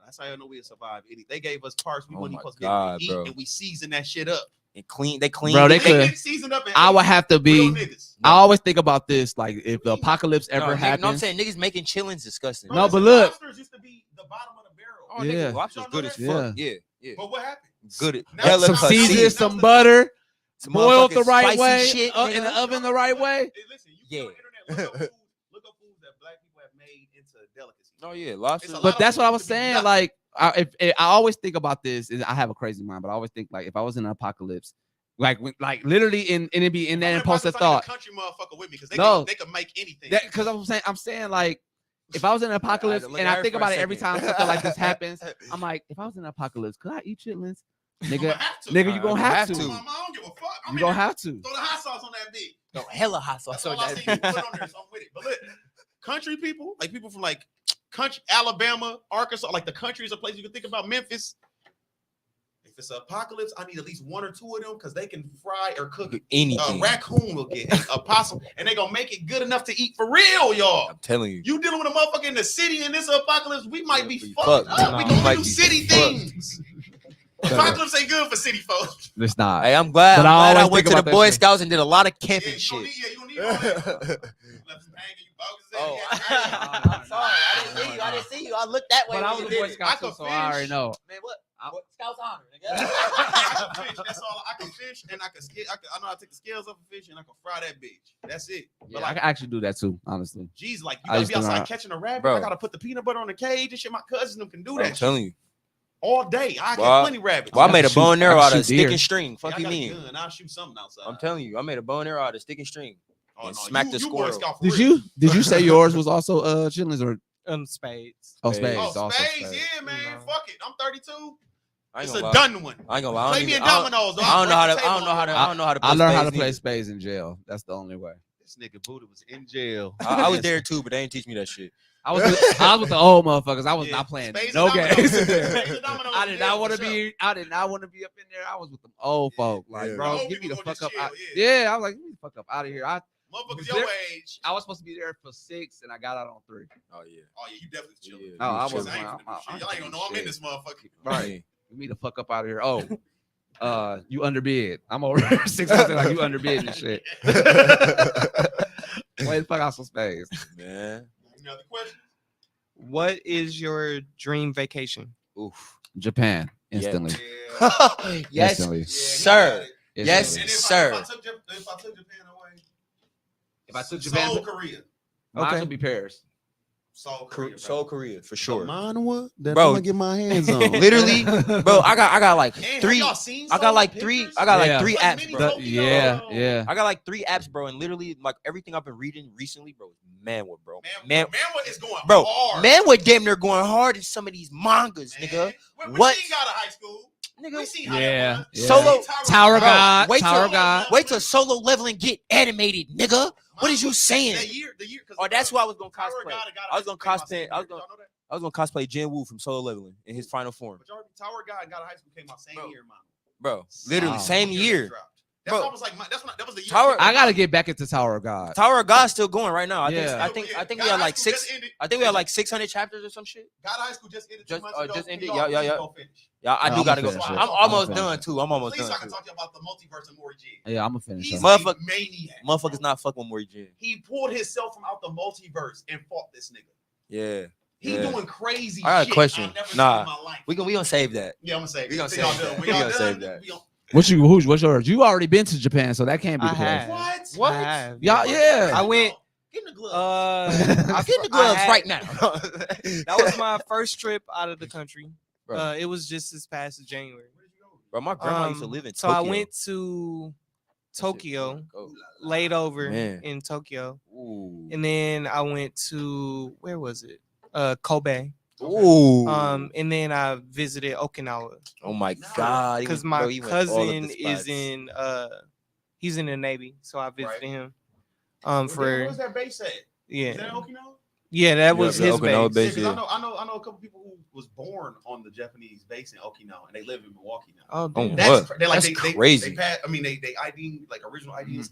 That's how I know we'll survive. They gave us parts we Oh wasn't my supposed to be able God, to eat, bro. and we seasoned that shit up. And they clean. Bro, they They could. get seasoned up. And I would have to real be. niggas. I always think about this, like if the apocalypse No, ever happens. no, I'm saying niggas making chillings disgusting. Bro, No, but listen, look. lobsters used to be the bottom of the barrel. Oh, Yeah. nigga, lobster's Y'all good know as that? fuck. Yeah. But what happened? Good. Now Hella Some it's about seasoning, seasoning. some butter, Some boiled the motherfucking right spicy way, shit, in the nigga. oven the right way. Hey, listen, you go on the internet, look up foods that black people have made into delicacies. Oh yeah, lobster. It's a lot But of that's what I food was to be saying. done. Like, I always think about this. I have a crazy mind, but I always think like if I was in an apocalypse, like literally and it'd be in that impulsive thought. Country motherfucker with me because they No. can make anything. Because I'm saying like if I was in an apocalypse look and at I her think for a about it every second. time something like this happens, I'm like, if I was in an apocalypse, could I eat chitlins? Nigga, have to. nigga, you gonna have to. I don't give a fuck. You gonna have to. Throw the hot sauce on that bitch. No, hella hot sauce That's on all I that. see you put on there, so I'm with it. But look, country people, like people from like country, Alabama, Arkansas, like the country is a place you can think about. Memphis. If it's an apocalypse, I need at least one or two of them because they can fry or cook. Anything. A raccoon will get a possum, and they gonna make it good enough to eat for real, y'all. I'm telling you. You dealing with a motherfucker in the city in this apocalypse, we might be We fucked fucked. up. We Nah, gonna might do be city fucked. things. Apocalypse ain't good for city folks. It's not. Hey, I'm glad. But I I'm glad I always went think to the about that Boy shit. Scouts and did a lot of Yeah, camping you shit. don't need, you don't need all that. Left some hanging, you bogus. Oh, Yeah. I'm sorry. I didn't see you. I looked that way. But I when was you a Boy did it. Scout I too, so could I already finish. know. Man, what? Scouts honor, I can fish. That's all. I can fish and I can scale. I know how to take the scales off a fish and I can fry that bitch. That's it. Yeah, But I like, can actually do that too, honestly. geez, like you I gotta used be to outside know. catching a rabbit. Bro. I gotta put the peanut butter on the cage and shit. My cousins them can do I'm that shit telling you. all day. I Well, get plenty rabbits. Well, I I made a can bow and shoot- I arrow can out of shoot stick deer. and string. Yeah, Fuck I you got a mean? gun. I'll shoot something outside. I'm telling you, I made a bow and arrow out of stick and string. Oh, and no, smack the you Boy squirrel. Scout for Did real. you say yours was also chitlins or Spades. spades? Oh, Also spades, yeah, man. No. Fuck it. I'm 32. I ain't It's gonna a lie. done one. I ain't gonna lie. Play me in I don't- dominoes. Though. I don't know how to. Break I the don't know how to. table I don't know how to. I learned how to spades play neither. spades in jail. That's the only way. This nigga Buddha was in jail. I was there too, but they didn't teach me that shit. I was with the old motherfuckers. I was Yeah, not playing spades no and dominoes. games. Spades and dominoes, I did yeah, not want to for sure. be. I did not want to be up in there. I was with them old folk. Like, Yeah. bro, Old get me the people gonna fuck up. just Out. chill, Yeah, I was like, get me the fuck up out of here. Motherfuckers There- your age. I was supposed to be there for 6, and I got out on 3. Oh yeah. Oh yeah, you definitely chill. Yeah, No, I you wasn't. I ain't chilling. finna do shit. Y'all ain't gonna know I'm in this motherfucker. Right. Get me the fuck up out of here. Oh, you underbid. I'm over here 6 months like you underbid and shit. Play the fuck out some space. Man. Any other questions? What is your dream vacation? Oof. Japan instantly. Yeah. Yes, Instantly. sir. Yes, And sir. if I took Japan away, If I took Seoul, Japan, Korea. mine Okay. would be Paris. Seoul, Korea. bro. Seoul Korea for sure. Manhwa that Bro, I'm gonna get my hands on. Literally, bro. I got like And have three. y'all seen I got Seoul like pictures? three. I got Yeah. like three Like apps, mini bro. Tokyo. Yeah. I got like 3 apps, bro, and literally like everything I've been reading recently, bro. Manhwa, bro. Man, what is going bro. hard? Manhwa damn near going hard in some of these mangas, Man. nigga. We What? seen out of high school. We Nigga, seen how Yeah, that was. yeah. Solo- Tower Bro, God. wait Tower till- God. wait till Solo Leveling get animated, nigga. What is you saying? The year. Oh, that's who I was gonna Tower cosplay. God got I was gonna high school cosplay. came out I was same year. gonna. Y'all know that? I was gonna cosplay Jin Woo from Solo Leveling in his final form, But y'all already- Tower God and God of High School came out same Bro. year, man. bro. Literally Wow. same year. That dropped. That's Bro. almost like that was the year. Tower- I gotta get back into Tower of God. Tower of God's still going right now. I Yeah. think God we of had High like School 6. just ended. I think we had like 600 chapters or some shit. God of High School just ended 2 Just- months ago. just ended. Y'all Yeah. please go finish. Yeah, I No, do I'm gotta gonna go. finish it. I'm I'm almost gonna done too. I'm almost Please, so I done can too. talk to you about the multiverse and Maury J. Yeah, I'm gonna finish He's it. Motherfuck- a maniac. Motherfuckers not fucking with Maury Jin. He pulled himself from out the multiverse and fought this nigga. Yeah. He Yeah. doing crazy I got a shit question. I've never Nah. seen in my life. We gonna save that. Yeah, I'm gonna say. We gonna Y'all save done. that. We We all gonna done. save that. We all- What's yours? You already been to Japan, so that can't be I the place. have. What? I have. Y'all, yeah. I went. Get in the glove. I'm getting the gloves I right had- now. That was my first trip out of the country. Bro. It was just this past January. Bro, my grandma used to live in So Tokyo. I went to Tokyo, Oh, laid over Man. in Tokyo, ooh. and then I went to where was it? Kobe. Ooh. And then I visited Okinawa Oh my God. because my cousin is in he's in the Navy, so I visited Right. him. Where's For that base at? Is that yeah, Okinawa? yeah, that was the his Okinawa base. base. Yeah, 'cause Yeah. I know a couple people who was born on the Japanese base in Okinawa, and they live in Milwaukee now. Oh, Oh, damn. what? They're like, That's they crazy. they ID like original ID and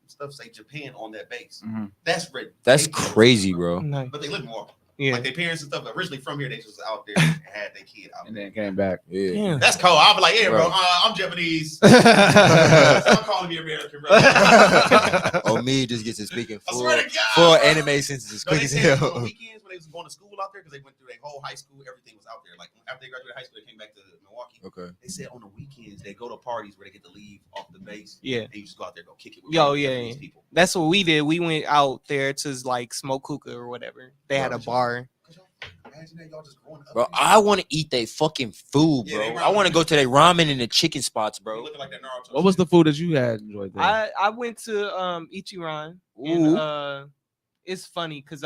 stuff say Japan on that base. Mhm. That's red. That's crazy, bro. Nice. But they live in Milwaukee. Yeah. Like their parents and stuff originally from here, they just was out there and had their kid out And there. then came back. Yeah. Yeah. That's cool. I'll be like, yeah, bro, Bro. I'm Japanese. I'm calling me American, bro. Oh, me just gets to speaking I full, swear to God, full bro. anime sentences No, quick they as said hell. on the weekends when they was going to school out there because they went through their whole high school, everything was out there. Like after they graduated high school, they came back to Milwaukee. Okay. They said on the weekends they go to parties where they get to leave off the base. Yeah. And you just go out there and go kick it with Yo, random yeah, Japanese yeah. people. That's what we did. We went out there to like smoke hookah or whatever. They had a bar. Imagine that y'all just growing up. Bro, I want to eat they fucking food, Yeah, bro. they I want to ramen. go to their ramen and the chicken spots, Bro, bro. looking like that Naruto. What was the shit. food that you had enjoyed there? I went to Ichiran Ooh. and it's funny because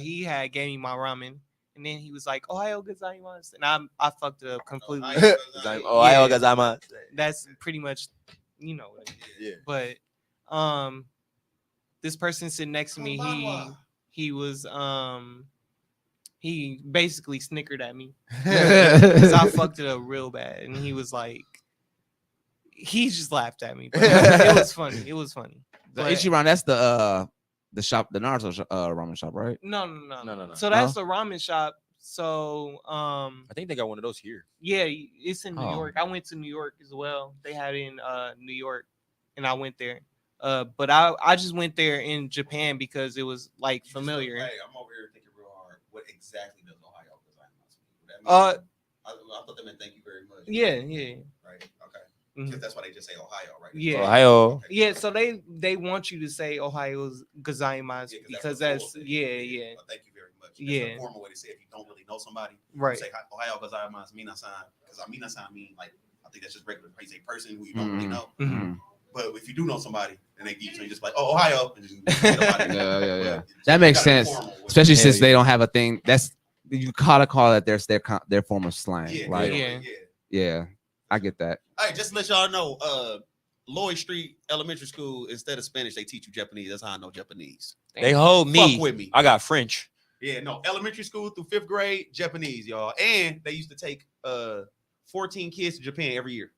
he had gave me my ramen and then he was like Ohio gozaimasu and I fucked it up completely. Ohio Like, gozaimasu. oh, I gozaimasu. That's pretty much what it is. Yeah. But this person sitting next to me, Konbanwa. he was he basically snickered at me because I fucked it up real bad, and he was like, he just laughed at me. But it was funny. It was funny. The But- Ichiran, that's the shop, the Naruto ramen shop, right? No. No. So that's a ramen shop. So I think they got one of those here. yeah, it's in New Oh. York. I went to New York as well. They had it in New York, and I went there. But I just went there in Japan because it was like You just familiar. Hey, I'm over here thinking real hard. What exactly does Ohio gozaimasu mean? That mean? I thought they meant thank you very much. Yeah. Right. Okay. Mhm. Because that's why they just say Ohio, right? Yeah. Ohio. Okay. Yeah, so they want you to say Ohio's gozaimasu Yeah, because the that's full thing. yeah. Well, thank you very much. That's Yeah. the formal way to say if you don't really know somebody. Right. You say Ohio gozaimasu minasan because minasan mean like I think that's just regular how you say person who you don't really know. Mhm. But if you do know somebody and they give you just like Ohio, and just get up out of there. Yeah. But That you makes gotta be sense, formal with it. especially Hell since yeah. they don't have a thing. That's you gotta call it their form of slang. Yeah, Like, Yeah. yeah, I get that. Hey, just to let y'all know, Lloyd Street Elementary School, instead of Spanish, they teach you Japanese. That's how I know Japanese. They hold me. Fuck with me. I got French. Yeah, no, elementary school through 5th grade, Japanese, y'all. And they used to take 14 kids to Japan every year.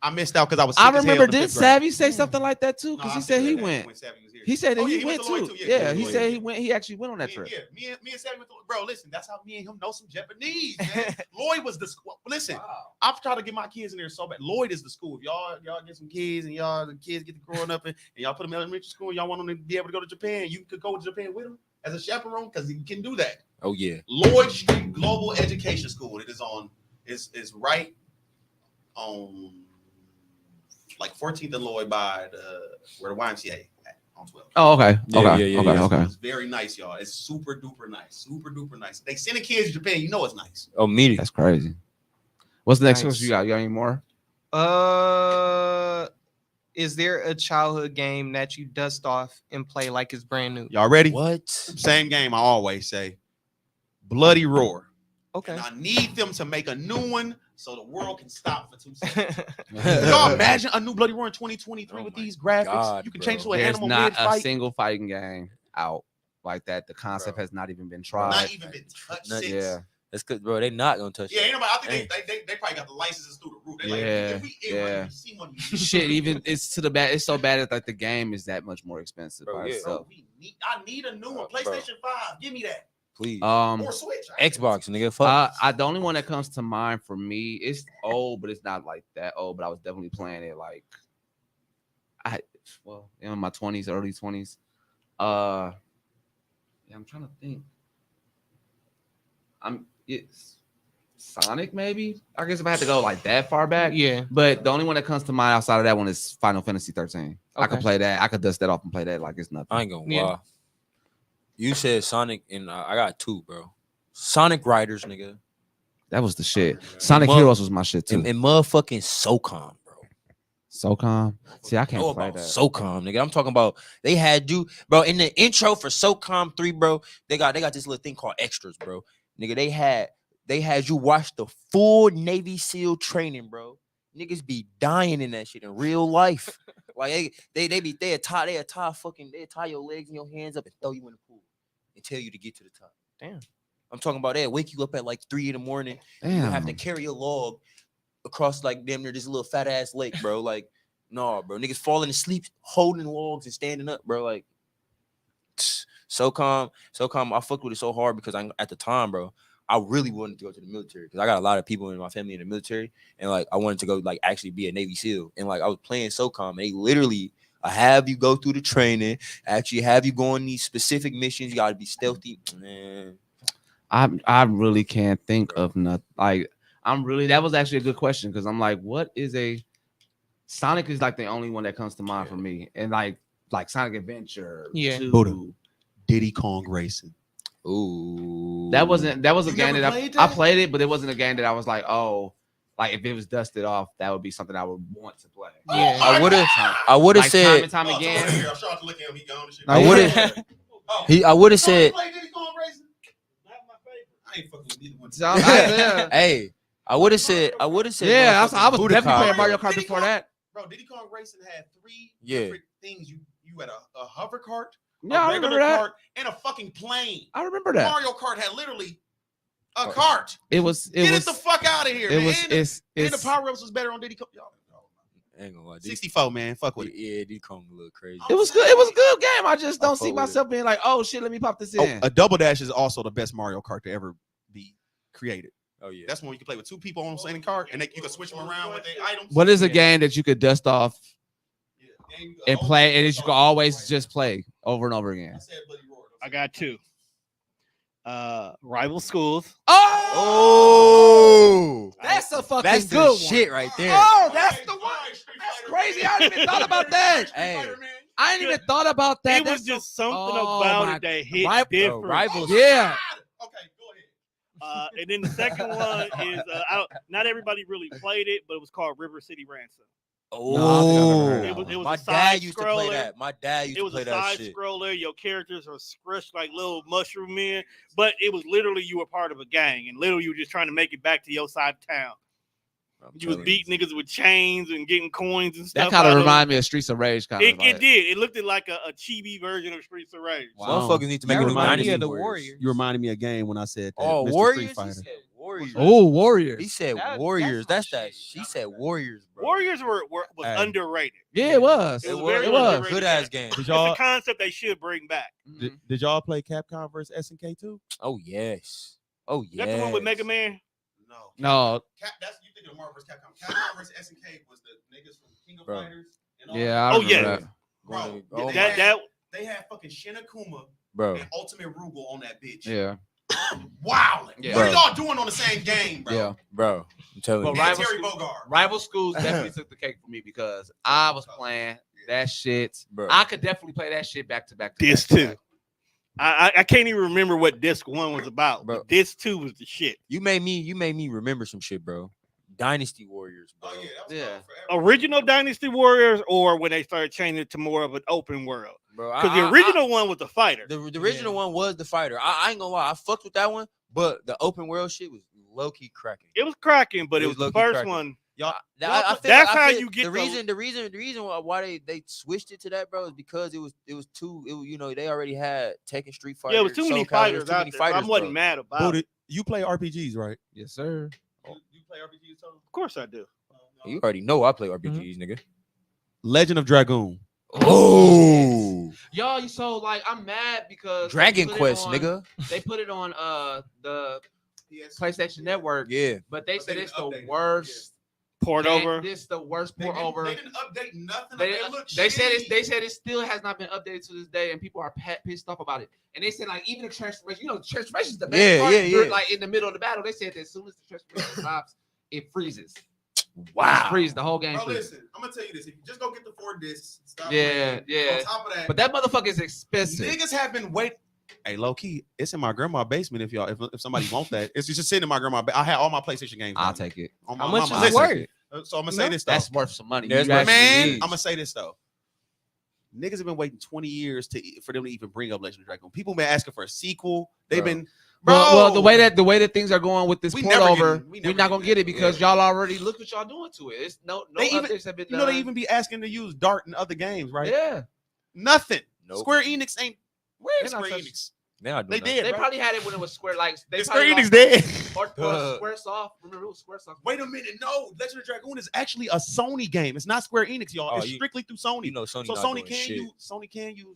I missed out because I was sick I as hell remember. in the Did 5th grade. Savvy say something like that too? No, Because I he said said he that went. when Savvy was here. He said that Oh, yeah, he went to Lloyd, too. too. Yeah, he Lloyd, said yeah. he went. He actually went on that Yeah, trip. yeah, me and Savvy went to, bro, listen, that's how me and him know some Japanese, man. Lloyd was the school. Listen, I've tried to get my kids in there so bad. Lloyd is the school. If y'all get some kids and the kids get to growing up and y'all put them in elementary school, y'all want them to be able to go to Japan, you could go to Japan with them as a chaperone because you can do that. Oh yeah. Lloyd Street Global Education School. It is on. It's right on like 14th and Lloyd by where the YMCA at on 12. Oh, okay. Yeah, Okay. yeah, okay. yeah. Okay. It's very nice, y'all. It's super duper nice. Super duper nice. They sending kids to Japan. You know it's nice. Oh, me. That's crazy. What's the next Nice. question you got? You got any more? Is there a childhood game that you dust off and play like it's brand new? Y'all ready? What? Same game I always say. Bloody Roar. Okay. And I need them to make a new one so the world can stop for 2 seconds. Y'all imagine a new Bloody Roar in 2023 with my these graphics? God, You can bro. change to an There's animal not a mid-fight. single fighting game out like that. The concept Bro. has not even been Not tried. even been touched Not- since. Yeah. That's good, bro. They not gonna touch Yeah, it. ain't nobody. I think they probably got the licenses through the roof. They Yeah, like, if we yeah. see one, Shit, even it's to the bad. It's so bad that like the game is that much more expensive Bro, by yeah. itself. I need a new one. Bro. PlayStation 5. Give me that. Please. Or Switch. Xbox, nigga. Fuck. The only one that comes to mind for me, it's old, but it's not like that old. But I was definitely playing it like in my 20s, early 20s. Yeah, I'm trying to think. It's Sonic, maybe. I guess if I had to go like that far back. Yeah. But the only one that comes to mind outside of that one is Final Fantasy 13. I could Okay. play that. I could dust that off and play that like it's nothing. I ain't gonna Yeah. lie. You said Sonic, and I got two, bro. Sonic Riders, nigga, That was the shit. Sonic Mother- Heroes was my shit too. and motherfucking SOCOM, bro. So calm. See, I can't Know play about that. SOCOM, nigga. I'm talking about they had you, bro. In the intro for SOCOM 3, bro, they got this little thing called extras, bro. Nigga, they had you watch the full Navy SEAL training, bro. Niggas be dying in that shit in real life. Like they tie your legs and your hands up and throw you in the pool and tell you to get to the top. Damn. I'm talking about that. Wake you up at like 3 a.m. You have to Damn. carry a log across like damn near this little fat ass lake, bro. Like, no, bro. Niggas falling asleep, holding logs and standing up, bro. Like, SOCOM. I fucked with it so hard because at the time, bro, I really wanted to go to the military because I got a lot of people in my family in the military, and like I wanted to go like actually be a Navy SEAL, and like I was playing SOCOM, and they literally have you go through the training, actually have you go on these specific missions. You got to be stealthy, man. I really can't think of nothing. Like that was actually a good question because I'm like, what is a Sonic is like the only one that comes to mind for me, and like Sonic Adventure, Yeah. 2. Buddha. Diddy Kong Racing. Ooh, That was a You game never that played I that? played it, but it wasn't a game that I was like, oh, like if it was dusted off, that would be something I would want to play. Yeah. I would have Like said. time and time again. I would have. I would have said. So, yeah. Hey, I would have said. Yeah, I was motherfucking definitely Budokai. playing Mario Kart Diddy before Kong- that. Bro, Diddy Kong Racing had 3 Yeah. different things. You had a hover cart, Yeah, a I regular remember that. cart, and a fucking plane. I remember that. Mario Kart had literally a cart. It was. Get it the fuck out of here, It man. was. and the It's. Power Ups was better on Diddy Kong. Ain't gonna lie, 64, man. Fuck with it. Yeah, Diddy Kong a little crazy. It was good. It was a good game. I just I don't fuck see with it. myself being like, oh shit, let me pop this Oh, in. a double dash is also the best Mario Kart to ever be created. Oh yeah. That's when you can play with 2 people on the same cart, and you can switch them around with their items. What is a Yeah. game that you could dust off Yeah. and play, and that you can always just play over and over again? I said Bloody Roar. I got 2. Rival Schools. Oh, That's a fucking that's good the one. shit right there. Oh, that's the one. That's crazy. I didn't even thought about that. Hey. I didn't even thought about that. It was That's just something oh about my- it that hit Rival- different. Rivals. Yeah. Okay, go ahead. And then the second one is not everybody really played it, but it was called River City Ransom. Oh, It was my a dad side used to play scroller. that. My dad used It to was play a that side shit. scroller. Your characters are squished like little mushroom men, but it was literally you were part of a gang, and literally you were just trying to make it back to your side of town. I'm You was telling beating niggas with chains and getting coins and That stuff. kind out of of reminded me of Streets of Rage. Kind of. it did. It looked like a chibi version of Streets of Rage. Wow. Motherfuckers need to make That a new reminded Dynasty me of the Warriors. Warriors. You reminded me of game when I said that. Oh, Mr. Warriors. Street He Fighter. said Warriors. Oh, Warriors. He said That's Warriors. my That's that. shit. She said Warriors, bro. Warriors was Hey. underrated. Yeah, it was. It was It very was a underrated good ass game. Did It's y'all a concept they should bring back. did y'all play Capcom versus SNK too? Oh yes. Oh Is yeah. that the one with Mega Man? No. No. That's you think of Marvel vs. Capcom. Capcom vs. SNK was the niggas from King of Bro. Fighters. And all Yeah. that. I Oh, remember yeah. that. Bro, Oh, they had fucking Shinakuma Bro. and Ultimate Rugal on that bitch. Yeah. Wow. Yeah. What are Bro. y'all doing on the same game, bro? Yeah. Bro. I'm telling But you. And Rival Terry School- Bogard. Rival Schools definitely took the cake for me because I was playing that shit. Bro. I could definitely play that shit back to back. Disc back to 2. back. I can't even remember what Disc 1 was about, Bro. but Disc 2 was the shit. You made me remember some shit, bro. Dynasty Warriors, bro. Oh, yeah. That was Yeah. gone forever. Original Dynasty Warriors, or when they started changing it to more of an open world? Bro, Because the original one was the fighter. the original one was the fighter. I ain't gonna lie, I fucked with that one, but the open world shit was low key cracking. It was cracking, but It it was was the low-key first cracking. one. Y'all, That's how you get the the- reason why they switched it to that, bro, is because it was you know, they already had Tekken, Street Fighter. Yeah, it was too many Soul Calibur, fighters too out many there. fighters, I wasn't bro. mad about Buddha, it. you play RPGs, right? Yes, sir. You play RPGs, Tony? Of course I do. You already know I play RPGs, nigga. Legend of Dragoon. Oh, Y'all, you so like I'm mad because Dragon they put it Quest, on- nigga. They put it on the PS. PlayStation Network, Yeah, but they But said they it's didn't the update it. worst. Poured game- over. This the worst They pour didn't, over. they didn't update nothing. They, It looked they said shitty. it still has not been updated to this day, and people are pissed off about it. And they said like even the transformation, you know, transformation is the best Yeah, part. yeah, yeah. Like in the middle of the battle, they said that as soon as the transformation stops, it freezes. wow. It freezes the whole game. Bro, freezes. listen, I'm gonna tell you this. If you just go get the 4 discs, stop Yeah, playing. yeah. On top of that, But that motherfucker is expensive. niggas have been waiting. Hey, low key, it's in my grandma's basement. If somebody want that, it's just sitting in my grandma's. I had all my PlayStation games. I'll down there. take it. On How my much mama. is it Listen, worth? So I'm gonna say this though. That's worth some money. That's You worth actually Man, need- I'm gonna say this though. Niggas have been waiting 20 years for them to even bring up Legend of Dragoon. People been asking for a sequel. They've Bro. been, Well, bro. the way that things are going with this We port never over, getting- we we're never not gonna getting get it that. because y'all already look what y'all doing to it. It's no They even- updates have been you done. know, they even be asking to use Dart in other games, right? Yeah, Nothing. Nope. Square Enix ain't. Where's They're not Square touching- Enix? They not They doing did. they bro. probably had it when it was Square. Like they Square probably Enix dead. or Duh. Squaresoft. Remember it was Squaresoft. Wait a minute, no. Legend of Dragoon is actually a Sony game. It's not Square Enix, y'all. Oh, it's you- strictly through Sony. You know, Sony so not Sony doing can shit. use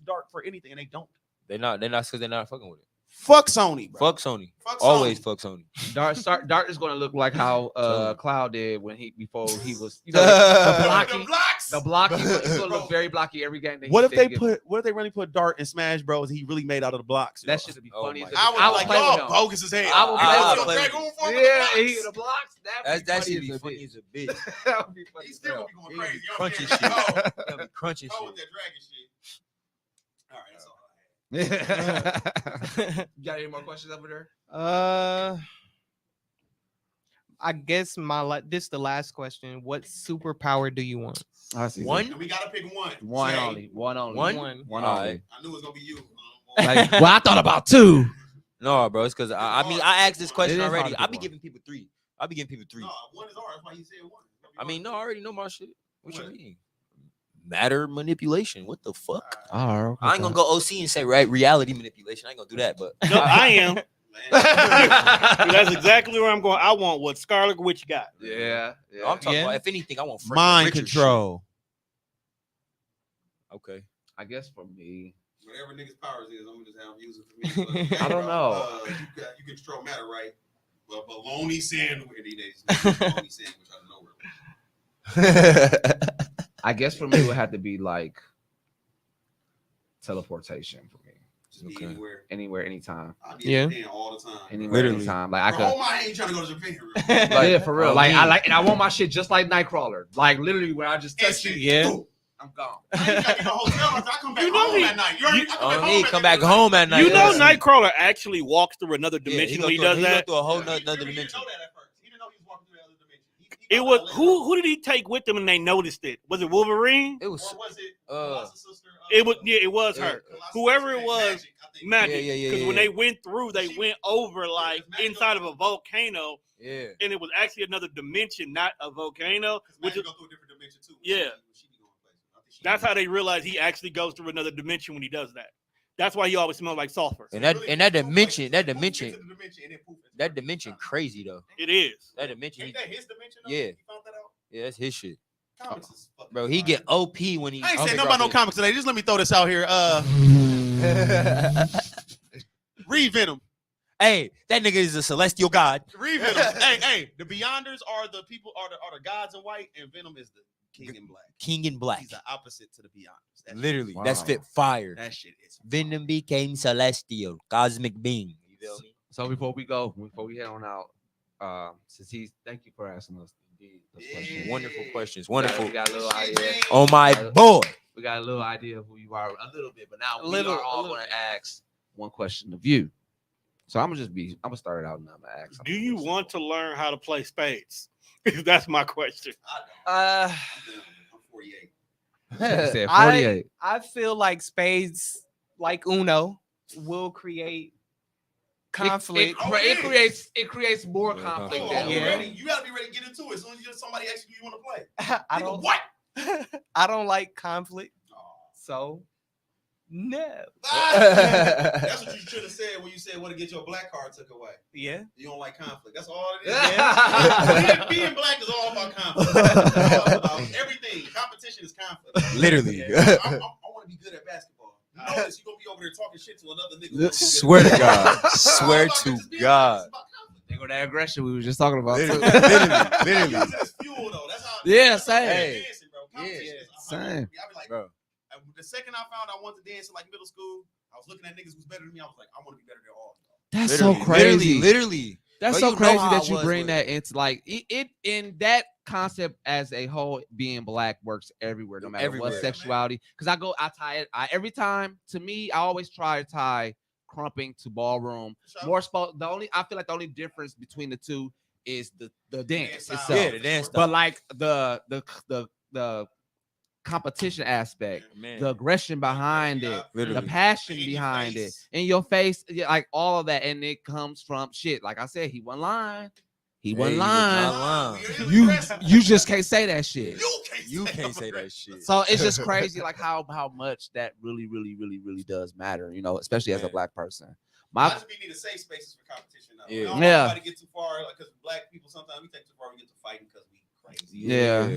Dart for anything, and they don't. They're not because they're not fucking with it. Fuck Sony, bro. Fuck Sony. Fuck Always Sony. fuck Sony. Dart is gonna look like how Tell him. Cloud did when he was the The blocky. blocks. The blocky, he's gonna look very blocky every game. What if they really put Dart in Smash Bros? He really made out of the blocks. That shit would be Oh funny. my as God. a bitch. I was like, play with y'all him. bogus as hell. I would play with him. Dragoon form Yeah, in he in the blocks. That shit should be funny as a bitch. That would be funny. He's as still hell. gonna be going crazy. Crunching shit. shit. That'll be crunching Go with shit. that dragon shit. All right, that's all I had. You got any more questions over there? I guess this is the last question. What superpower do you want? I see. One? And we gotta pick one. One Jay. only. One only. One? One All only. right. I knew it was gonna be you. Like, well, I thought about two. No, bro. It's because I mean I asked this question It is hard already. to I pick be one. giving people three. I be giving people three. No, one is ours. That's why he said one. I mean, no, I already know my shit. What you What? mean? Matter manipulation. What the fuck? Oh, I ain't gonna go OC and say reality manipulation. I ain't gonna do that, but No, I am. Man. That's exactly where I'm going. I want what Scarlet Witch got. Yeah. I'm talking Yeah. about if anything, I want freaking Mind richer control. shit. Okay. I guess for me, Whatever niggas' powers is, I'm gonna just have them use it for me. But, I don't know. You control matter, right? But bologna sandwich. These days, bologna sandwich out of nowhere. I guess for me it would have to be like teleportation for me. Just be Okay. anywhere. Anywhere, anytime. I'll be Yeah. in Japan all the time. Anywhere, Literally. anytime. Like I Bro, could. I ain't trying to go to Japan. Like, yeah, for real. Oh, Like man. I like, and I want my shit just like Nightcrawler. Like literally, when I just touch you, Yeah. I'm gone. I ain't got to get a hotel until I come back You know home he- at night. You already, I Oh, come he back come back home at night. You know, Yeah. Nightcrawler actually walks through another Yeah, dimension go when he through- does go that. through a whole He nother didn't dimension. know that at first. He didn't know he was walking through the other dimension. He It was who did he take with him and they noticed it? Was it Wolverine? It Or was was it uh, sister? It was it was Yeah. her. Whoever it was, Magic. Yeah, Because when yeah. they went through, they went over like inside of a volcano, yeah. and it was actually another dimension, not a volcano. Which is go through a different dimension too. Yeah. that's how they realize he actually goes through another dimension when he does that. That's why he always smells like sulfur. And that dimension, that dimension crazy though. It is. That dimension, Ain't that his dimension? Yeah. He found that out? yeah, that's his shit, Comics is fucking bro. He fire. get OP when he. I ain't saying nothing about no comics today. Just let me throw this out here. Read Venom. Hey, that nigga is a celestial god. Read Venom. hey, the Beyonders are the people, are the gods in white, and Venom is the king in black. King in black. He's the opposite to the Beyonders. That Literally, Wow. that's fit fire. That shit is. Venom became celestial, cosmic being. You feel me? So before we head on out, since thank you for asking us indeed those questions. Yeah. Wonderful questions. Wonderful. We got a little idea. Oh my boy. We got a little idea of who you are, a little bit, but now we little- are all a little going to ask one question of you. So I'm gonna start it out and I'm gonna ask. Do you want to learn how to play spades? That's my question. Uh, I'm 48. He said 48. I feel like spades, like Uno, will create conflict. It creates more Yeah, conflict. Oh, than you Yeah. ready? You gotta be ready to get into it. As soon as somebody asks you, you want to play. I Nigga, don't. what? I don't like conflict, Oh. so no. That's what you should have said when you said want to get your black card took away. Yeah. You don't like conflict. That's all it is. Yeah. Being black is all about conflict. It's all about everything. Competition is conflict. Literally. I want to be good at basketball. You know this, you're gonna be over there talking shit to another nigga. who wants to be Swear good to at God. basketball. Swear It's to just being God. black. It's about conflict. They go that aggression we were just talking about. Literally. too. Literally. Use it as fuel, though. That's how. Yeah, that's how same. I'm dancing, bro. Competition Yeah, is same. I be like, Bro. the second I found I wanted to dance in like middle school, I was looking at niggas who's better than me. I was like, I want to be better than all. That's Literally, so crazy. Literally. That's Bro, so you know crazy how that I you was bring with that into like it in that concept as a whole. Being black works everywhere, no matter Everywhere. what sexuality. Because I tie it. Every time to me, I always try to tie crumping to ballroom. More I feel like the only difference between the two is the dance style. itself. Yeah, the dance But style. like the competition aspect, Man. the aggression behind it, the Literally. passion In your behind it, face. in your face, yeah, like all of that, and it comes from shit. Like I said, he wasn't lying. He wasn't Hey, he was lying. not lying. You just can't say that shit. You can't say that shit. So it's just crazy, like how much that really does matter. You know, especially as a Man. black person. I My just need safe spaces for competition now. Yeah. We don't Yeah. want to get too far, like, because black people sometimes we take too far, we get to fighting because we crazy. Yeah.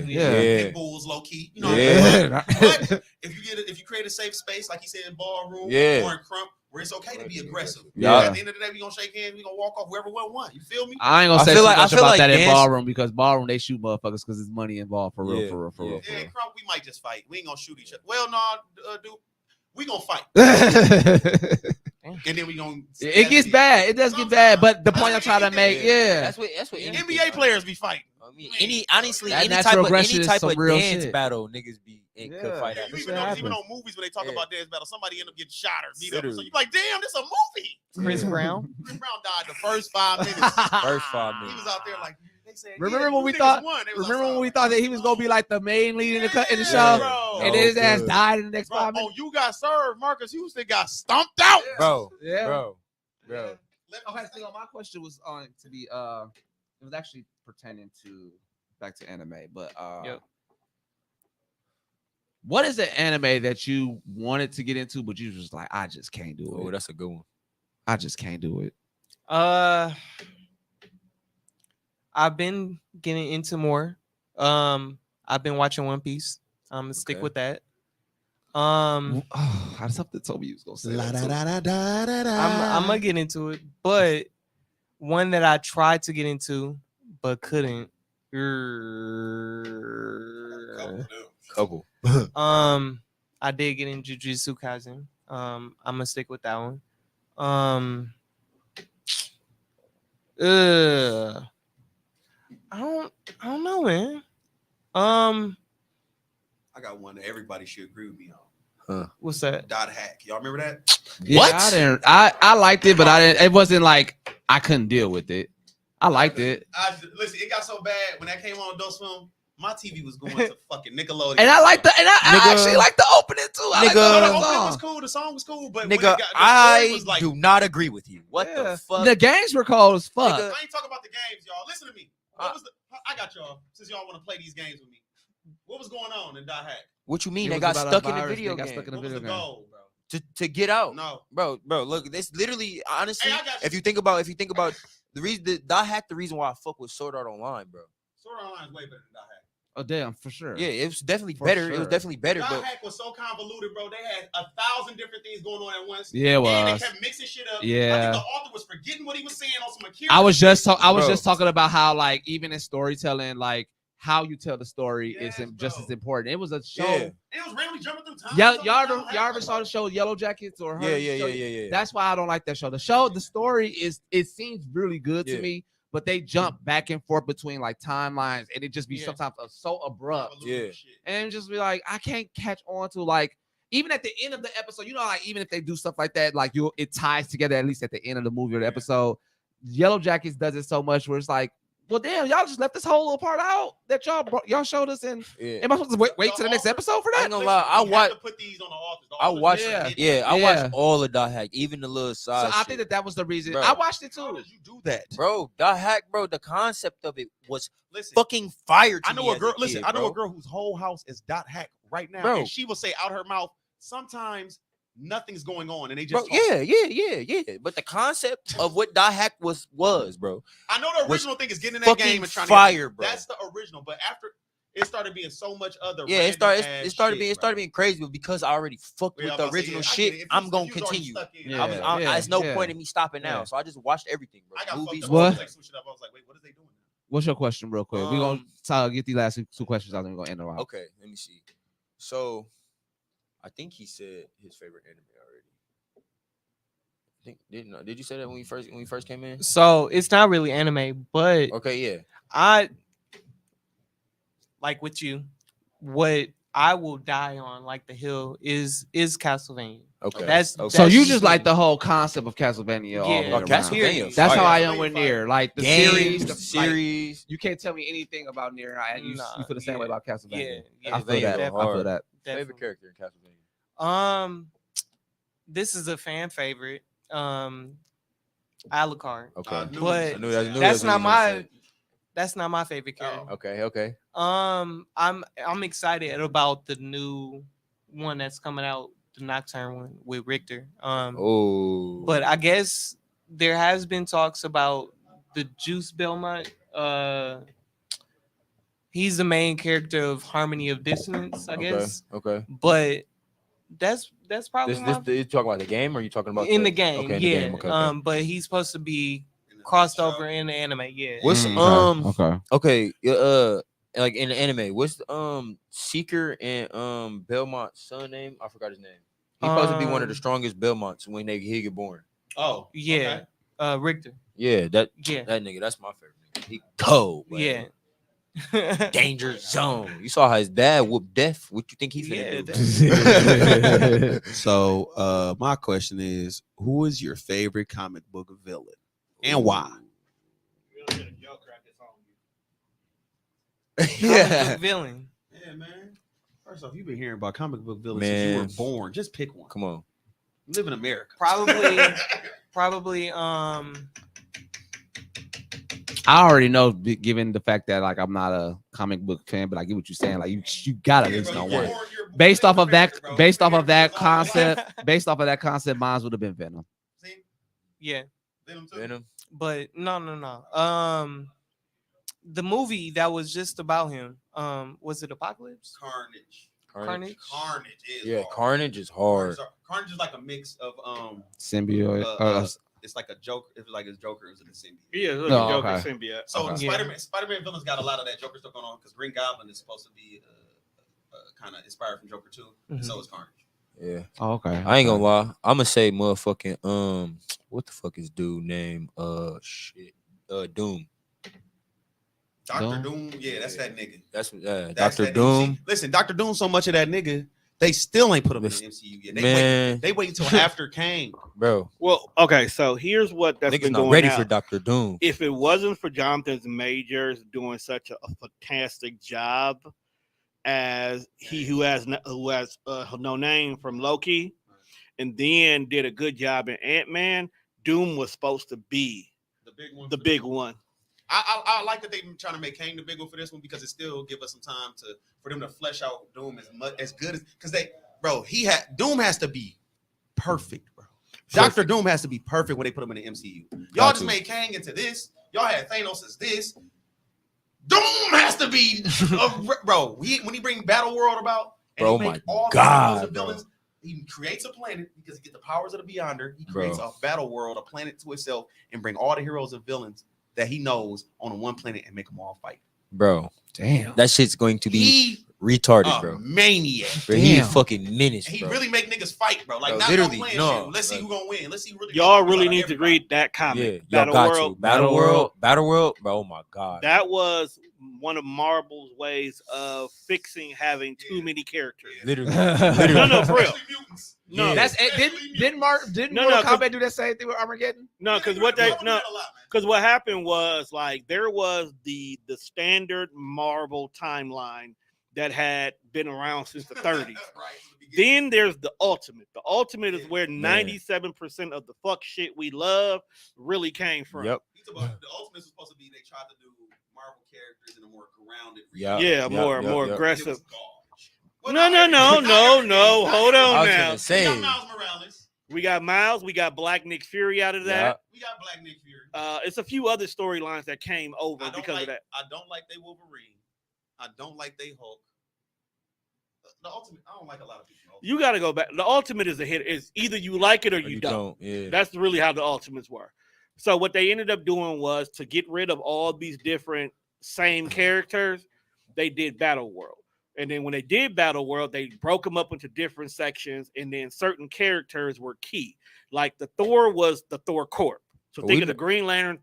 Pit bulls, low key. You know, Yeah. but if you create a safe space, like he said in ballroom, Yeah. or in crump, where it's okay to be aggressive. Yeah. At the end of the day, we gonna shake hands, we gonna walk off whoever won. You feel me? I ain't gonna I say feel too like- I much feel about like that in dance- ballroom because ballroom they shoot motherfuckers because there's money involved for real, Yeah, for real, for yeah. real, for Yeah, real. in crump, we might just fight. We ain't gonna shoot each other. Well, no, dude, we gonna fight, and then we gonna. It gets bad. It does get bad. But the point I'm trying to make, yeah. That's what anything, NBA players be fighting. I mean, honestly, That any natural type aggression of is any type some of real dance shit. battle, niggas could Yeah. fight Yeah, at. you This even notice, happens. even on movies when they talk Yeah. about dance battle, somebody end up getting shot or beat up. So Literally. you like, damn, this a movie. Chris Brown. Chris Brown died the first 5 minutes. First 5 He minutes. was out there like, they said, Remember yeah, when you we niggas thought? won. They was Remember when outside we like, thought that he was gonna be like the main lead in the yeah, show, bro. and his ass good. died in the next Bro, 5 minutes. oh, you got served. Marcus Houston got stomped out. Bro, Yeah. bro. Let me Okay, so my question was on to be it was actually pertaining to back to anime, but Yep. what is an anime that you wanted to get into, but you was just like, I just can't do Oh, it. that's a good one. I just can't do it. I've been getting into more. I've been watching One Piece. I'm gonna stick Okay. with that. I something told me you was gonna say that. too. I'm gonna get into it, but one that I tried to get into but couldn't. Couple. I did get in Jujutsu Kaisen. I'm gonna stick with that one. I don't know, man. I got one that everybody should agree with me on. What's that? Dot hack. Y'all remember that? Yeah, What? I liked it, but I didn't. It wasn't like I couldn't deal with it. I liked it, Listen, it got so bad when that came on Adult Swim. My TV was going to fucking Nickelodeon. and I liked the. And I Nigga. actually liked the opening too. I liked Nigga. No, the the opening song. was cool. The song was cool, but when Nigga, it got, the story I was like, do not agree with you. What Yeah. the fuck? The games were cold as fuck. Nigga. I ain't talking about the games, y'all. Listen to me. What was the? I got y'all. Since y'all want to play these games with me, what was going on in Dot Hack? What you mean? It They was got about a stuck in the virus, they video got game stuck in a What was video the game. goal, bro? to get out. No. Bro, look, this literally, honestly, Hey, I got you. if you think about the reason Dot Hack, the reason why I fuck with Sword Art Online, bro. Sword Art Online is way better than Dot Hack. Oh damn, for sure. Yeah, it was definitely For better. It sure. was definitely better, Dot but Hack was so convoluted, bro. They had 1,000 different things going on at once. Yeah, it And was. they kept mixing shit up. I Yeah. think the author was forgetting what he was saying on some Akira. I was just shit. I was Bro. just talking about how like even in storytelling, like how you tell the story Yes, is just bro. as important. It was a show. Yeah. And it was randomly jumping through time. Yeah, Something y'all Dot Hack, ever saw the show Yellow Jackets or her yeah. show? That's why I don't like that show. The story is it seems really good to Yeah. me, but they jump back and forth between like timelines, and it just be Yeah. sometimes so abrupt, Convoluted Yeah. shit. and just be like I can't catch on to like even at the end of the episode, you know, like even if they do stuff like that, like it ties together at least at the end of the movie or the Yeah. episode. Yellow Jackets does it so much where it's like, well, damn, y'all just left this whole little part out that y'all showed us, and Yeah. am I supposed to wait till the next episode for I that? ain't gonna Listen, lie, I we have watch. to put these on the authors. The I authors watched. just Yeah. did I Yeah. watched all of Dot Hack, even the little So side. I shit. think that was the reason. Bro. I watched it How too. did you do that? Bro, Dot Hack, bro. The concept of it was Listen, fucking fire. To I know me a as girl. kid, Listen, I know bro. a girl whose whole house is Dot Hack right now, Bro. and she will say out her mouth, sometimes nothing's going on, and they Bro, just talk. yeah. But the concept of what Dot Hack was, bro. I know the was original thing is getting in that fucking game and trying fire, to. bro. That's the original, but after it started being so much other. Yeah, it random started ass being crazy, but because I already fucked Yeah, with I'm the about to say, original yeah, I get shit, it. If I'm you- gonna if you was already continue. stuck in, Yeah. There's no yeah. point in me stopping now, Yeah. so I just watched everything, bro. I got Movies, fucked up. What? I was like, switch it up. I was like, wait, what is they doing? What's your question, real quick? We're gonna get these last two questions out, and we're gonna end it off. Okay, let me see. So, I think he said his favorite anime already. Did you say that when we first came in? So it's not really anime, but Okay, yeah. I like with you. What I will die on, like the hill, is Castlevania. Okay. That's okay. So you That's just like me. the whole concept of Castlevania all the way Yeah. around. Castlevania. That's how fire. I am with Nier. Like the series, the series. Like, you can't tell me anything about Nier. You Nah, feel the same way yeah. about Castlevania. Yeah, I feel that. Castlevania I hard. feel that. Favorite definitely. character in Castlevania. This is a fan favorite. Alucard. Okay. But I knew that- That's what not you were gonna my. That's not my favorite Oh. character. Okay. I'm excited about the new one that's coming out, the Nocturne one with Richter. Oh. But I guess there has been talks about the Juice Belmont. He's the main character of Harmony of Dissonance, I guess. Okay. But That's probably You talking about the game, or you talking about in the game. Okay, in yeah. the game. Okay. But he's supposed to be crossed over in the anime. Yeah. What's Okay. like in the anime, what's Seeker and Belmont's son name? I forgot his name. He's supposed to be one of the strongest Belmonts when he get born. Oh, Yeah. okay. Richter. Yeah, that Yeah. nigga, that's my favorite nigga. He cold, man. Yeah. Danger zone. You saw how his dad whooped death. What you think he finna do? So, my question is, who is your favorite comic book villain and why? Yeah. Villain. Yeah, man. First off, you've been hearing about comic book villains since you were Man. born. Just pick one. Come on. You live in America. Probably I already know, given the fact that like I'm not a comic book fan, but I get what you're saying. Like you gotta at least know one. Based off of that concept, mine would have been Venom. yeah. Venom. But no. The movie that was just about him, was it Apocalypse? Carnage. Carnage is hard. Carnage is like a mix of Symbiote. it's like a joke. It's like his Joker is in the symbiote. Yeah, it's No, Joker okay. symbiote. So Okay. Spider-Man villains got a lot of that Joker stuff going on because Green Goblin is supposed to be kind of inspired from Joker too. Mhm. So is Carnage. Yeah. Oh, okay. I ain't gonna lie. I'm gonna say motherfucking what the fuck is dude name? Doom. Dr. Doom, yeah, that's that nigga. That's That's Dr. that Doom. MC. Listen, Dr. Doom, so much of that nigga, they still ain't put him in the MCU yet. They wait until after Kang. Bro, Well, okay, so here's what that's niggas been not going ready out. for Dr. Doom. If it wasn't for Jonathan Majors doing such a fantastic job as he who has no name from Loki, and then did a good job in Ant-Man, Doom was supposed to be the big one. I like that they've been trying to make Kang the big one for this one because it still give us some time for them to flesh out Doom as good as because Doom has to be perfect, bro. Dr. Doom has to be perfect when they put him in the MCU. Y'all just made Kang into this. Y'all had Thanos as this. Doom has to be bro. When he bring Battle World about, and Bro, he make my all God, the heroes and villains, he creates a planet because he get the powers of the Beyonder. He creates a battle world, a planet to itself, and bring all the heroes and villains that he knows on one planet and make them all fight. Bro, Damn. that shit's going to be retarded, bro. Maniac. Bro, he a fucking menace, And he bro. really make niggas fight, bro. Like Bro, not literally, no playing no. shit. Let's see who gonna win. Let's see really. Y'all really need to read that Yeah, comic. y'all got you. Battle World, bro. Oh my God. That was one of Marvel's ways of fixing having too many characters. Literally. No, for real. No, Yeah. That's didn't No, Mortal no, 'cause- Kombat do that same thing with Armageddon? No, because what happened was like there was the standard Marvel timeline that had been around since the 30s. Then there's the ultimate. The ultimate is where 97% of the fuck shit we love really came from. Yep. The ultimate is supposed to be they tried to do Marvel characters in a more grounded. Yeah. More aggressive. Well, No. Hold on I was now. gonna say. We got Miles Morales. We got Miles. We got Black Nick Fury out of that. We got Black Nick Fury. It's a few other storylines that came over because of that. I don't like they Wolverine. I don't like they Hulk. The ultimate, I don't like a lot of people. You got to go back. The ultimate is a hit. It's either you like it or you don't. Yeah. That's really how the ultimates were. So what they ended up doing was to get rid of all these different same characters, they did Battle World. And then when they did Battle World, they broke them up into different sections, and then certain characters were key. Like the Thor was the Thor Corps. So think of the Green Lantern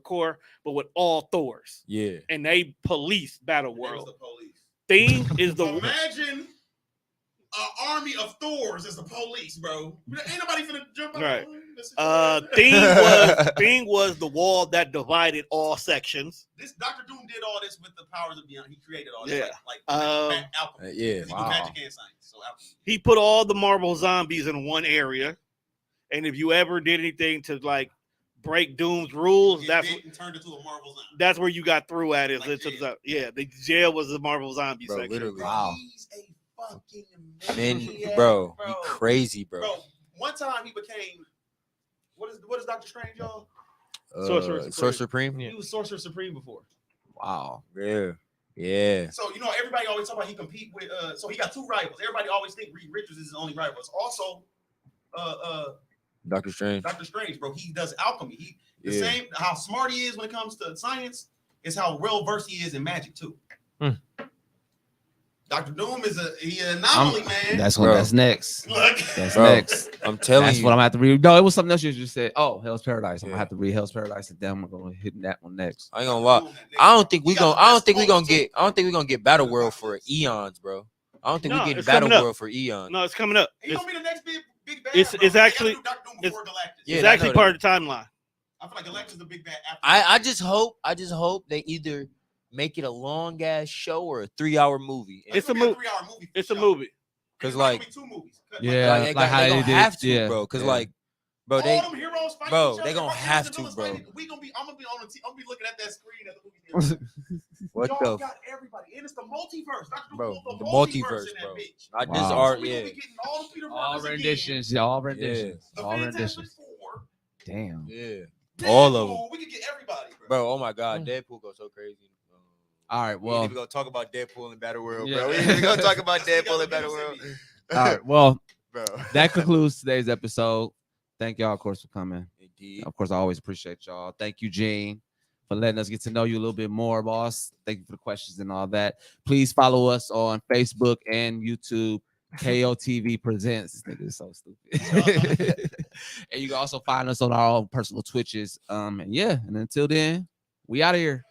Corps, but with all Thors. Yeah. And they police Battle World. The police. Thing is the Imagine an army of Thors as the police, bro. Ain't nobody finna jump out. Right. Thing Thing was the wall that divided all sections. This Dr. Doom did all this with the powers of Beyond. He created all this. Yeah. Like alchemy. Yeah. He do magic and science. So alchemy. He put all the Marvel zombies in one area, and if you ever did anything to like break Doom's rules, Turned into a Marvel zombie. that's where you got through at it. Like jail. The jail was the Marvel zombie Bro, section. literally. Wow. He's a fucking Man, maniac, bro, he crazy, bro. One time he became what is Doctor Strange, y'all? Sorcerer Supreme. Sorcerer Supreme. He was Sorcerer Supreme before. Wow. Yeah. Yeah. So you know, everybody always talk about he compete with. So he got two rivals. Everybody always think Reed Richards is his only rival. It's also Doctor Strange. Doctor Strange, bro. He does alchemy. He the Yeah. same how smart he is when it comes to science is how well versed he is in magic too. Dr. Doom is an anomaly, man. That's Bro. that's next. Look, That's Bro. next. I'm telling That's you. what I'm gonna have to read. No, it was something else you just said. Oh, Hell's Paradise. I'm Yeah. gonna have to read Hell's Paradise, and then I'm gonna hit that one next. I ain't gonna lie. I don't think we gonna get Battle World for eons, bro. I don't think No, we get it's Battle coming up. World for eons. No, it's coming up. He's gonna be the next big bad. it's- bro. it's They gotta actually- do Dr. Doom before Galactus. Yeah, It's I actually know part of the timeline. I feel like Galactus is the big bad. After I just hope they either make it a long ass show or a 3-hour movie. It's a gonna be movie. 3-hour movie. for It's a sure. movie. Cause It's not gonna like- be two movies. Yeah, like, like they how gonna they have did. to, Yeah, bro. Cause yeah. like, bro, all they them heroes fighting bro, each they other. gonna Bro, have the to, villains bro. fighting. I'm gonna be on the team. I'm gonna be looking at that screen at the movie. what Y'all the got everybody, and it's the multiverse. Dr. Doom bro, pulled the the multiverse, in that bro. bitch. Not Wow. just So art, we yeah. gonna be getting all the Peter All Parkers again, renditions, all renditions, the all Fantastic renditions. Four, Damn. Yeah. All of Deadpool. We could get everybody, bro. Bro, oh my god, Deadpool goes so crazy. All right, We ain't well, even gonna talk about Deadpool and Battle World, Yeah. bro. We ain't even gonna talk about That's Deadpool what and Battle you World. gotta all right, well, Bro. that concludes today's episode. Thank y'all, of course, for coming. Indeed. Of course, I always appreciate y'all. Thank you, Gene, for letting us get to know you a little bit more, boss. Thank you for the questions and all that. Please follow us on Facebook and YouTube. KOTV Presents. This nigga is so stupid. And you can also find us on our own personal Twitches. And yeah, and until then, we out of here.